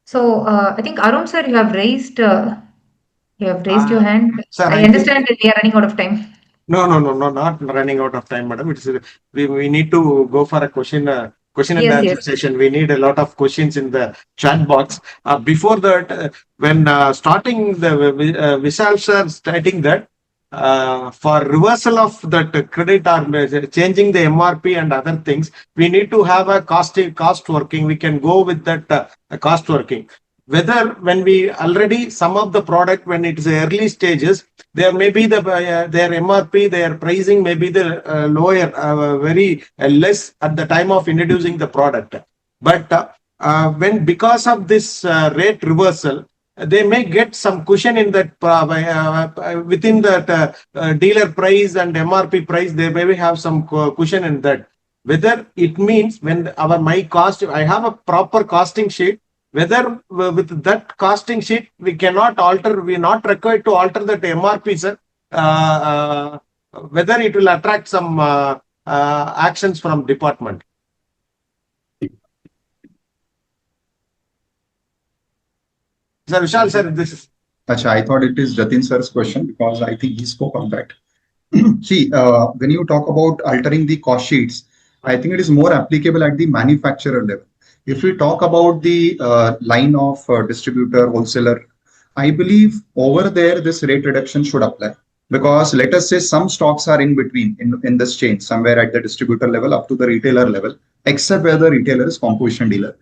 So I think Arun sir, you have raised your hand. Sir, I I think understand that we are running out of time. no, not running out of time, madam. We need to go for a question and answer session. We need a lot of questions in the chat box. Before that, when starting the VISHAL sir stating that for reversal of that credit or changing the MRP and other things, we need to have a cost working. We can go with that cost working. Whether when we already some of the product when it is early stages, there may be their MRP, their pricing may be the lower, very less at the time of introducing the product. But when because of this rate reversal, they may get some cushion in that within that dealer price and MRP price. They may have some cushion in that. Whether it means when my cost, I have a proper costing sheet. Whether with that costing sheet we cannot alter, we are not required to alter that MRP, sir. Whether it will attract some actions from department. Sir, Vishal, sir, this is. Achha, I thought it is Jatin sir's question because I think he spoke on that. See, when you talk about altering the cost sheets, I think it is more applicable at the manufacturer level. If we talk about the line of distributor, wholesaler, I believe over there this rate reduction should apply. Because let us say some stocks are in between in this chain, somewhere at the distributor level up to the retailer level, except where the retailer is composition dealer.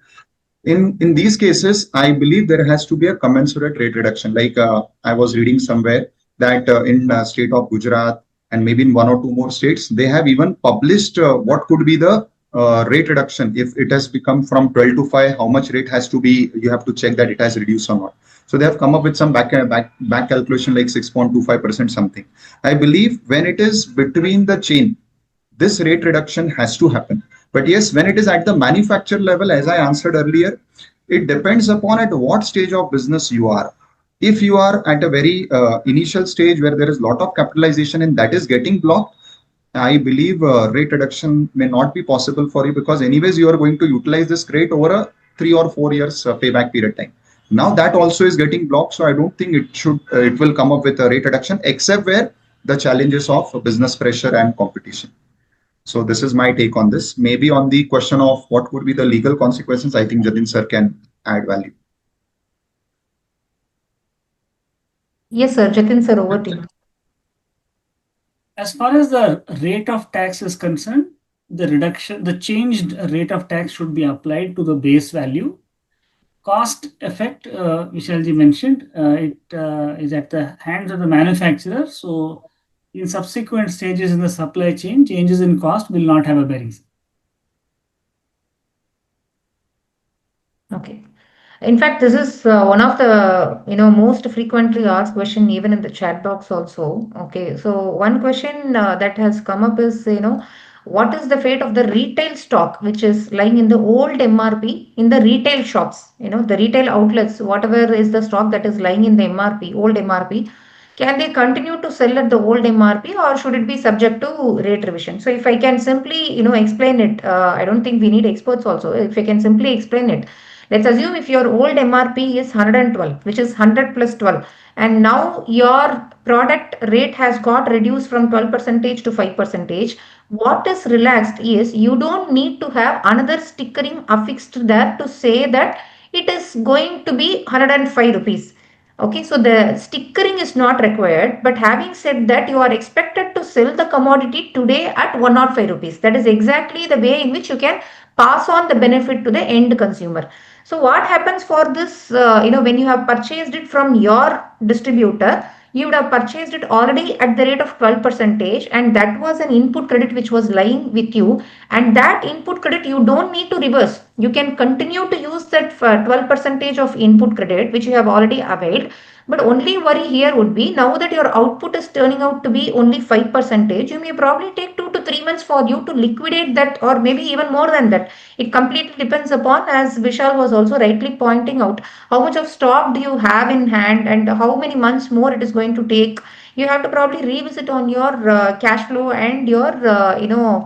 In these cases, I believe there has to be a commensurate rate reduction. Like I was reading somewhere that in state of Gujarat and maybe in one or two more states, they have even published what could be the rate reduction. If it has become from 12 to 5, how much rate has to be, you have to check that it has reduced or not. So they have come up with some back calculation like 6.25% something. I believe when it is between the chain, this rate reduction has to happen. But yes, when it is at the manufacturer level, as I answered earlier, it depends upon at what stage of business you are. If you are at a very initial stage where there is a lot of capitalization and that is getting blocked, I believe rate reduction may not be possible for you because anyways, you are going to utilize this rate over a 3 or 4 years payback period time. Now that also is getting blocked. So I don't think it will come up with a rate reduction except where the challenges of business pressure and competition. So this is my take on this. Maybe on the question of what would be the legal consequences, I think Jatin sir can add value. Yes, sir. Jatin sir, over to you. As far as the rate of tax is concerned, the changed rate of tax should be applied to the base value. Cost effect, Vishalji mentioned, it is at the hands of the manufacturer. So in subsequent stages in the supply chain, changes in cost will not have a bearing. Okay. In fact, this is one of the most frequently asked question even in the chat box also. Okay, so one question that has come up is what is the fate of the retail stock which is lying in the old MRP in the retail shops? The retail outlets, whatever is the stock that is lying in the MRP, old MRP. Can they continue to sell at the old MRP or should it be subject to rate revision? So if I can simply, explain it, I don't think we need experts also. If I can simply explain it, let's assume if your old MRP is 112, which is 100 plus 12, and now your product rate has got reduced from 12% to 5%. What is relaxed is you don't need to have another stickering affixed there to say that it is going to be 105 rupees. Okay, so the stickering is not required, but having said that, you are expected to sell the commodity today at 105 rupees. That is exactly the way in which you can pass on the benefit to the end consumer. So what happens for this, when you have purchased it from your distributor, you would have purchased it already at the rate of 12%, and that was an input credit which was lying with you, and that input credit you don't need to reverse. You can continue to use that 12% of input credit which you have already availed. But only worry here would be now that your output is turning out to be only 5%, you may probably take 2 to 3 months for you to liquidate that, or maybe even more than that. It completely depends upon, as Vishal was also rightly pointing out, how much of stock do you have in hand and how many months more it is going to take. You have to probably revisit on your cash flow and your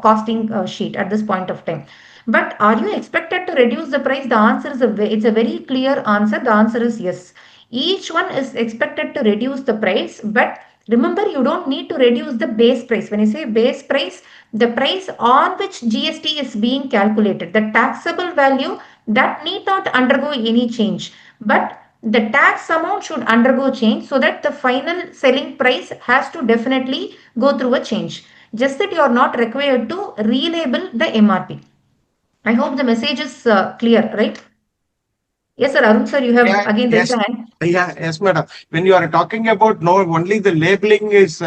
costing sheet at this point of time. But are you expected to reduce the price? The answer is it's a very clear answer. The answer is yes. Each one is expected to reduce the price, but remember, you don't need to reduce the base price. When you say base price, the price on which GST is being calculated, the taxable value, that need not undergo any change. But the tax amount should undergo change so that the final selling price has to definitely go through a change. Just that you are not required to relabel the MRP. I hope the message is clear, right? Yes, sir. Arun, sir, you have Yeah, again raised yes. a hand. Yeah, yes, madam. When you are talking about no, only the labeling is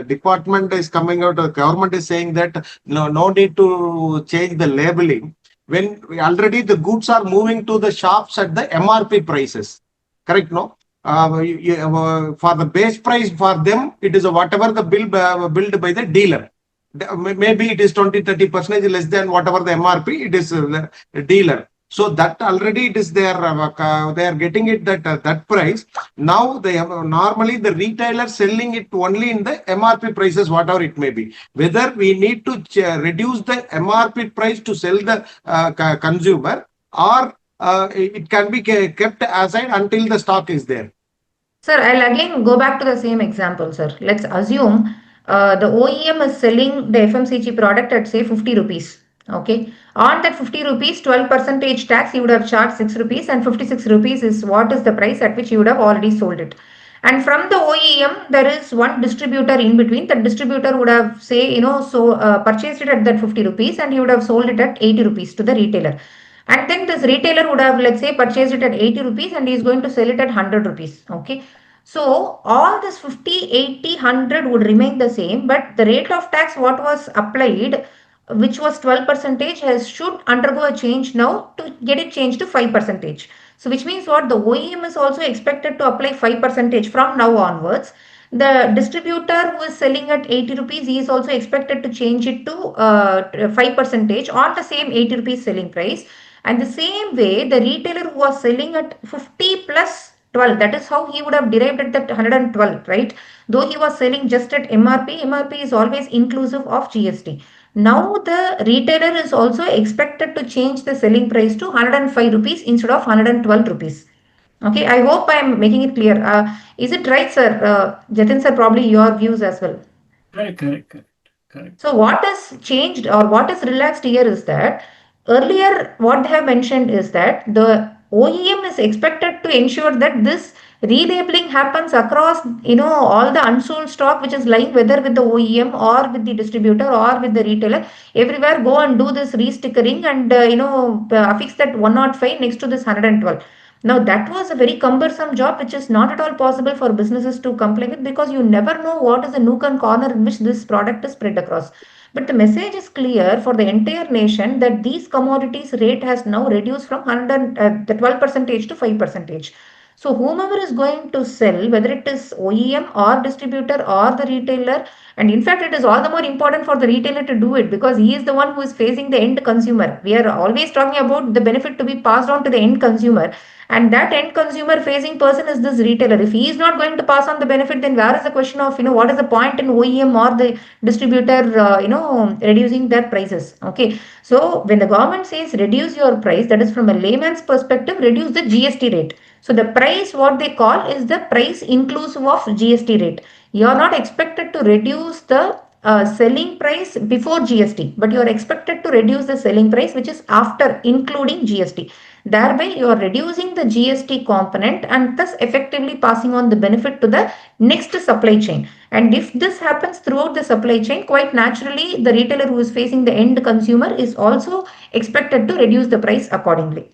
department is coming out. Government is saying that no need to change the labeling. When already the goods are moving to the shops at the MRP prices, correct? No, for the base price for them, it is whatever the bill billed by the dealer. Maybe it is 20-30% less than whatever the MRP. It is the dealer. So that already it is there. They are getting it that price. Now they have normally the retailer selling it only in the MRP prices, whatever it may be. Whether we need to reduce the MRP price to sell the consumer, or it can be kept aside until the stock is there. Sir, I'll again go back to the same example, sir. Let's assume the OEM is selling the FMCG product at say 50 rupees. Okay. On that 50 rupees, 12 percentage tax, you would have charged 6 rupees, and 56 rupees is what is the price at which you would have already sold it. And from the OEM, there is one distributor in between. The distributor would have say, purchased it at that 50 rupees and he would have sold it at 80 rupees to the retailer. And then this retailer would have, let's say, purchased it at 80 rupees and he is going to sell it at 100 rupees. Okay. So all this 50, 80, 100 would remain the same, but the rate of tax what was applied, which was 12 percentage, should undergo a change now to get it changed to 5 percentage. So which means what, the OEM is also expected to apply 5 percentage from now onwards. The distributor who is selling at 80 rupees, he is also expected to change it to 5 percentage on the same 80 rupees selling price. And the same way, the retailer who was selling at 50 plus 12, that is how he would have derived at that 112, right? Though he was selling just at MRP, MRP is always inclusive of GST. Now the retailer is also expected to change the selling price to 105 rupees instead of 112 rupees. Okay, I hope I am making it clear. Is it right, sir? Jatin sir, probably your views as well. Correct. So what has changed or what is relaxed here is that earlier what they have mentioned is that the OEM is expected to ensure that this relabeling happens across all the unsold stock which is lying, whether with the OEM or with the distributor or with the retailer. Everywhere go and do this restickering and affix that 105 next to this 112. Now that was a very cumbersome job which is not at all possible for businesses to comply with, because you never know what is the nook and corner in which this product is spread across. But the message is clear for the entire nation that these commodities rate has now reduced from 100, the 12 percentage to 5 percentage. So whomever is going to sell, whether it is OEM or distributor or the retailer, and in fact it is all the more important for the retailer to do it because he is the one who is facing the end consumer. We are always talking about the benefit to be passed on to the end consumer, and that end consumer facing person is this retailer. If he is not going to pass on the benefit, then where is the question of what is the point in OEM or the distributor reducing their prices? Okay, so when the government says reduce your price, that is from a layman's perspective, reduce the GST rate. So the price what they call is the price inclusive of GST rate. You are not expected to reduce the selling price before GST, but you are expected to reduce the selling price which is after including GST. Thereby, you are reducing the GST component and thus effectively passing on the benefit to the next supply chain. And if this happens throughout the supply chain, quite naturally, the retailer who is facing the end consumer is also expected to reduce the price accordingly.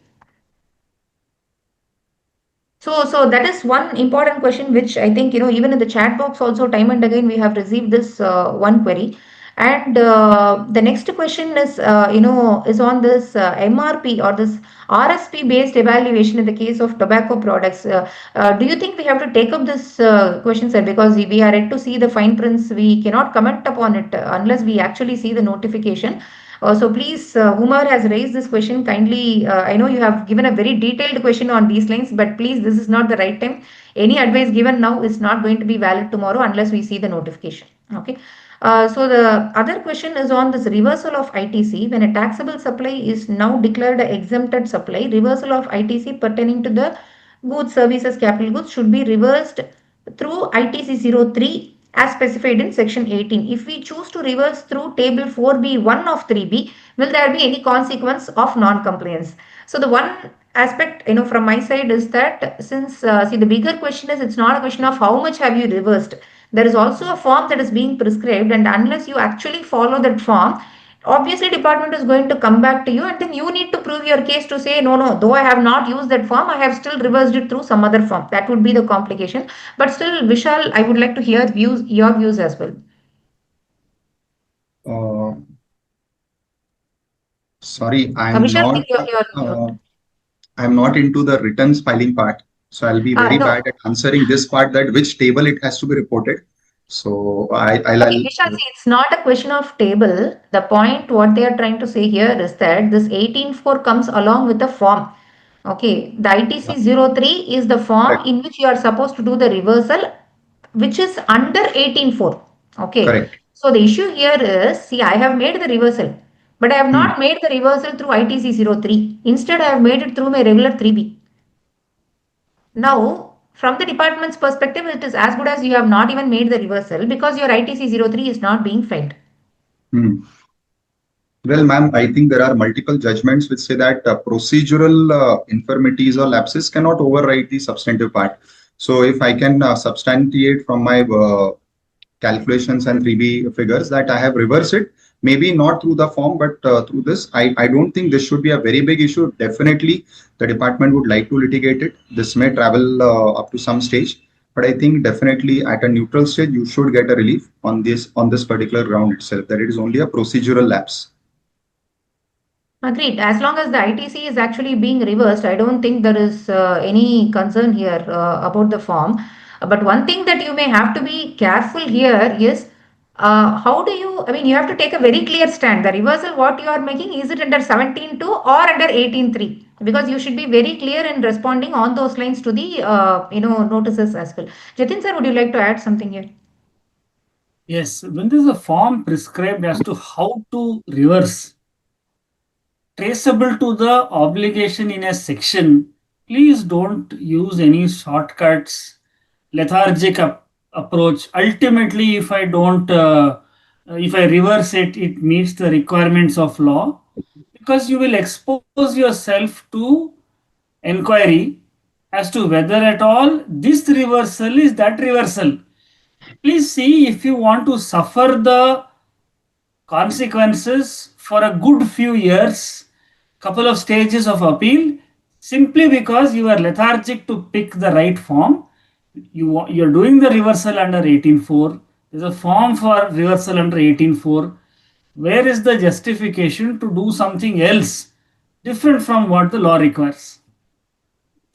So that is one important question which I think, even in the chat box also time and again we have received this one query. And the next question is on this MRP or this RSP based evaluation in the case of tobacco products. Do you think we have to take up this question, sir? Because we are yet to see the fine prints. We cannot comment upon it unless we actually see the notification. So please, whomever has raised this question, kindly, I know you have given a very detailed question on these lines, but please, this is not the right time. Any advice given now is not going to be valid tomorrow unless we see the notification. Okay. So the other question is on this reversal of ITC. When a taxable supply is now declared an exempted supply, reversal of ITC pertaining to the goods, services, capital goods should be reversed through ITC 03 as specified in section 18. If we choose to reverse through table 4B1 of 3B, will there be any consequence of non-compliance? So the one aspect, from my side is that since, see, the bigger question is it's not a question of how much have you reversed. There is also a form that is being prescribed, and unless you actually follow that form, obviously department is going to come back to you, and then you need to prove your case to say, no, no, though I have not used that form, I have still reversed it through some other form. That would be the complication. But still, Vishal, I would like to hear your views as well. Sorry, Vishal, you're I'm not into the returns filing part. So I'll be very no. bad at answering this part, that which table it has to be reported. So Okay, Vishal, see, it's not a question of table. The point what they are trying to say here is that this 18.4 comes along with the form. Okay, the ITC 03 is the form correct. in which you are supposed to do the reversal, which is under 18.4. Okay, Correct. so the issue here is, see, I have made the reversal, but I have not made the reversal through ITC 03. Instead, I have made it through my regular 3B. Now, from the department's perspective, it is as good as you have not even made the reversal because your ITC 03 is not being filed. Well, ma'am, I think there are multiple judgments which say that procedural infirmities or lapses cannot override the substantive part. So if I can substantiate from my calculations and 3B figures that I have reversed it, maybe not through the form, but through this, I don't think this should be a very big issue. Definitely, the department would like to litigate it. This may travel up to some stage, but I think definitely at a neutral stage, you should get a relief on this particular ground itself, that it is only a procedural lapse. Agreed. As long as the ITC is actually being reversed, I don't think there is any concern here about the form. But one thing that you may have to be careful here is how do you, I mean, you have to take a very clear stand. The reversal, what you are making, is it under 17.2 or under 18.3? Because you should be very clear in responding on those lines to the, notices as well. Jatin sir, would you like to add something here? Yes, when there is a form prescribed as to how to reverse, traceable to the obligation in a section, please don't use any shortcuts, lethargic approach. Ultimately, if I don't, if I reverse it, it meets the requirements of law, because you will expose yourself to inquiry as to whether at all this reversal is that reversal. Please see, if you want to suffer the consequences for a good few years, couple of stages of appeal, simply because you are lethargic to pick the right form, you're doing the reversal under 18.4. There's a form for reversal under 18.4. Where is the justification to do something else different from what the law requires?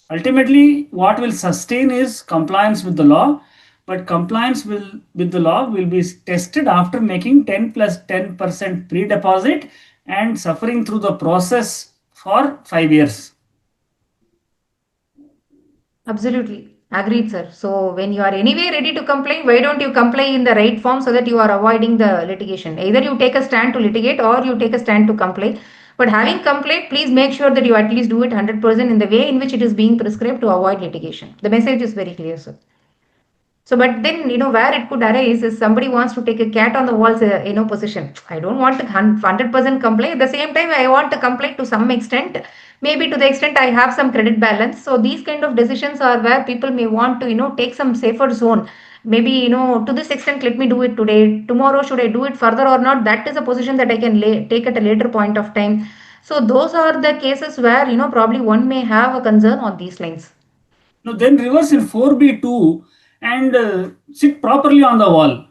Ultimately, what will sustain is compliance with the law, but compliance with the law will be tested after making 10 plus 10% pre-deposit and suffering through the process for 5 years. Absolutely. Agreed, sir. So when you are anyway ready to comply, why don't you comply in the right form so that you are avoiding the litigation? Either you take a stand to litigate or you take a stand to comply. But having complied, please make sure that you at least do it 100% in the way in which it is being prescribed to avoid litigation. The message is very clear, sir. So, but then, where it could arise is somebody wants to take a cat on the walls, position. I don't want to 100% comply. At the same time, I want to comply to some extent, maybe to the extent I have some credit balance. So these kind of decisions are where people may want to, take some safer zone. Maybe, to this extent, let me do it today. Tomorrow, should I do it further or not? That is a position that I can take at a later point of time. So those are the cases where, probably one may have a concern on these lines. No, then reverse in 4B2 and sit properly on the wall.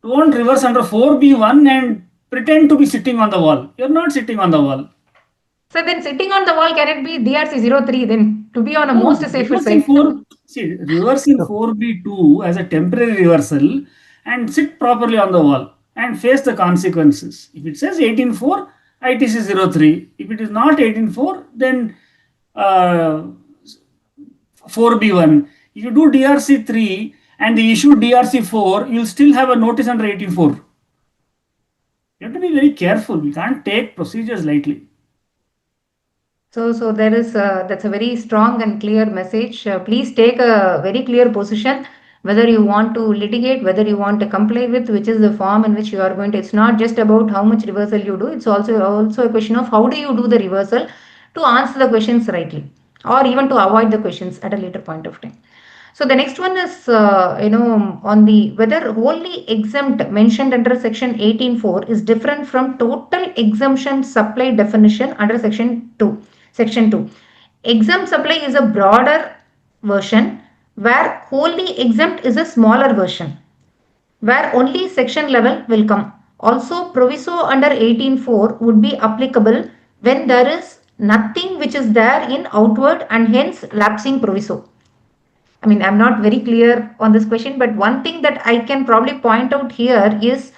Don't reverse under 4B1 and pretend to be sitting on the wall. You're not sitting on the wall. So then sitting on the wall, can it be DRC03 then, to be on a most safer side? Reverse in 4B2 as a temporary reversal and sit properly on the wall and face the consequences. If it says 18.4, ITC 03. If it is not 18.4, then 4B1. If you do DRC 3 and they issue DRC 4, you'll still have a notice under 18.4. You have to be very careful. We can't take procedures lightly. So there is that's a very strong and clear message. Please take a very clear position whether you want to litigate, whether you want to comply with, which is the form in which you are going to. It's not just about how much reversal you do. It's also a question of how do you do the reversal. to answer the questions rightly, or even to avoid the questions at a later point of time. So the next one is, on the whether wholly exempt mentioned under section 18.4 is different from total exemption supply definition under section 2. Section 2. Exempt supply is a broader version where wholly exempt is a smaller version where only section level will come. Also, proviso under 18.4 would be applicable when there is nothing which is there in outward and hence lapsing proviso. I mean, I'm not very clear on this question, but one thing that I can probably point out here is,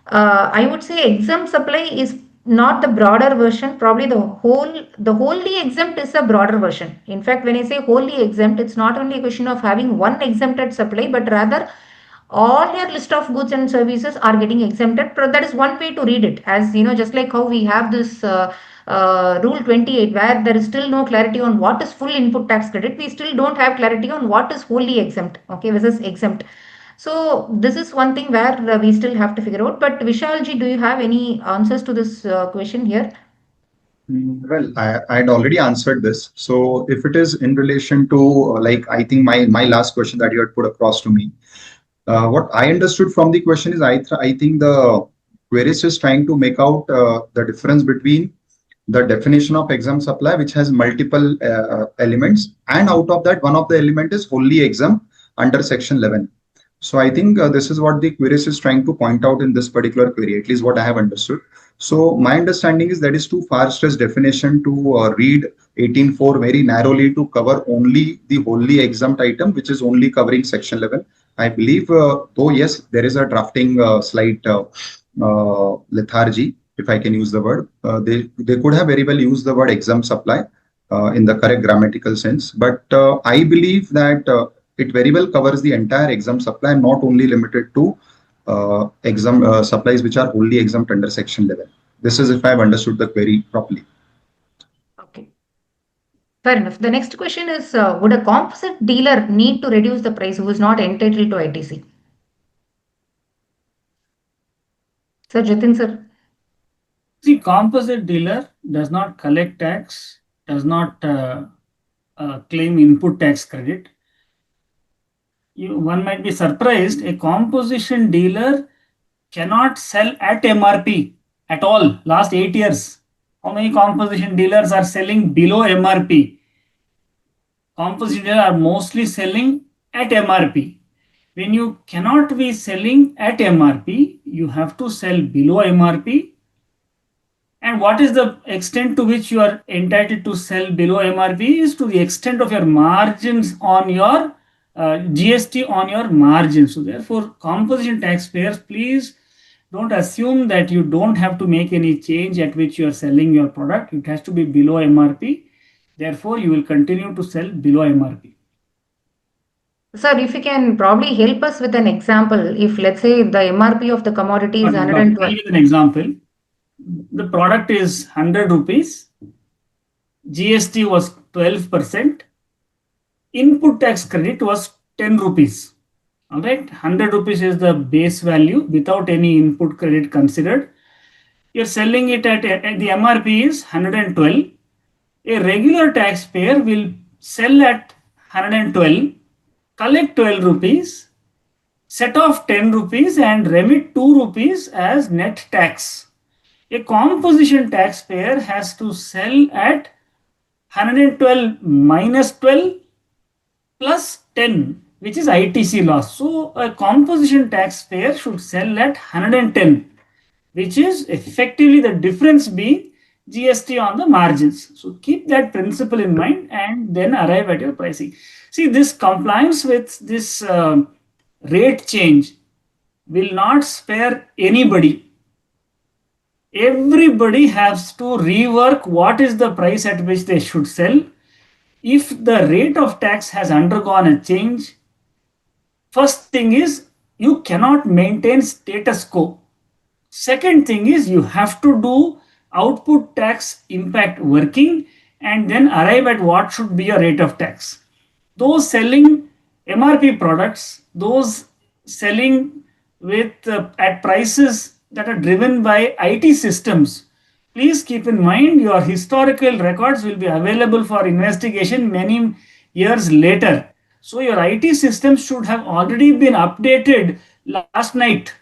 I would say exempt supply is not the broader version. Probably the wholly exempt is a broader version. In fact, when I say wholly exempt, it's not only a question of having one exempted supply, but rather all your list of goods and services are getting exempted. That is one way to read it, as you know, just like how we have this rule 28 where there is still no clarity on what is full input tax credit, we still don't have clarity on what is wholly exempt, okay, versus exempt. So this is one thing where we still have to figure out. But Vishalji, do you have any answers to this question here? Well, I'd already answered this. So if it is in relation to, like, I think my last question that you had put across to me, what I understood from the question is, I think the querist is trying to make out the difference between the definition of exempt supply, which has multiple elements, and out of that, one of the element is wholly exempt under section 11. So I think this is what the querist is trying to point out in this particular query, at least what I have understood. So my understanding is that is too far-stretched definition to read 18.4 very narrowly to cover only the wholly exempt item, which is only covering section 11. I believe, though, yes, there is a drafting slight lethargy, if I can use the word. They could have very well used the word exempt supply in the correct grammatical sense. But I believe that it very well covers the entire exempt supply, not only limited to exempt supplies which are wholly exempt under section 11. This is if I have understood the query properly. Okay. Fair enough. The next question is, would a composite dealer need to reduce the price who is not entitled to ITC? Sir, Jatin sir. See, composite dealer does not collect tax, does not claim input tax credit. One might be surprised, a composition dealer cannot sell at MRP at all. Last 8 years, how many composition dealers are selling below MRP? Composition dealers are mostly selling at MRP. When you cannot be selling at MRP, you have to sell below MRP. And what is the extent to which you are entitled to sell below MRP is to the extent of your margins on your GST on your margins. So therefore, composition taxpayers, please don't assume that you don't have to make any change at which you are selling your product. It has to be below MRP. Therefore, you will continue to sell below MRP. Sir, if you can probably help us with an example, if let's say the MRP of the commodity is 112. I'll give an example. The product is 100 rupees. GST was 12%. Input tax credit was 10 rupees. All right, 100 rupees is the base value without any input credit considered. You're selling it at the MRP is 112. A regular taxpayer will sell at 112, collect 12 rupees, set off 10 rupees and remit 2 rupees as net tax. A composition taxpayer has to sell at 112 minus 12 plus 10, which is ITC loss. So a composition taxpayer should sell at 110, which is effectively the difference being GST on the margins. So keep that principle in mind and then arrive at your pricing. See, this compliance with this rate change will not spare anybody. Everybody has to rework what is the price at which they should sell. If the rate of tax has undergone a change, first thing is you cannot maintain status quo. Second thing is you have to do output tax impact working and then arrive at what should be a rate of tax. Those selling MRP products, those selling with at prices that are driven by IT systems, please keep in mind your historical records will be available for investigation many years later. So your IT system should have already been updated last night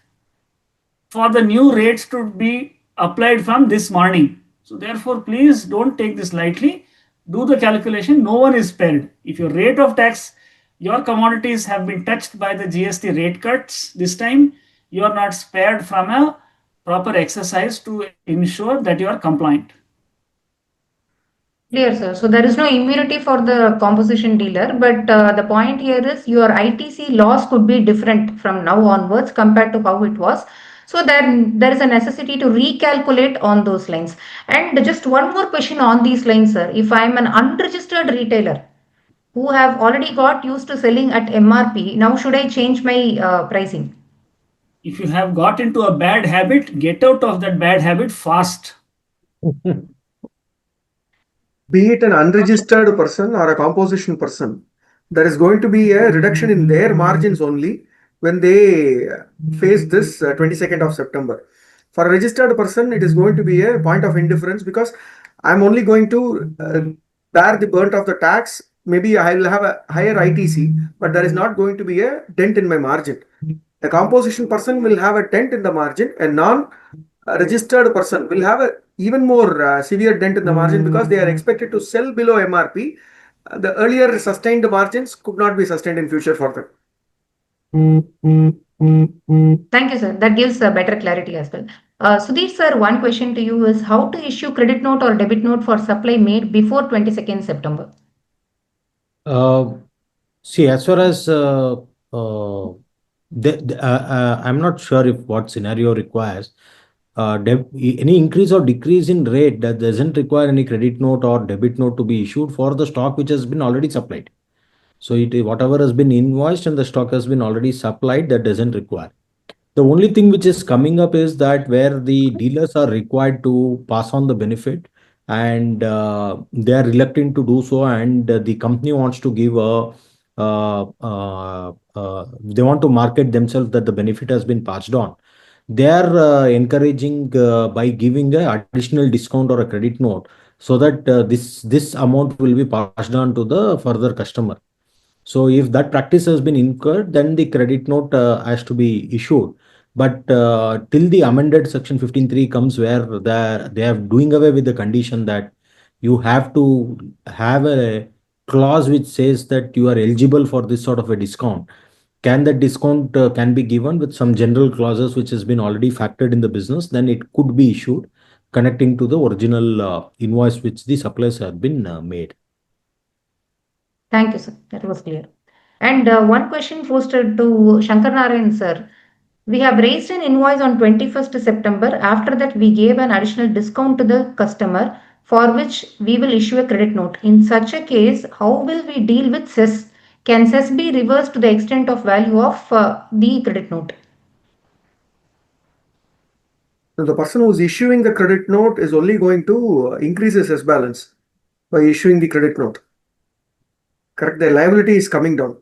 for the new rates to be applied from this morning. So therefore, please don't take this lightly. Do the calculation. No one is spared. If your rate of tax, your commodities have been touched by the GST rate cuts this time, you are not spared from a proper exercise to ensure that you are compliant. Clear, sir. So there is no immunity for the composition dealer, but the point here is your ITC loss could be different from now onwards compared to how it was. So then there is a necessity to recalculate on those lines. And just one more question on these lines, sir. If I'm an unregistered retailer who have already got used to selling at MRP, now should I change my pricing? If you have got into a bad habit, get out of that bad habit fast. Be it an unregistered person or a composition person, there is going to be a reduction in their margins only when they face this 22nd of September. For a registered person, it is going to be a point of indifference because I'm only going to bear the burnt of the tax. Maybe I will have a higher ITC, but there is not going to be a dent in my margin. A composition person will have a dent in the margin, a non-registered person will have a even more severe dent in the margin because they are expected to sell below MRP. The earlier sustained margins could not be sustained in future for them. Thank you, sir. That gives better clarity as well. Sudhir, sir, one question to you is how to issue credit note or debit note for supply made before 22nd September? See, as far as I'm not sure if what scenario requires any increase or decrease in rate that doesn't require any credit note or debit note to be issued for the stock which has been already supplied. So whatever has been invoiced and the stock has been already supplied, that doesn't require. The only thing which is coming up is that where the dealers are required to pass on the benefit and they are reluctant to do so, and the company wants to give they want to market themselves that the benefit has been passed on. They are encouraging by giving a additional discount or a credit note so that this amount will be passed on to the further customer. So if that practice has been incurred, then the credit note has to be issued. But till the amended section 15.3 comes where they are doing away with the condition that you have to have a clause which says that you are eligible for this sort of a discount. Can that discount can be given with some general clauses which has been already factored in the business, then it could be issued connecting to the original invoice which the suppliers have been made. Thank you, sir. That was clear. And one question posted to Shankara Narayanan, sir. We have raised an invoice on 21st September. After that, we gave an additional discount to the customer for which we will issue a credit note. In such a case, how will we deal with cess? Can cess be reversed to the extent of value of the credit note? So the person who is issuing the credit note is only going to increase his balance by issuing the credit note. Correct? The liability is coming down.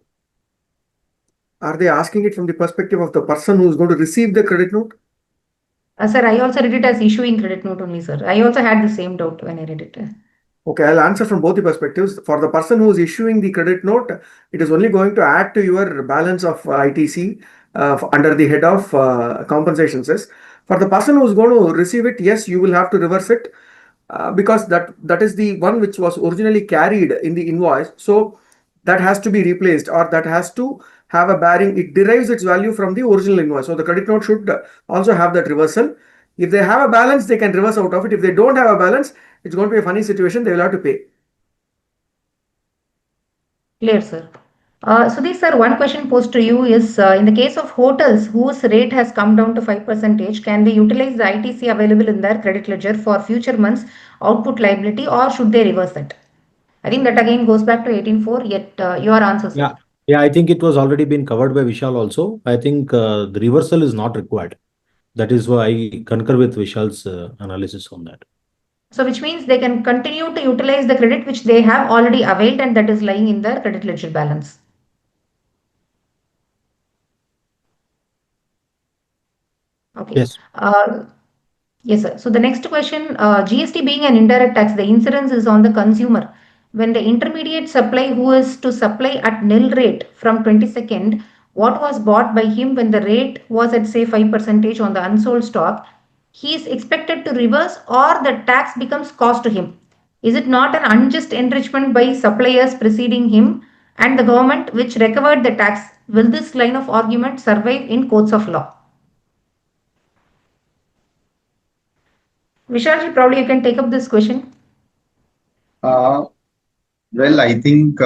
Are they asking it from the perspective of the person who is going to receive the credit note? Sir, I also read it as issuing credit note only, sir. I also had the same doubt when I read it. Okay, I'll answer from both the perspectives. For the person who is issuing the credit note, it is only going to add to your balance of ITC under the head of compensation cess. For the person who is going to receive it, yes, you will have to reverse it because that is the one which was originally carried in the invoice. So that has to be replaced or that has to have a bearing. It derives its value from the original invoice. So the credit note should also have that reversal. If they have a balance, they can reverse out of it. If they don't have a balance, it's going to be a funny situation. They will have to pay. Clear, sir. Sudhir, sir, one question posed to you is in the case of hotels whose rate has come down to 5%, can they utilize the ITC available in their credit ledger for future months output liability or should they reverse it? I think that again goes back to 18.4, yet your answer, sir. Yeah. Yeah, I think it was already been covered by Vishal also. I think the reversal is not required. That is why I concur with Vishal's analysis on that. So which means they can continue to utilize the credit which they have already availed and that is lying in their credit ledger balance. Okay. Yes. Yes, sir. So the next question, GST being an indirect tax, the incidence is on the consumer. When the intermediate supply who is to supply at nil rate from 22nd, what was bought by him when the rate was at say 5% on the unsold stock, he is expected to reverse or the tax becomes cost to him. Is it not an unjust enrichment by suppliers preceding him and the government which recovered the tax? Will this line of argument survive in courts of law? Vishalji, probably you can take up this question. Uh, well, I think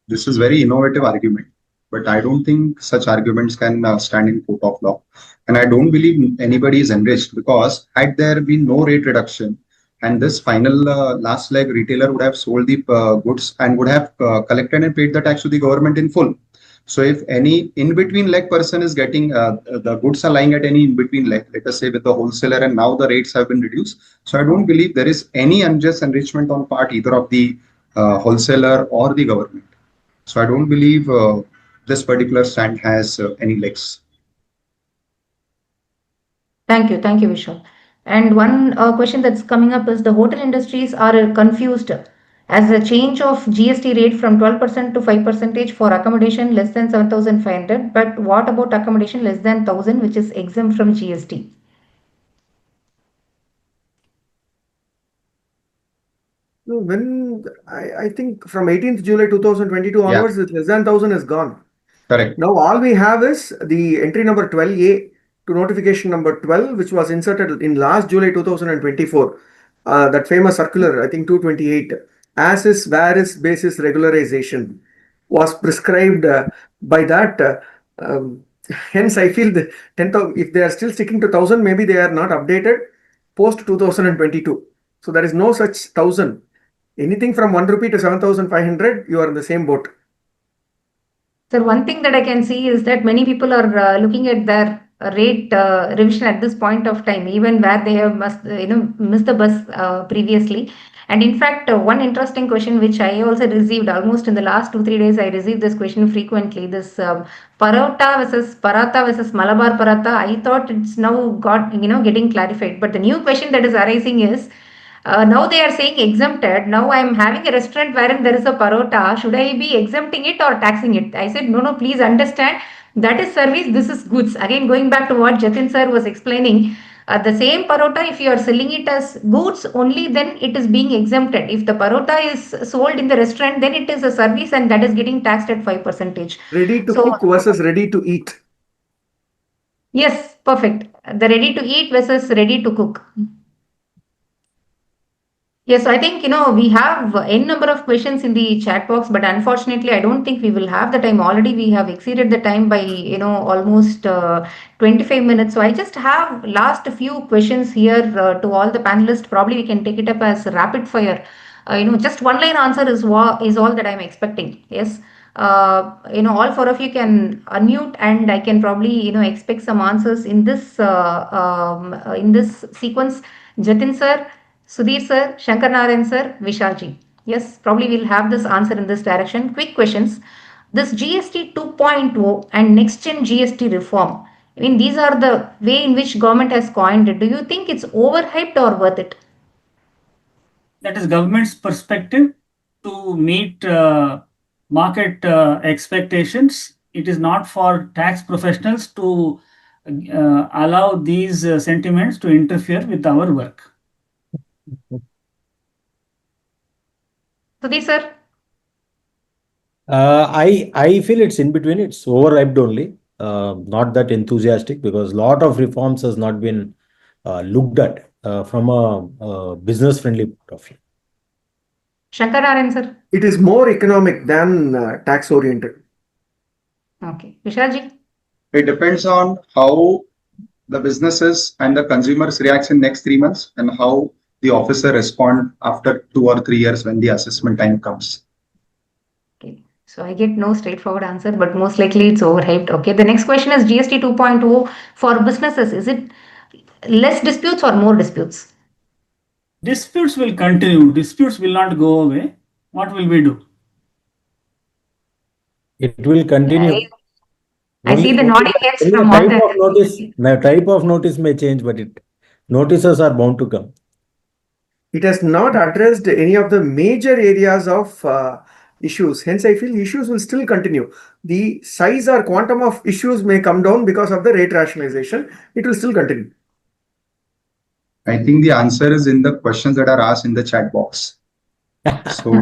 this is very innovative argument, but I don't think such arguments can stand in court of law. And I don't believe anybody is enriched, because had there been no rate reduction, and this final last leg retailer would have sold the goods and would have collected and paid the tax to the government in full. So if any in between leg person is getting the goods are lying at any in between leg, let us say with the wholesaler, and now the rates have been reduced. So I don't believe there is any unjust enrichment on part either of the wholesaler or the government. So I don't believe this particular stand has any legs. Thank you, Vishal. And one question that's coming up is the hotel industries are confused as the change of GST rate from 12% to 5% for accommodation less than 7,500. But what about accommodation less than 1,000, which is exempt from GST? No, when I think from 18th July 2022 Yeah, onwards, the less than 1,000 is gone. correct. Now all we have is the entry number 12A to notification number 12, which was inserted in last July 2024. That famous circular, I think 228, as is, where is, basis regularization was prescribed by that. Hence, I feel that 10,000, if they are still sticking to 1,000, maybe they are not updated post 2022. So there is no such 1,000. Anything from 1 rupee to 7,500, you are in the same boat. So one thing that I can see is that many people are looking at their rate revision at this point of time, even where they have missed the bus previously. And in fact, one interesting question which I also received almost in the last 2 3 days, I received this question frequently. This parota versus paratha versus Malabar paratha. I thought it's now got getting clarified, but the new question that is arising is now they are saying exempted. Now I am having a restaurant wherein there is a parota. Should I be exempting it or taxing it? I said, no, please understand. That is service, this is goods. Again, going back to what Jatin sir was explaining, the same parota, if you are selling it as goods only, then it is being exempted. If the parota is sold in the restaurant, then it is a service and that is getting taxed at 5%. Ready to So, cook versus ready to eat. yes, perfect. The ready to eat versus ready to cook. Yes, I think we have n number of questions in the chat box, but unfortunately, I don't think we will have the time. Already, we have exceeded the time by almost 25 minutes. So I just have last few questions here to all the panelists. Probably we can take it up as rapid fire. Just one line answer is all that I'm expecting. Yes. All four of you can unmute, and I can probably expect some answers in this sequence. Jatin sir. Sudhir sir, Shankara Narayanan sir, Vishalji. Yes, probably we'll have this answer in this direction. Quick questions. This GST 2.0 and next gen GST reform. I mean, these are the way in which government has coined it. Do you think it's overhyped or worth it? That is government's perspective to meet market expectations. It is not for tax professionals to allow these sentiments to interfere with our work. Sudhir sir? I feel it's in between. It's overhyped only. Not that enthusiastic, because a lot of reforms has not been looked at from a business friendly point of view. Shankara Narayanan sir? It is more economic than tax oriented. Okay. Vishalji? It depends on how the businesses and the consumers react in next 3 months, and how the officer respond after 2 or 3 years when the assessment time comes. Okay. So I get no straightforward answer, but most likely it's overhyped. Okay. The next question is GST 2.0 for businesses. Is it less disputes or more disputes? Disputes will continue. Disputes will not go away. What will we do? It will continue. I see the nodding heads from all The type of notice may change, but Notices are bound to come. It has not addressed any of the major areas of issues. Hence, I feel issues will still continue. The size or quantum of issues may come down because of the rate rationalization. It will still continue. I think the answer is in the questions that are asked in the chat box. So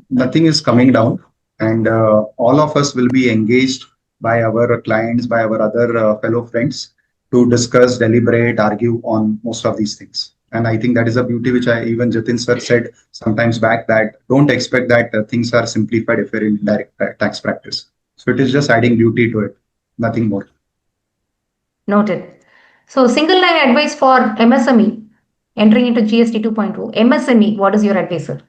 nothing is coming down, and all of us will be engaged by our clients, by our other fellow friends to discuss, deliberate, argue on most of these things. And I think that is a beauty which even Jatin sir said sometimes back, that don't expect that things are simplified if you're in direct tax practice. So it is just adding beauty to it, nothing more. Noted. So single line advice for MSME entering into GST 2.0. MSME, what is your advice, sir?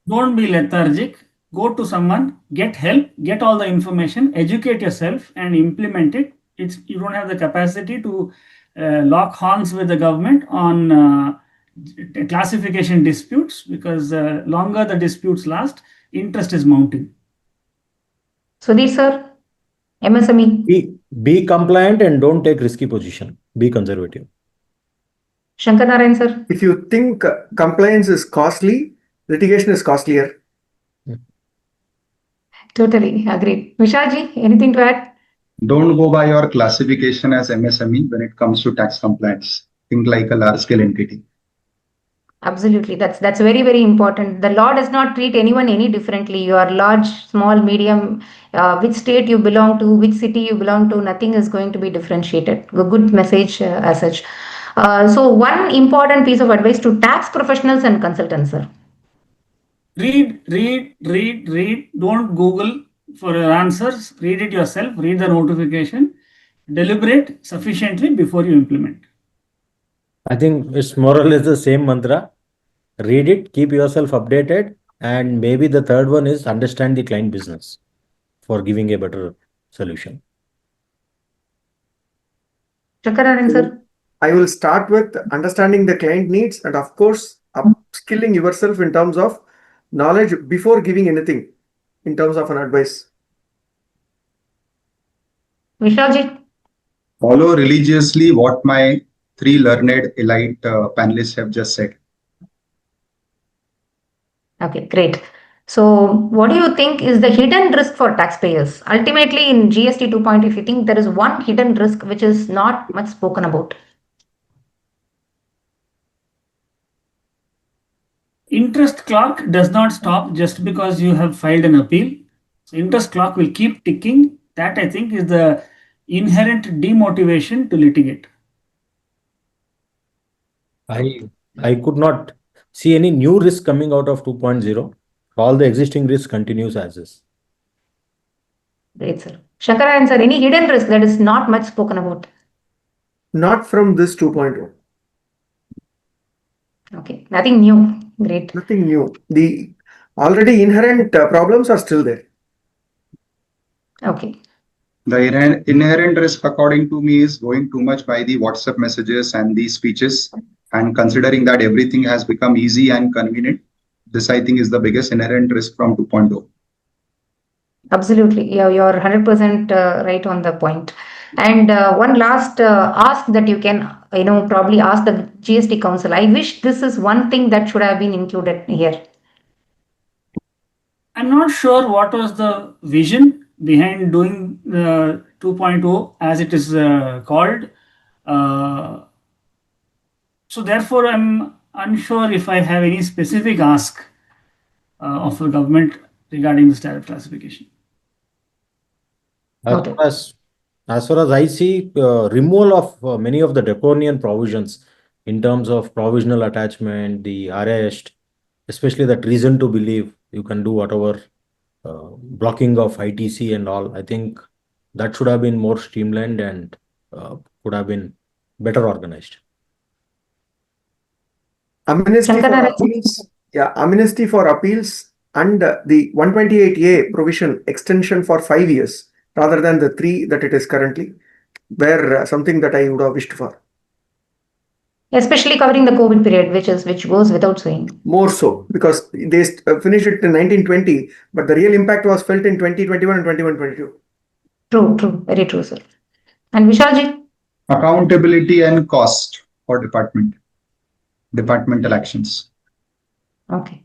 Don't be lethargic. Go to someone, get help, get all the information, educate yourself, and implement it. You don't have the capacity to lock horns with the government on classification disputes, because longer the disputes last, interest is mounting. Sudhir sir, MSME. Be compliant and don't take risky position. Be conservative. Shankara Narayanan sir. If you think compliance is costly, litigation is costlier. Totally agreed. Vishalji, anything to add? Don't go by your classification as MSME when it comes to tax compliance. Think like a large scale entity. Absolutely. That's very, very important. The law does not treat anyone any differently. You are large, small, medium, which state you belong to, which city you belong to, nothing is going to be differentiated. A good message as such. So one important piece of advice to tax professionals and consultants, sir. Read. Don't Google for your answers. Read it yourself. Read the notification. Deliberate sufficiently before you implement. I think it's more or less the same mantra. Read it, keep yourself updated, and maybe the third one is understand the client business for giving a better solution. Shankara sir. I will start with understanding the client needs and, of course, upskilling yourself in terms of knowledge before giving anything in terms of an advice. Vishalji. Follow religiously what my three learned elite panelists have just said. Okay, great. So what do you think is the hidden risk for taxpayers? Ultimately, in GST 2.0, if you think there is one hidden risk which is not much spoken about. Interest clock does not stop just because you have filed an appeal. So interest clock will keep ticking. That, I think, is the inherent demotivation to litigate. I could not see any new risk coming out of 2.0. All the existing risk continues as is. Great, sir. Shankara sir, any hidden risk that is not much spoken about? Not from this 2.0. Okay, nothing new. Great. Nothing new. The already inherent problems are still there. Okay. The inherent risk, according to me, is going too much by the WhatsApp messages and the speeches. And considering that everything has become easy and convenient, this, I think, is the biggest inherent risk from 2.0. Absolutely. Yeah, you're 100% right on the point. And one last ask that you can, probably ask the GST Council. I wish this is one thing that should have been included here. I'm not sure what was the vision behind doing 2.0 as it is called. So therefore, I'm unsure if I have any specific ask of the government regarding this tariff classification. As far as I see, removal of many of the draconian provisions in terms of provisional attachment, the arrest, especially that reason to believe you can do whatever, blocking of ITC and all. I think that should have been more streamlined and could have been better organized. Amnesty for appeals, amnesty for appeals and the 128A provision extension for 5 years rather than the 3 that it is currently, were something that I would have wished for. Especially covering the COVID period, which goes without saying. More so, because they finished it in 1920, but the real impact was felt in 2021 and 2022. True, very true, sir. And Vishalji? Accountability and cost. or departmental actions. Okay,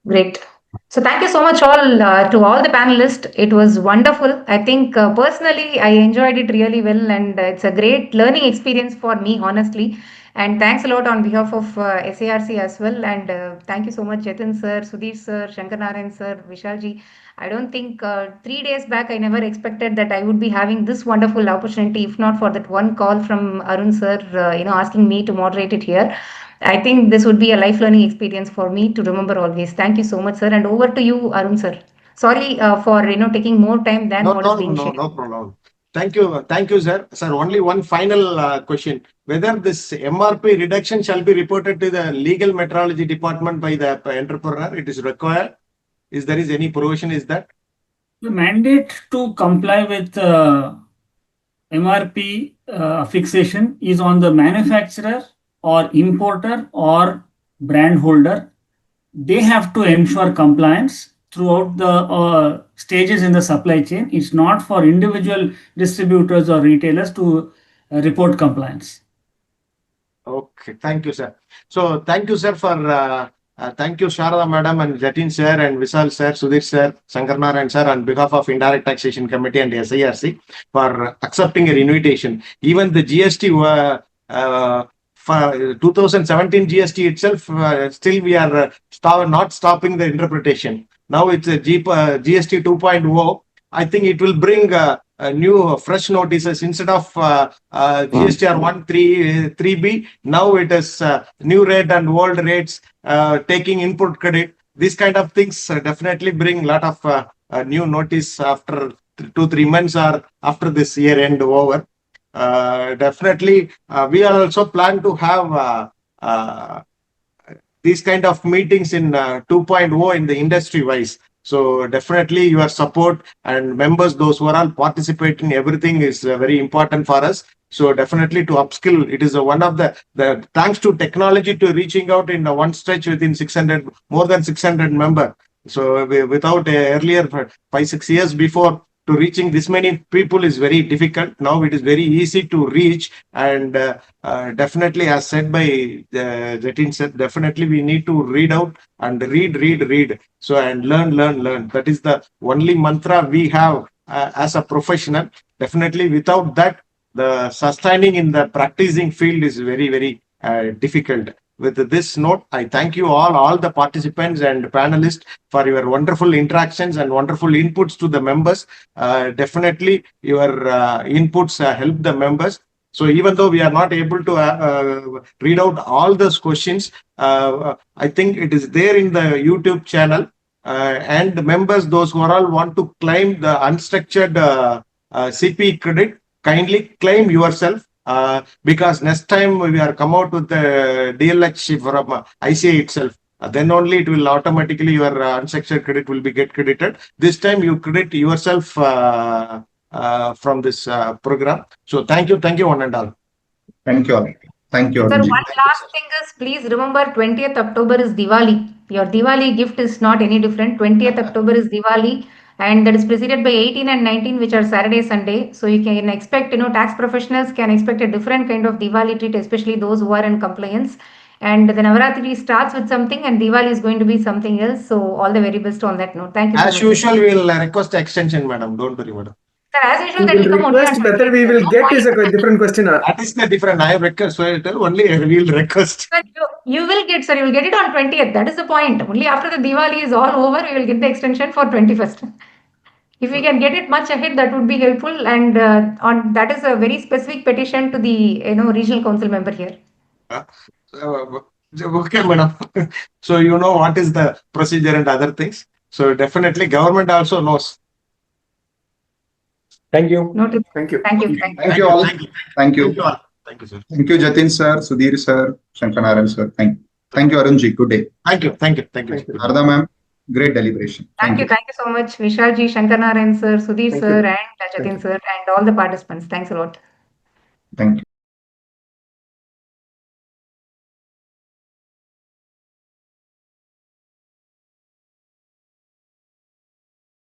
great. So thank you so much all to all the panelists. It was wonderful. I think personally I enjoyed it really well, and it's a great learning experience for me, honestly. And thanks a lot on behalf of SARC as well. And thank you so much, Jatin sir, Sudhir sir, Shankara Narayanan sir, Vishal ji. I don't think 3 days back I never expected that I would be having this wonderful opportunity, if not for that one call from Arun sir, asking me to moderate it here. I think this would be a life learning experience for me to remember always. Thank you so much, sir. And over to you, Arun sir. Sorry for taking more time than No, what is no, being no, shared. no problem. Thank you, sir. Sir, only one final question. Whether this MRP reduction shall be reported to the legal metrology department by the entrepreneur, it is required. Is there any provision? Is that? The mandate to comply with MRP fixation is on the manufacturer or importer or brand holder. They have to ensure compliance throughout the stages in the supply chain. It's not for individual distributors or retailers to report compliance. Okay, thank you, sir. So thank you, sir, for thank you, Sharadha madam and Jatin sir and Vishal sir, Sudhir sir, Shankara Narayanan sir, on behalf of Indirect Taxation Committee and SIRC for accepting your invitation. Even the GST for 2017 GST itself, still we are not stopping the interpretation. Now it's a GST 2.0. I think it will bring new fresh notices instead of GSTR 133B. Now it is new rate and old rates, taking input credit. These kind of things definitely bring a lot of new notice after 2-3 months or after this year end over. Definitely, we are also plan to have these kind of meetings in 2.0 in the industry wise. So definitely your support and members, those who are all participating, everything is very important for us. So definitely to upskill, it is one of the thanks to technology to reaching out in one stretch within 600, more than 600 members. So without earlier 5-6 years before, to reaching this many people is very difficult. Now it is very easy to reach, and definitely, as said by Jatin said, definitely we need to read out and read. So and learn. That is the only mantra we have as a professional. Definitely, without that, the sustaining in the practicing field is very difficult. With this note, I thank you all the participants and panelists for your wonderful interactions and wonderful inputs to the members. Definitely, your inputs help the members. So even though we are not able to read out all those questions, I think it is there in the YouTube channel. And the members, those who are all want to claim the unstructured CP credit, kindly claim yourself. Because next time we are come out with the DLH from ICA itself, then only it will automatically your unstructured credit will be get credited. This time you credit yourself from this program. So thank you one and all. Thank you all. Thank you, Sir, Arunji. one last thing is, please remember 20th October is Diwali. Your Diwali gift is not any different. 20th October is Diwali, and that is preceded by 18 and 19, which are Saturday, Sunday. So you can expect, tax professionals can expect a different kind of Diwali treat, especially those who are in compliance. And the Navaratri starts with something, and Diwali is going to be something else. So all the very best on that note. Thank you so much. As usual, we will request extension, madam. Don't worry, madam. Sir, as usual, We that will will come only on request whether 20th. we will No get point. is a different question. That is the different. I request, so only we will request. Sir, you will get, sir, you will get it on 20th. That is the point. Only after the Diwali is all over, we will get the extension for 21st. If we can get it much ahead, that would be helpful. And on that is a very specific petition to the regional council member here. Okay, madam. So you know what is the procedure and other things. So definitely government also knows. Thank you. Noted. Thank you. Thank you. Thank you all. Thank you. Thank you all. Thank you, sir. Thank you, Jatin sir, Sudhir sir, Shankara Narayanan sir. Thank you, Arunji. Good day. Thank you. Saradha ma'am, great deliberation. Thank you so much, Vishalji, Shankara Narayanan sir, Sudhir Thank sir, you. and Jatin sir, and all the participants. Thanks a lot. Thank you.